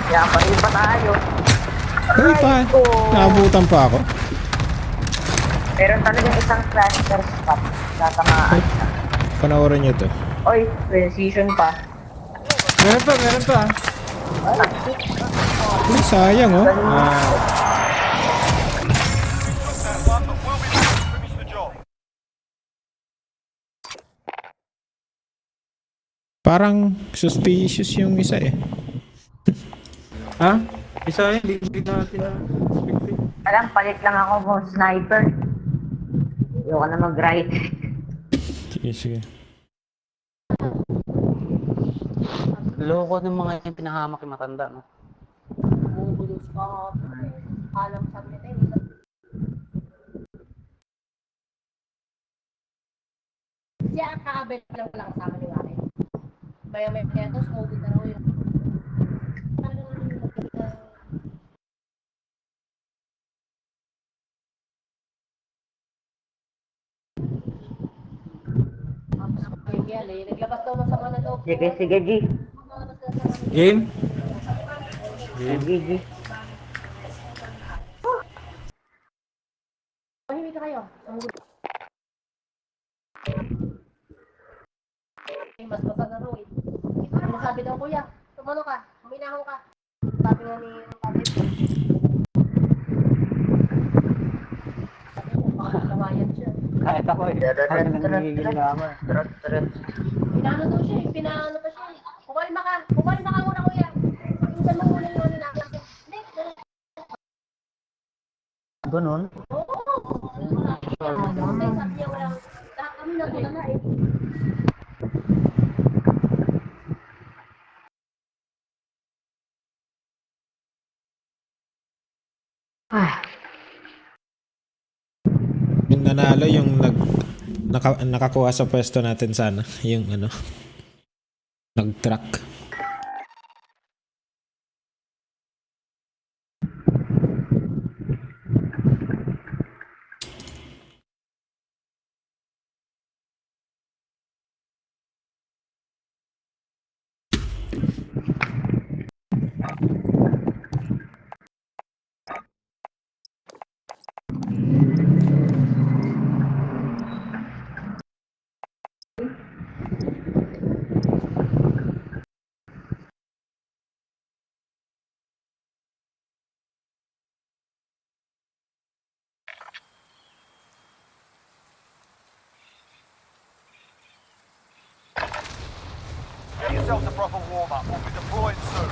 Kaya pa rin pa tayo. Uy pa. Naabutan pa ako. Meron talagang isang cluster spot. Tatamaan siya. Panoorin nyo to. Oy, precision pa. Meron pa. Uy, sayang oh. That one, but we'll be back to finish the job. Parang suspicious yung isa eh. Ha? Isa yun, hindi natin na Alam, palit lang ako mo, sniper. Ayoko na mag-right. Sige. Loko ng mga yung pinahamak yung matanda, no? Alam sa amin, Siya kakabit lang pala kasama ni Wari. Maya-maya kaya ito, sumugod na raw yun. Talagang ano yung naglabas daw ng sama na loob. Sige, sige, G. Game? Sige, G. Mahimik na kayo. Mas basa na raw eh. Ano sabi daw kuya? Tumano ka, huminahon ka. Sabi nga ni Pati. Nakakawayan siya. Kahit ako eh. Parang nagiging naman. Pinaano daw siya eh, pinaano pa siya eh. Kumalma ka muna kuya. Pakinggan mo muna yung ano na. Hindi, Ganun. oo. Sabi niya walang, kami natula na eh. Yung nanalo yung nakakuha sa pwesto natin sana. Yung ano, nag-track. Get yourself a proper warm-up. We'll be deploying soon.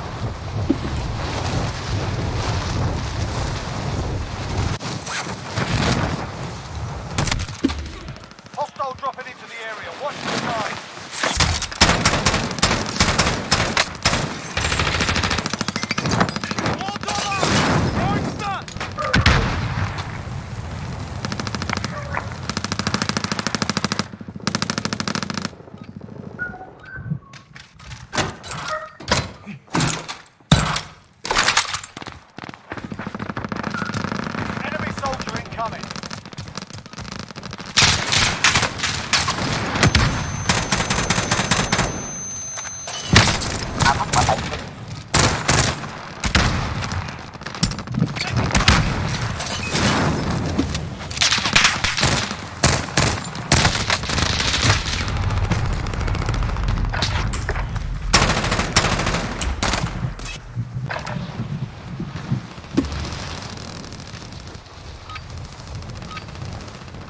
Hostile dropping into the area. Watch the side. Throwing stun! Enemy soldier incoming.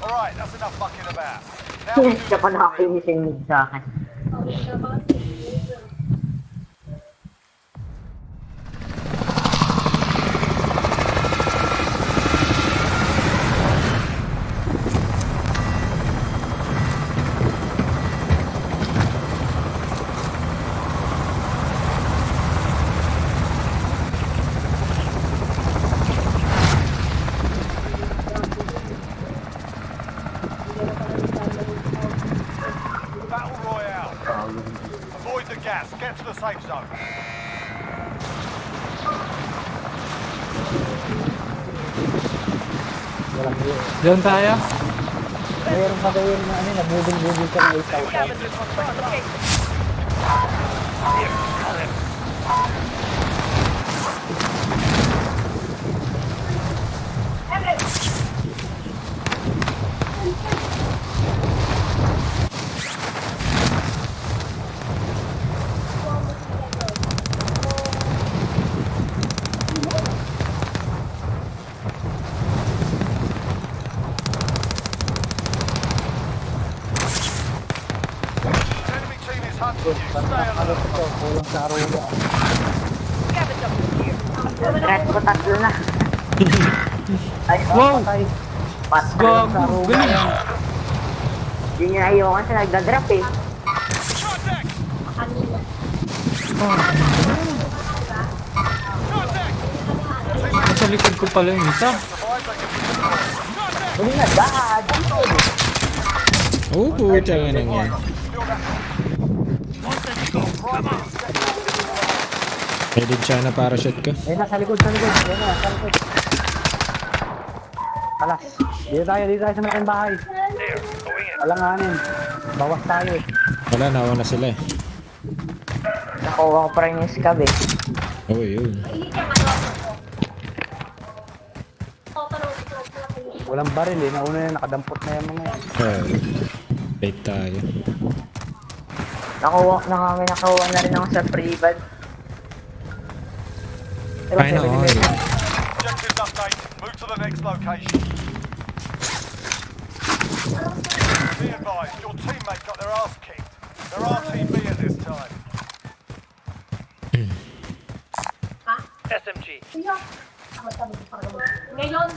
Alright, that's enough mucking about. Now we do Siya pa nakakinis yung mid sa akin. Battle Royale. Avoid the gas. Get to the safe zone. Doon tayo? Mayroon pa daw yung ano, nabubog-bubog ka ng ikaw. Scavengers on front location. Enemy team is hunting you. Stay alert. Kulang sa arula. Scavenger here. Threat ko tatlo na. Ay, Wow! Pat. Gago! Galing! Hindi niya ayaw kasi nagda-drop eh. Contact! Nasa likod ko pala yung isa. Survive, they can be deployed. Huli na, dahad! Oh, puta nga nang yan. Pwede siya na parachute ka. Ayun na, sa likod, sa likod. Ayun na, sa likod. Alas, dito tayo sa malaking bahay. Alanganin. Bawas tayo. Wala, nawa na sila eh. Nakuha ko pa rin yung scab eh. Oh, yun. Walang baril eh. Nauna na, nakadampot na yung mga yan. Oh, wait tayo. Nakuha na rin ako sa pre-bad. Ay na, oh. Objectives update. Move to the next location. Be advised, your teammate got their ass kicked. They're RTB at this time. SMG. Ngayon,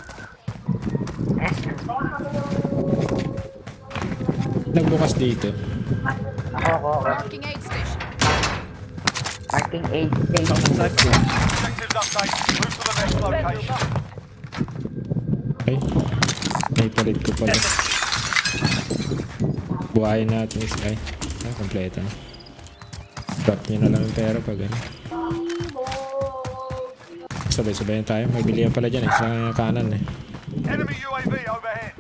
Nagbukas dito. Ako. Marking aid station. Marking 8 station. Objectives update. Move to the next location. Okay. May palit ko pala. Buhayin natin is ay. Ah, kompleto na. Drop nyo na lang yung pera pag ano. Sabay-sabayan tayo. May bilihan pala dyan eh. Sa kanan eh. Enemy UAV overhead.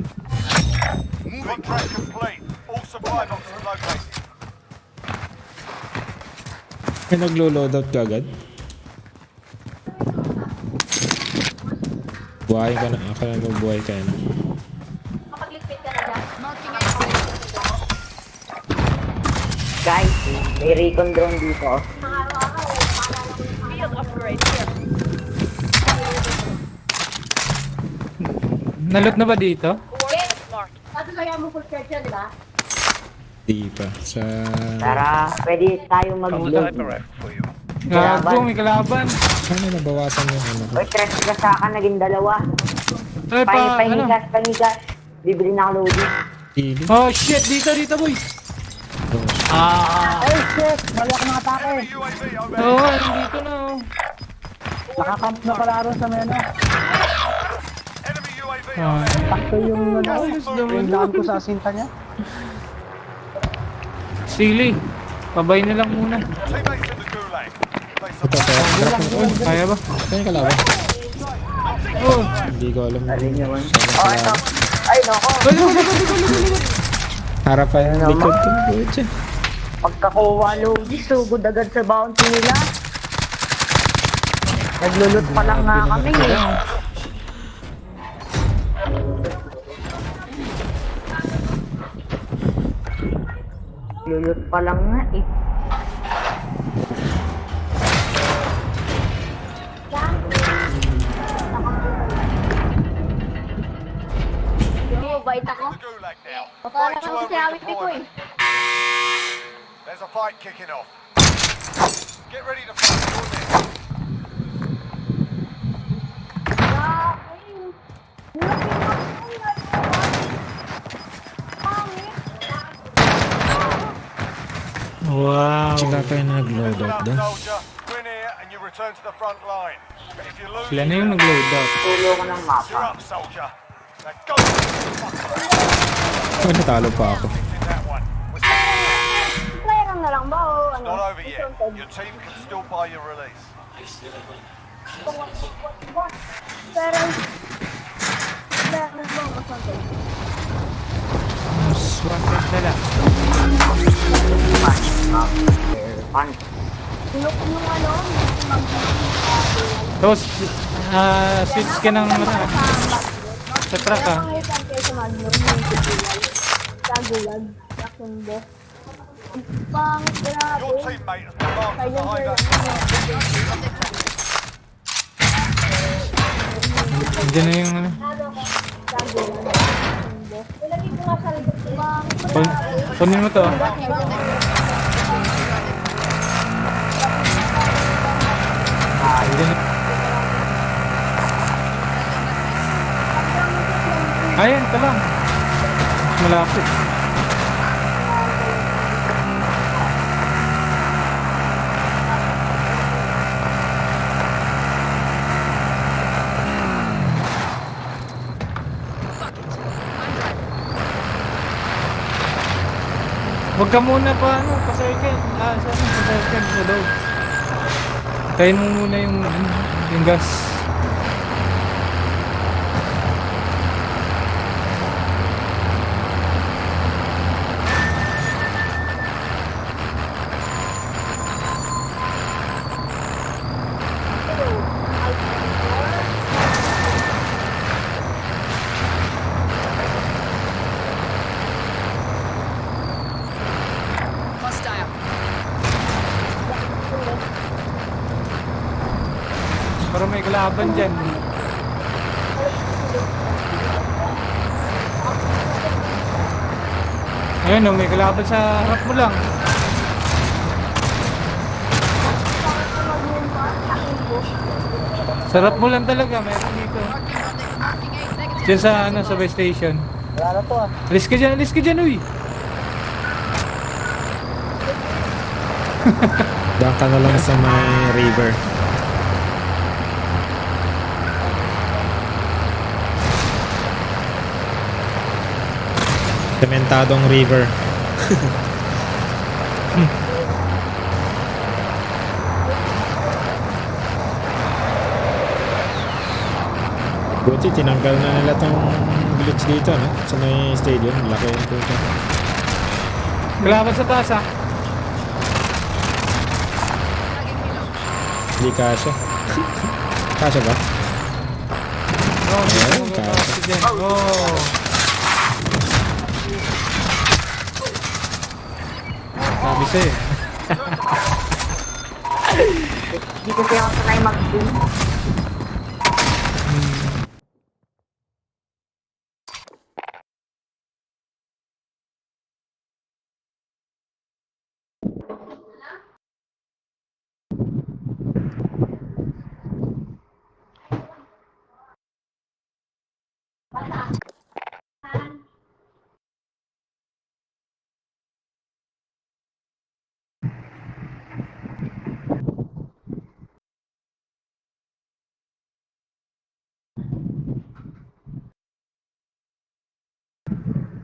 Contract complete. All supply boxes located. May naglo-loadout ka agad. Buhayin ka na. Ako na magbuhay ka na. makapagligpit ka na dyan. Marking aid station. Guys, may recon drone dito. Mga araw-araw, maalala ko yung Field upgrade here. Nalot na ba dito? Coordinates marked. Sabi kaya mo full charge yan, di ba? Di pa. Sa... Tara, pwede tayo mag-load. Gago, may kalaban. Ano nabawasan yung ano ko? Uy, stress ka sa akin, naging dalawa. Ay, ano? Panigas. Bibili na ako loading. Ili. Oh shit, dito boy. Ay, shit! Mali ako nakatake. Enemy UAV overhead. Oo, nandito na oh. Nakakamp na pala ron sa meno. Enemy UAV Ah, overhead. Sakto yung ayos naman. yung daan ko sa asinta niya. Sili. Pabay na lang muna. Teammates in the gulag. They Ito, kaya drop mo. Uy, kaya ba? Kaya kalaban. Oh. Hindi ko alam. Oh, ito. Ay, nako. Harapan yung likod ko. Pucha. Pagkakuha loading, sugod agad sa bounty nila. Naglulot pa lang nga kami eh. Lulot pa lang nga eh. Yung bait ako. the gulag now. Patala Fight to lang earn si Awit ko redeployment. eh. There's a fight kicking off. Get ready to fight your next. Wow. Tsaka pa yung nag-load Listen out up, doon. soldier. Win here and you return to the front line. But if you lose, Sila na yung nag-load out. Tulo ko ng you're mapa. up, soldier. Now go. Oh, natalo pa ako. In that one. Player na lang ba o ano? Not over yet. Your team can still buy your release. Pero, meron ba o something? Swanted na lang. Pan. Look yung ano, Tapos, switch ka ng sa truck ah. Pangit grabe. Your teammate has been marked as a high value. Andiyan na yung ano. Ilagay ko nga sa likod. Pangit Kunin mo to ah. Andiyan na. Ayan, ito lang. Malapit. Huwag ka muna pa, pa-circle. Pa-circle sa loob. Tayin mo muna yung gas. Hostile. Para may kalaban dyan. Ayun o, may kalaban sa harap mo lang. Sarap mo lang talaga, meron dito. Diyan sa subway station. Wala na to ah. Alis ka dyan, uy. Diyan ka na lang sa may river. Sementadong river. Buti tinanggal na nila tong glitch dito, no? Sa may stadium. Laki yung puto. Kalaban sa taas ah. Hindi kasha. Kasha ba? Oh, Ayun, kasi dyan. Oh. Sabi sa'yo. Hindi kasi ako sanay mag-zoom.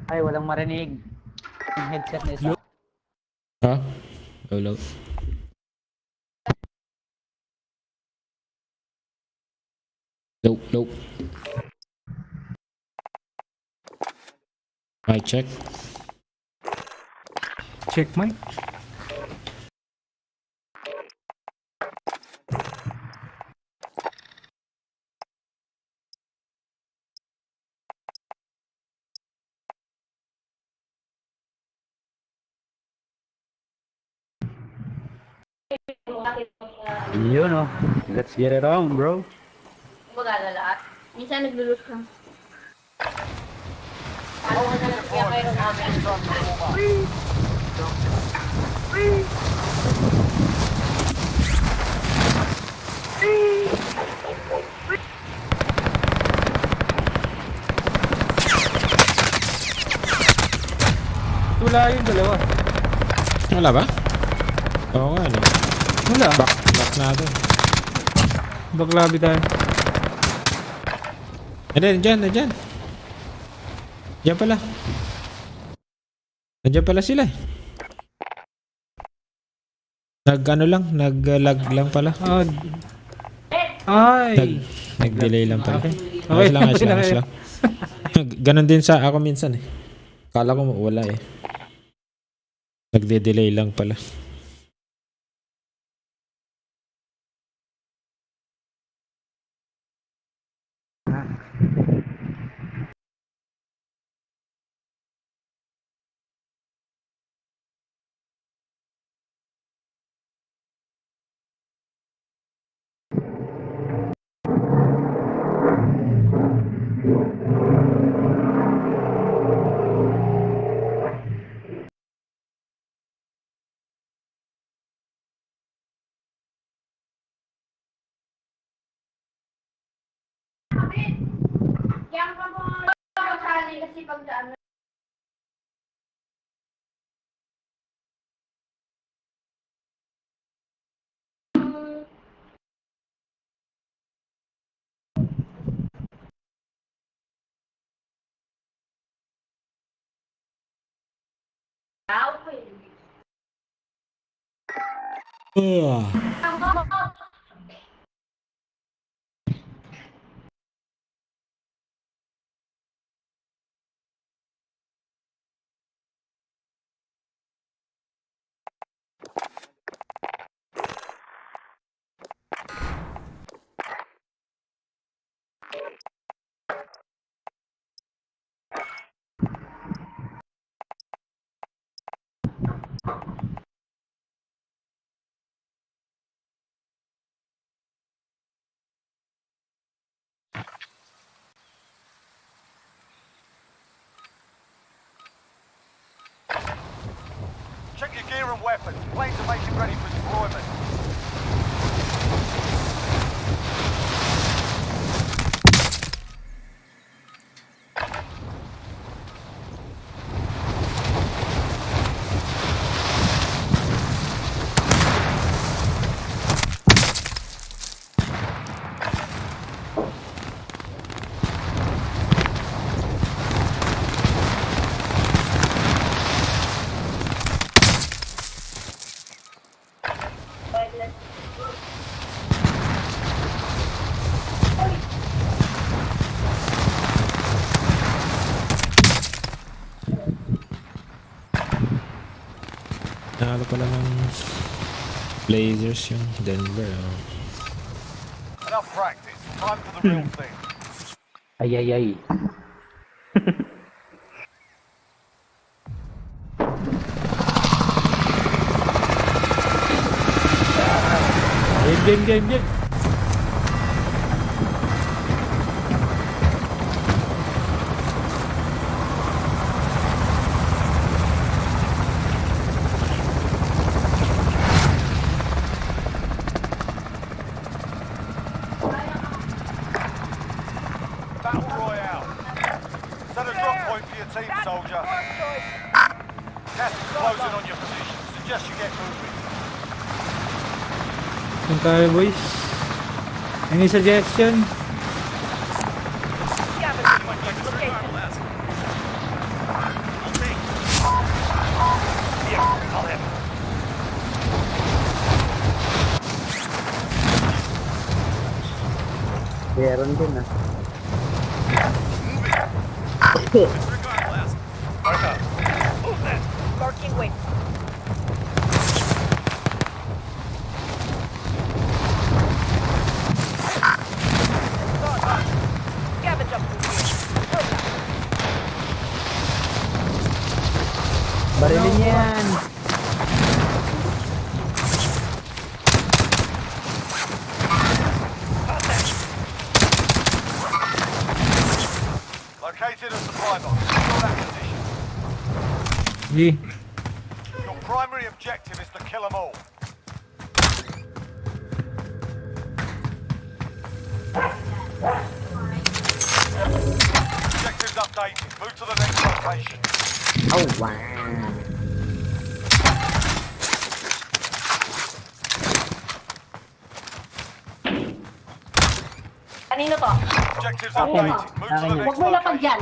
Ay, walang marinig. Yung headset na isa. Ha? Hello. Nope. Mic check. Check mic. Yun oh. Let's get it on, bro. Magala lahat. Minsan naglulus ka. Ano ka na lang kaya kayo namin? Wala yung dalawa. Wala ba? Oo nga, no? Wala. Back natin. Baklabi tayo. Nandiyan. Diyan pala. Nandiyan pala sila eh. Nag-lag lang pala. Ay. Nag-delay lang pala. Okay. Ayos lang. Ganon din sa ako minsan eh. Kala ko wala eh. Nagde-delay lang pala. Kaya ka mo kasali kasi pagdaan Check your gear and weapons. Planes are making ready for deployment. Nalo pala ng Blazers yung Denver. Oh. Enough practice. Time for the real thing. Ay, ay, ay. Game. Battle Royale. Set a drop point for your team, soldier. Gas is closing on your position. Suggest you get moving. Saan tayo, boys? Any suggestion? Scavenging on your location. Meron din ah. Move that. Marking wait. Scavenge up through here. Kill that. Barilin yan. Located a supply box. Secure that position. Sige. Your primary objective is to kill them all. Objectives updated. Move to the next location. Oh, wow. Kanino to? Objectives updated. Move to the Huwag next mo lapag location. dyan.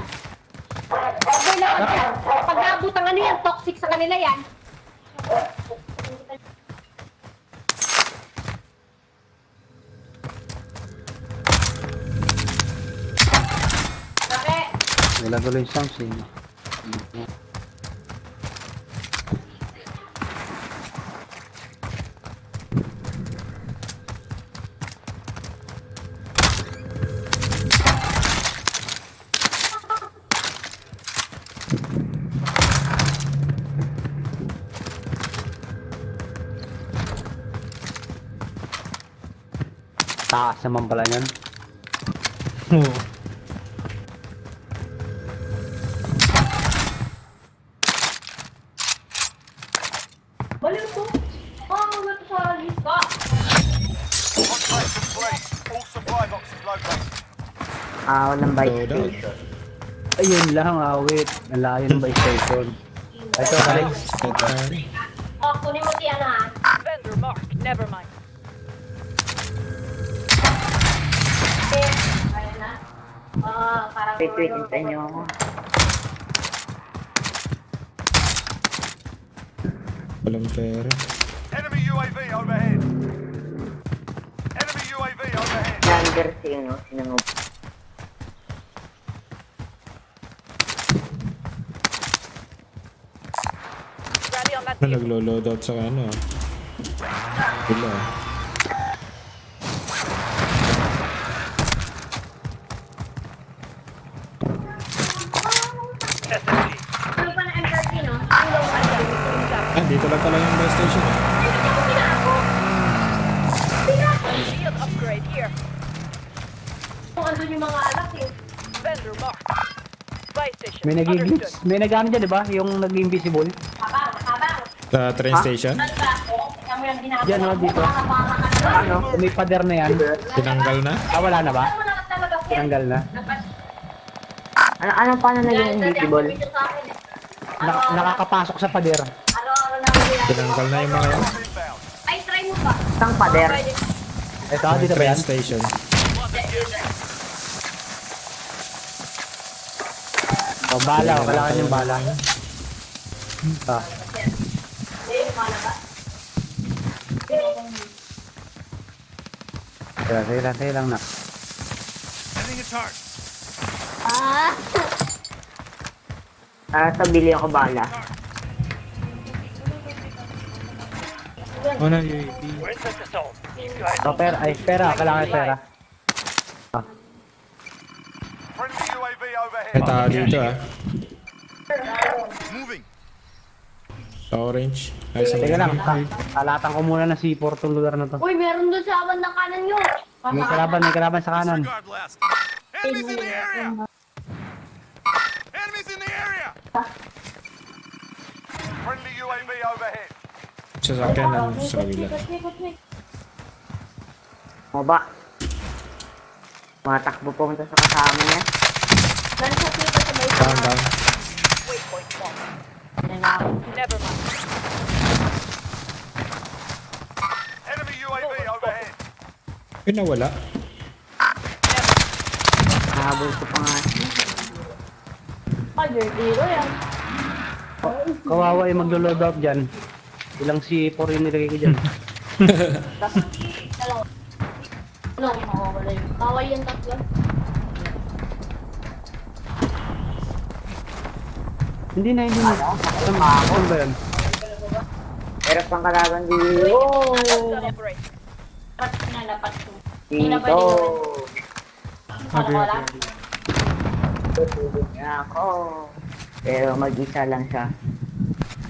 Huwag mo lapag dyan. Pag naabot ang ano yan, toxic sa kanila yan. Bakit? Wala tuloy yung sounds eh. Taas naman pala yan. Oo. Baliw to. Wala to sa lista. Contract complete. All supply boxes located. Walang bike Load out. station. Ayun lang, awit. Nalayo ng by station. Ito, Alex. Kunin mo si ano ha. Vendor mark. Never mind. Ayan na. Oo, parang... Wait, hintayin niyo ako. Walang pera. Enemy UAV overhead. Enemy UAV overhead. Plunder si ano, sinangog. Rally on that Na vehicle. naglo-load out sa ano ah. Wala. Ano pa na MRT, no? Ah, dito lang pala yung buy station eh. Shield upgrade here. Kung andun yung mga alak, eh. Vendor marked. Buy station. May nag-glitch. Understood. May nag-ano dyan, di ba? Yung nag-invisible. Habang. Sa train station? Ano ba? Kaya mo yung ginagawa. Diyan, oh, dito. Ano? May pader na yan. Tinanggal na? Ah, wala na ba? Wala ka talaga. Tanggal na. Ano paano naging invisible? Nakakapasok sa pader. Araw-araw na ang ginagawa. Tinanggal na yung mga yan. Ay, try mo pa. Isang pader. Ito, dito ba Train yan? station. Oh, bala. Kailangan yung bala. Ah. Sige lang na. Sending a target. Sa bili ako bala. Una UAV. Oh, pera. Ay, pera. Kailangan pera. Friendly UAV overhead. May tao dito ah. Moving. Sa orange. Ay, sa Teka lang. Alatan ko muna ng C4 tong lugar na to. Uy, meron doon sa bandang kanan nyo. May kalaban sa kanan. Disregard last. Enemies in the area. Enemies in the area. Friendly UAV overhead. sasakyan ng sa kabila. Maba. Matakbo pumunta sa kasama niya. Down, down. Waypoint marked. Never mind. Enemy UAV overhead. Yun nawala. Nahabol ko pa nga. Kawawa yung maglo-load out dyan. Ilang C4 yung nilagay ko dyan. Ano, makawala yun. Kaway yung tatlo. Hindi na. Saan ba yan? Pero pang kalaban dito. Celebrate. Lapat ko. Dito. Wala. Tutulog niya ako. Pero mag-isa lang siya.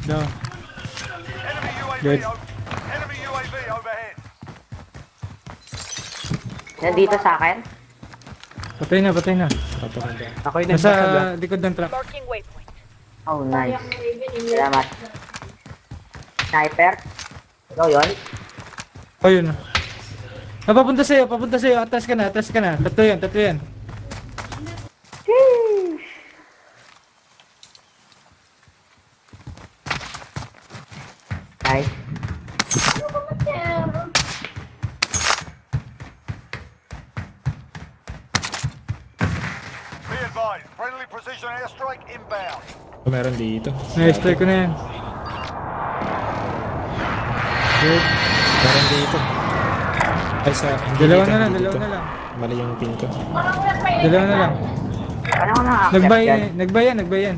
No. Enemy UAV Good. Enemy UAV overhead. Nandito sa akin? Patay na, patay na. Papapunta. Ako yung Nasa nagbasag ah. likod ng truck. Marking waypoint. Oh, nice. Salamat. Sniper? Ikaw yun? Oh, yun. Ah, papunta sa'yo. Atas ka na. Tatlo yan. Nice. Be advised, friendly precision airstrike inbound. Oh, meron dito. Na-strike ko na yan. Good. Meron dito. Ay, sa... hindi Dalawa dito, na lang, hindi dalawa dito. na lang. Mali yung pin ko. Dalawa na lang. Ano ko naka-accept dyan? Nagbayan.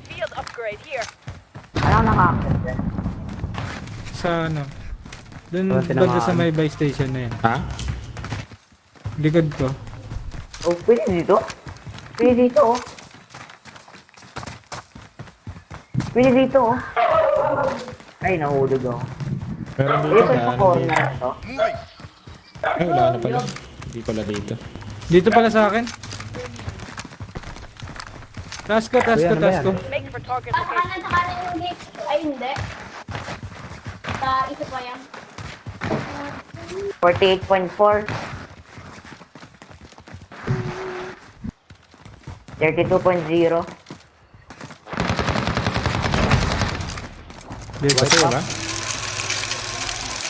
Field upgrade here. Ano ko naka-accept dyan? Sa ano. Doon Wala banda tinamaan. sa may buy station na yan. Ha? Likod ko. Oh, pwede dito? Pwede dito, oh. Pwede dito, oh. Ay, nahulog ako. Meron dito, Dito sa daanan corner dito. to. Moving. Ay, wala na pala. Hindi pala dito. Dito pala sa akin. Taas ko. Make for target Sa location. kanan yung gate. Ay, hindi. Sa isa pa yan. 48.4. 32.0. Dito. Kasi wala?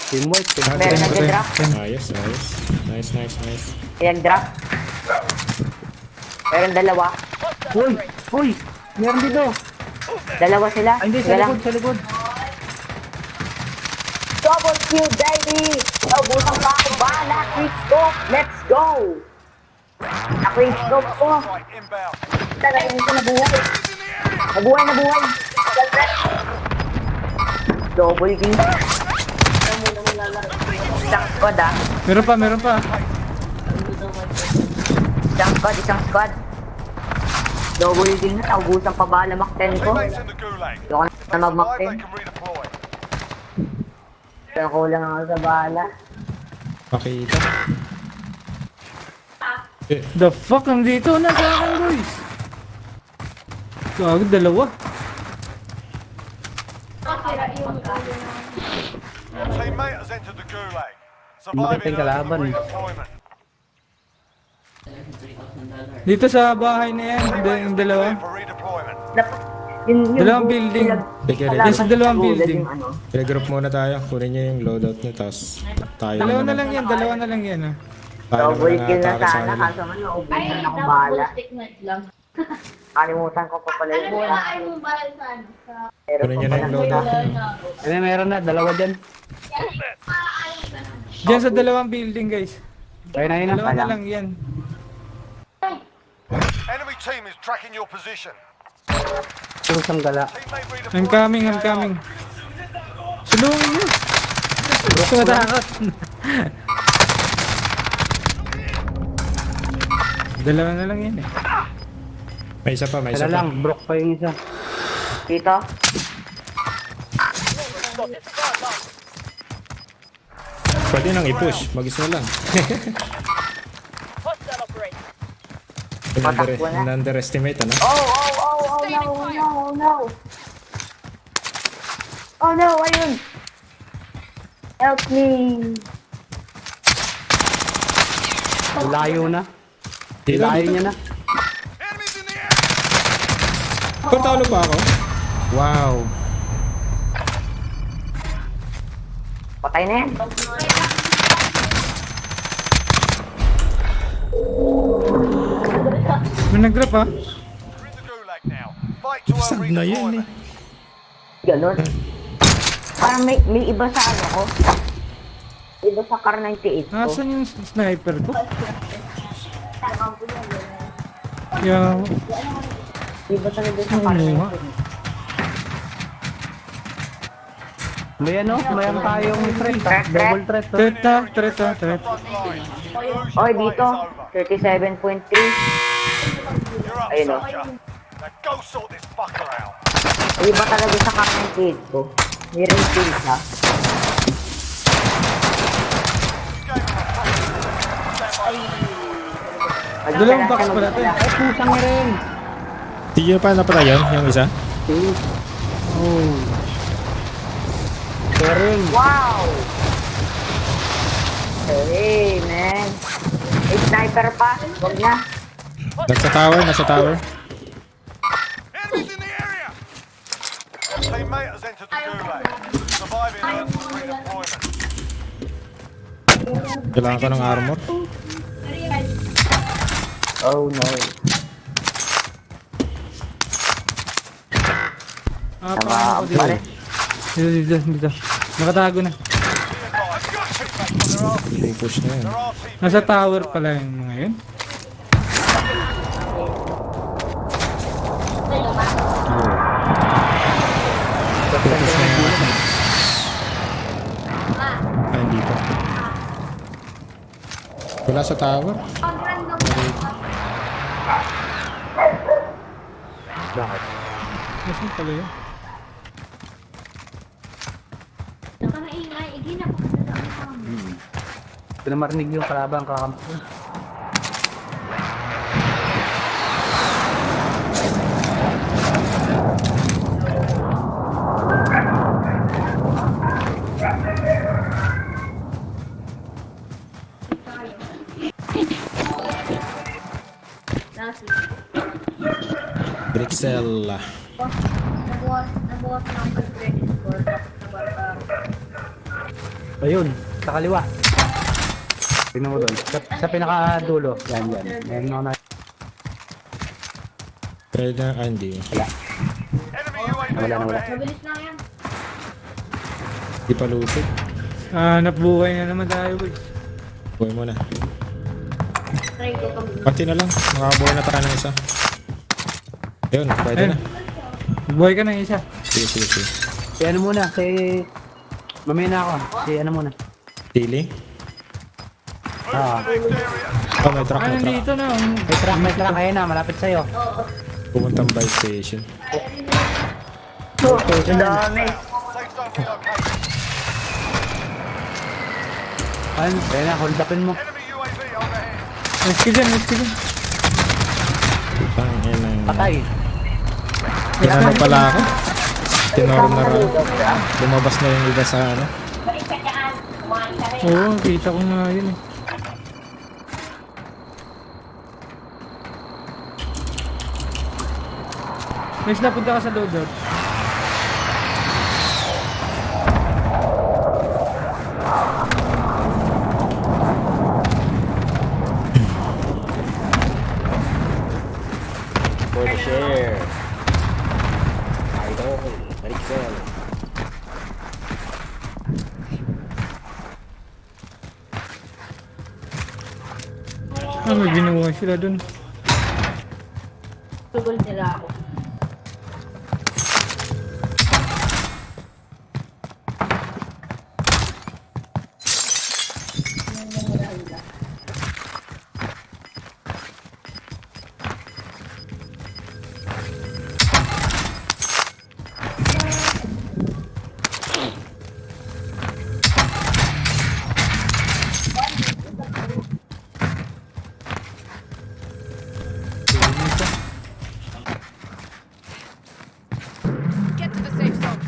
Teamwork. Meron nag-drop. Ayos. Nice. Pinag-drop. Meron dalawa. Uy! Meron dito! Dalawa sila. Ay, hindi, Sige lang. sa likod. you, baby! Naubusan pa ako bala! Quickscope! Let's go! Na-quickscope ko! Right, inbound. Talagang ito nabuhay! Nabuhay! Double kill! Isang squad ah! Meron pa. Isang squad! Double kill na, naubusan pa bala Mac-10 ko! Teammates in the gulag. Ayoko If na they survive, mag-Mac-10. they can redeploy. Pero kulang ako sa bala. Makita. The fuck, nandito na sa akin, boys. Gago, dalawa. Your teammate has entered the gulag. Surviving earns them redeployment. Dito sa bahay na yan, yung dalawa. For redeployment. Dalawang building. Sige, Yes, dalawang building. Regroup muna tayo. Kunin niyo yung loadout niyo, tapos tayo Dalawa na naman. lang yan, ah. Tayo Double naman kill na atake sa sana, kanila. kaso man naubusan ako bala. Kalimutan ko pa pala yung muna. Kunin niyo na yung loadout niyo. Meron na, dalawa dyan. Diyan sa dalawang building, guys. Kaya na yun. Dalawa na lang yan. Enemy team is tracking your position. Puro sanggala. Teammate I'm redeployment. coming. Sulungin nyo. Gusto matakot. Dalawa na lang yan eh. May isa pa. Kala lang, broke pa yung isa. Dito? Pwede nang i-push. Mag-isa lang. Hostile operate. In-underestimate, ano? Oh no! Oh no, ayun! Help me! Layo na. Dito, Layo dito. niya na. Enemies in the area! Talo pa ako. Wow. Patay na yan. May nag-drop ah. You're in the gulag now. Fight to earn Saan na yan eh? redeployment. Ganon. Parang may iba sa ano ko. Iba sa car 98 ko. Nasaan yung sniper ko? Yeah. Iba talaga sa car 98. May ano, mayroon tayong threat. Double threat. Threat. Front line. Lose Oy, your dito. fight is over. 37.3. You're up, Ayun, oh. soldier. Now go sort this fucker out. Iba talaga sa car 98 ko. May refill siya. Dalawang box pala to. Ay, pusang niya rin. Hindi nyo pa napatay yun, yung isa? Oh. Sharing. Wow! Hey, man. May sniper pa. Huwag na. Nasa tower. Enemies in the area! Teammate has entered the gulag. Surviving earns them redeployment. Kailangan ko ng armor. Oh no. Ah, paano ko dito? Dito. Nakatago na. Yung push na yun. Nasa tower pala yung mga yun. Push na yun. Hindi pa. Wala sa tower. Nasaan pala yun? Ito na marinig yung kalabang kakampi. Brixel. Ayun, sa kaliwa. Tingnan mo doon. Sa pinakadulo. Yan. Meron ako na. Pwede na, hindi. Enemy UAV Wala na. overhead. Hindi pa lusot. Hanap buhay na naman tayo, boy. Buhay mo na. Try ko kami. Pati na lang. Makabuhay na tayo ng isa. Yun, pwede Ayun. na. Buhay ka ng isa. Sige, sige, sige. Si ano muna, si... Mamaya na ako. Si ano muna. Tili? Ah. Oh, may truck, may truck. Nandito na. May truck. Ayun na, malapit sa'yo. Pupuntang buy station. Station na. Dami. Safe zone relocated. Ayun na, hold upin mo. Enemy UAV overhead. Rescue dyan, rescue dyan. Tangin na. Patay. Ano pala ako? Tinorner ako. Lumabas na yung iba sa ano. Balik ka dyan. Kumain ka rin. Oo, kita ko nga yun eh. Next na, punta ka sa loadout. For the share. Idol. Balik sell. May ginawa sila dun. Tugol nila ako. Get to the safe zone.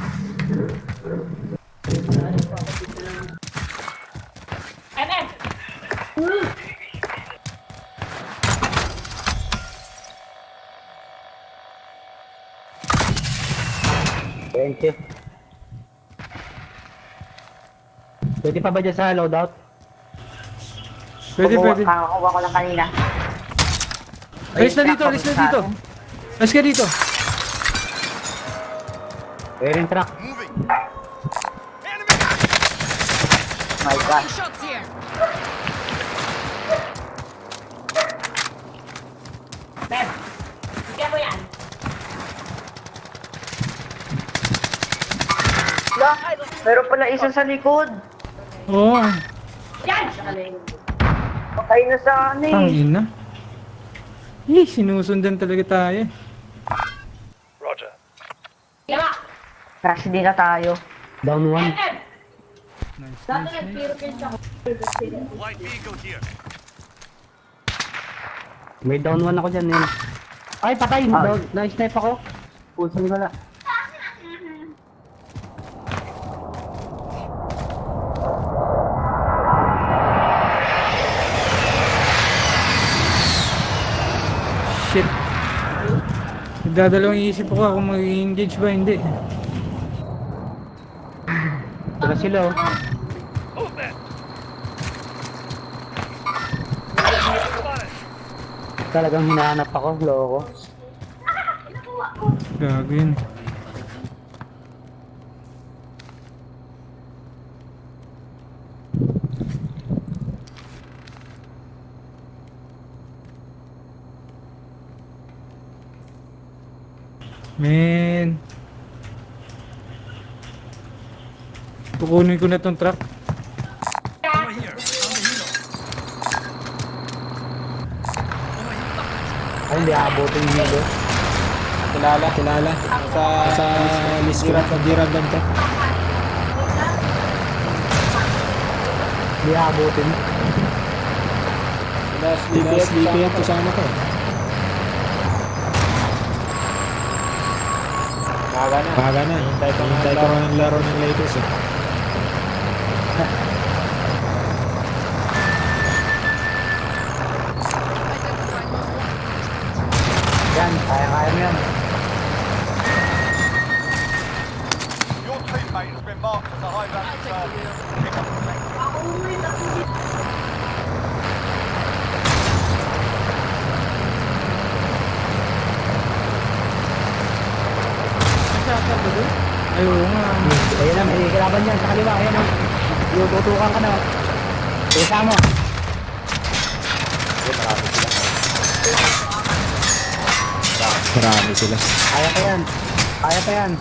Amen! Thank you. Pwede pa ba dyan sa loadout? Pwede, pwede. Kakakuha ko lang kanina. Alis na dito, alis na dito. Alis ka dito. Pwede truck. Moving. My God. Shots here. Beb, bigyan mo yan. La, meron pala isa sa likod. Oo. Yan! Siya ka na yun. Patay na sa ano eh. Tangin na. Sinusundan talaga tayo. Kaya! Crash din na tayo. Down one. Amen! Dati nag-piro kayo siya. Light vehicle here. May down one ako dyan yun. Ay, patay! Down. Na-snipe ako. Pulsan ko na. Shit. Nagdadalawang isip ako kung mag-engage ba, hindi. Tira sila oh. Talagang hinahanap ako, loko. Gago yun. Man. Kukunin ko na tong truck. Ay, hindi aabotin yung hilo. Kilala. Sa list ko. Diragdan ka. Hindi aabotin. Sleepy yan. Kasama ko. Kaga na. Hintay ko ng laro ng latest eh. Yan, kaya-kaya mo yan. Your teammate has been marked as a high value target. Pick up the team. Ay, oo nga. Ayun na, may kalaban dyan sa kaliwa. Ayan oh. Yung tutukan ka na. Isa mo. Marami sila. Kaya pa yan. Kaya pa yan.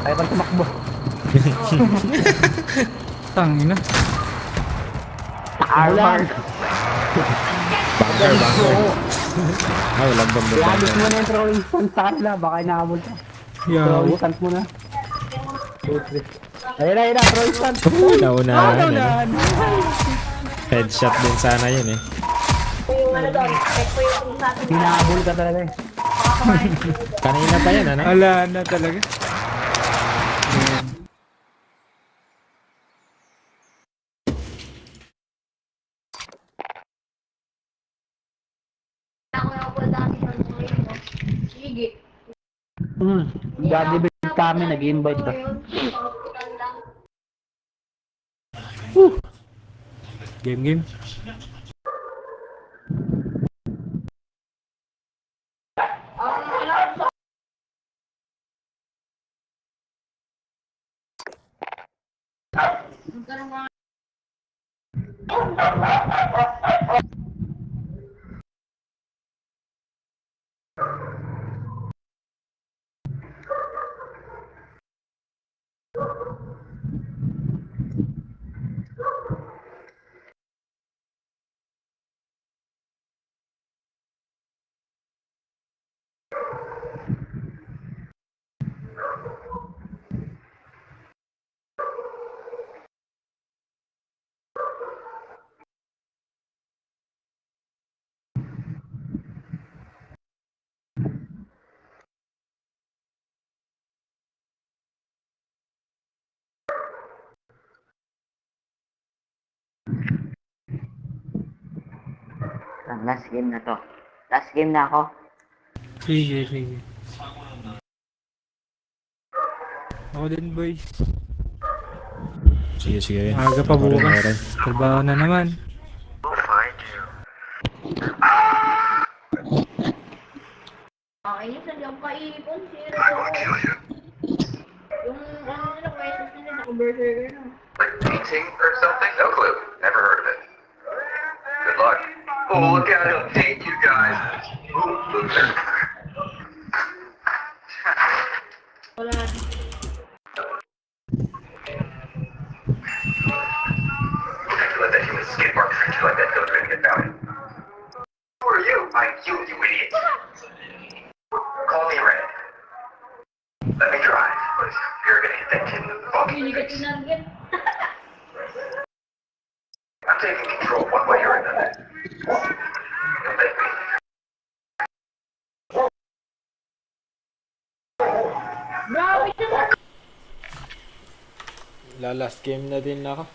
Kaya pa tumakbo. Tangina. Armor. Bunker. Walang bomba. Labis mo na yung throwing stance sa kanila. Baka inaabol ka. Throwing stance mo na. Ayun na. Throwing stance. Naunahan. Headshot din sana yun eh. Yung ano doon, check ko yung sa atin. Hinahabol ka talaga eh. Kanina pa yan, ano? Wala na talaga. Ako yung ako dati ng mga sige. Gagibig kami, nag-invite ba? Game. Last game na to. Last game na ako. Sige. Ako din, boys. Sige. Aga pa Ako rin, bukas. ako rin. Trabaho na naman. Okay, yun, saan yung paipon? Zero ko. Yung ano nila, questions nila, naka-berserker na. Like painting or something? No clue. Never heard of it. Good luck. Oh, look at him. Thank you, guys. Loser. Wala. Trying to let that human skid mark treat you like that goes and get found. Who are you? You idiot. Call me Red. Let me drive. You're gonna hit that kid in the fucking Hindi ka face. tinarget. I'm taking control one way or another. Don't make me. Grabe siya. Last game na din ako.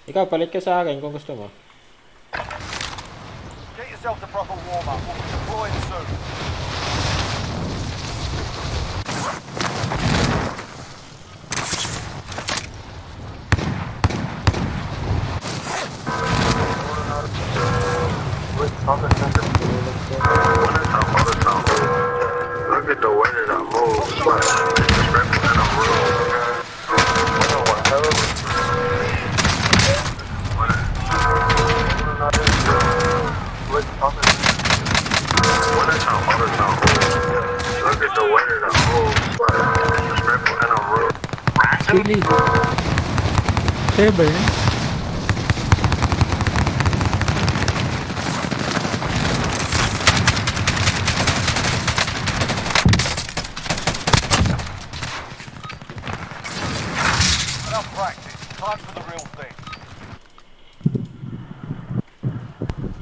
Ikaw, palit ka sa akin kung gusto mo. Get yourself the proper warm-up. We'll be deploying soon. Look at the way that I move. Disrespectful and I'm rude. You know what hell? One time, other time. Look at the way that I move. Disrespectful and I'm rude. Chili. Kaya ba yun? Enough practice. Time for the real thing.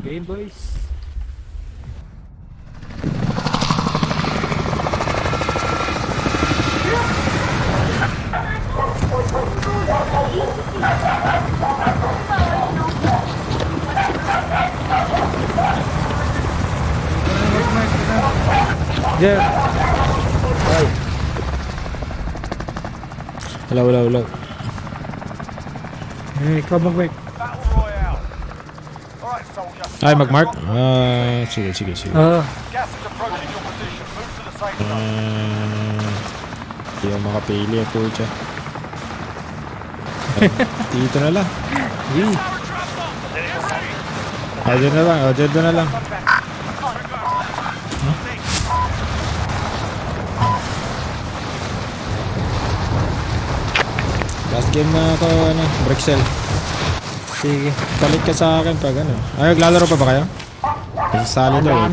Game, boys. Jeff. Hello. Ikaw mag-wait. Battle Royale. Alright, soldier. Ay, mag-mark? Sige. Gas is approaching your position. Move to the safe zone. Hindi ako makapili po siya. Dito na lang. Uy. Dito na lang. Dito na lang. Last game na ako, Brixel. Sige. Palit ka sa akin pag ano. Ay, naglalaro pa ba kayo? Kasi sali daw eh.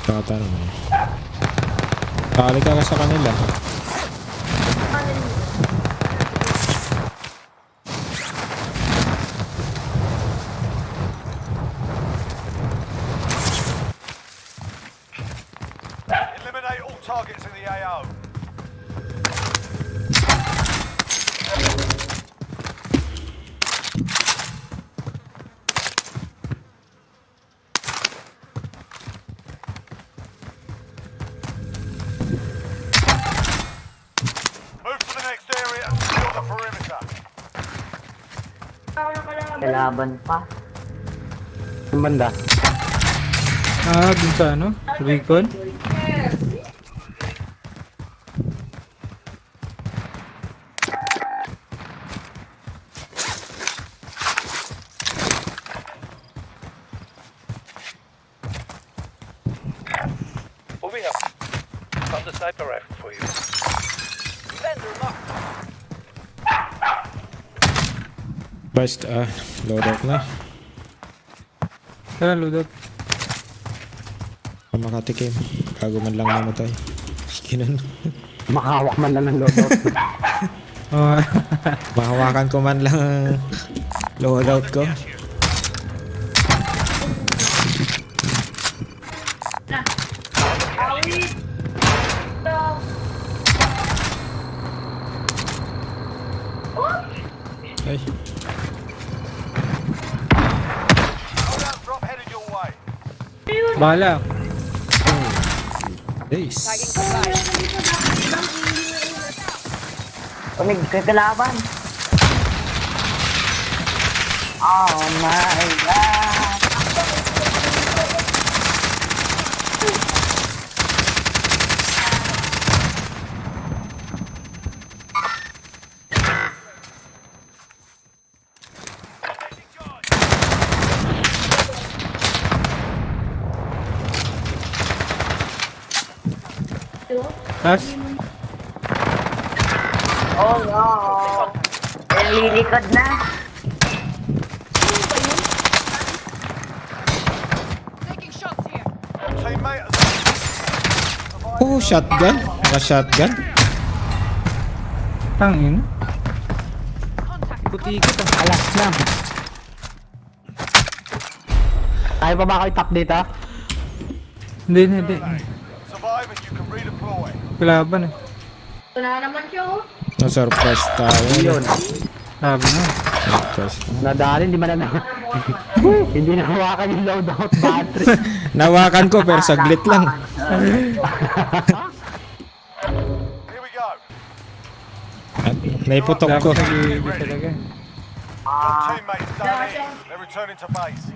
Tatanong eh. Sali ka sa kanila. Eliminate all targets in the AO. Move to the next area and secure the perimeter. Kalaban pa. Ang banda. Dun sa ano? Recon? Moving up. Found the sniper rifle for you. Vendor marked. Best, loadout na. Tara, load up. Makatikim. Bago man lang namatay. Ganun. Makahawak man lang ng loadout. Oh. Mahawakan ko man lang ang loadout ko. Ay. Drop headed your way. Bahala. Nice. Pamig kalaban. Oh my god. Tas? Oh no. Lilikod na. Taking shots here. Teammate. Oh, shotgun. Naka-shotgun. Tangin. Ikot-ikot ang Alas na. Kaya pa ba kayo top dito? Hindi. Survive and you can redeploy. Kalaban eh. Ito na naman siya, oh. Na-surprise tayo. Yun. Sabi na. Surprise. Nadali, hindi man na. Hindi na hawakan yung loadout battery. Nawakan ko pero saglit lang. Here we go. At naiputok ko. Dapat nag-iibig talaga. Your teammates done in. They're returning to base.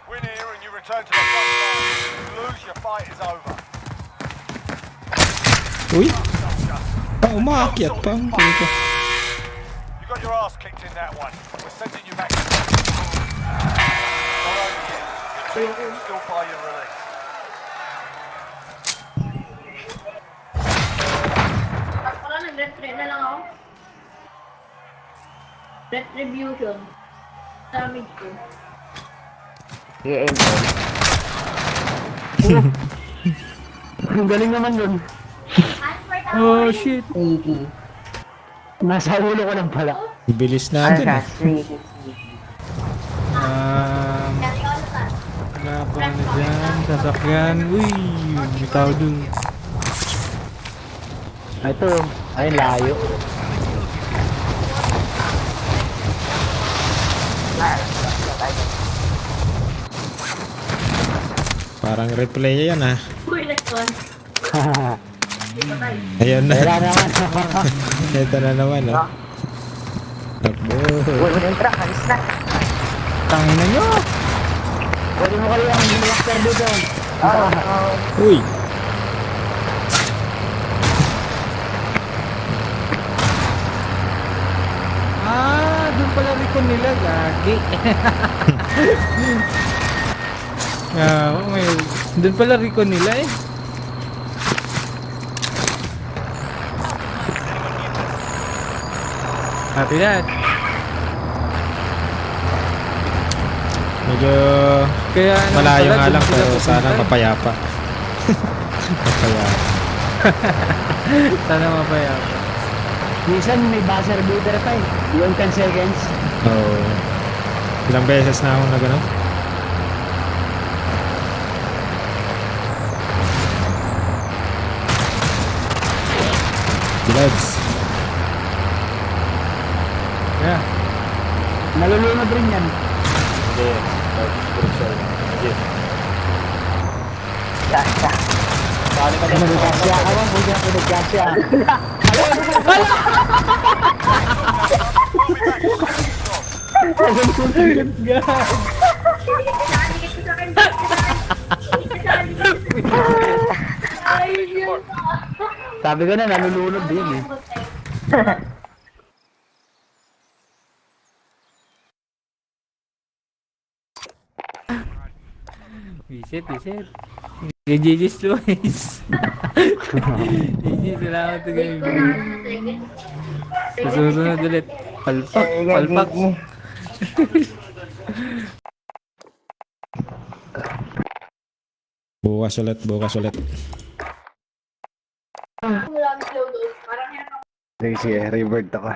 Win here and you return to the front line. If you lose, your fight is over. Uy. Umaakyat pa. You got your ass kicked in that one. We're sending you back. Not over yet. Your team can still buy your release. Wala, nag-retreat na lang ako. Retribution. Damage ko. Ang galing naman nun. Oh shit. Nasa ulo ko lang pala. Bilis natin. Wala pa na dyan. Sasakyan. Uy. May tao dun. Ito. Ay, layo. Parang replay yan ah. Uy, nag-on. Ayun na. Wala naman. Ito na naman oh. Takbo. Uy, entra, halis na. Tangina nyo. Pwede mo kayo ang blaster dito. Uy. Doon pala recon nila, gagi. May... Doon pala recon nila eh. Happy that. Medyo Kaya naman malayo pala, nga doon lang sila pero sana pupunta. mapayapa. Mapayapa. Sana mapayapa. Minsan may buzzer beater pa eh. Yung 10 seconds. Oo. Ilang beses na akong nagano. Lads. Yeah. Nalulunod rin yan. Kasya. Kasya ka ba? Huwag na pinagkasya. Sabi ko na, nalulunod din eh. Visit. GG's Luis. GG, salamat to game. Sa susunod ulit. Palpak. Bukas ulit. Wala nang load. Parang yan. Sige, revert ako.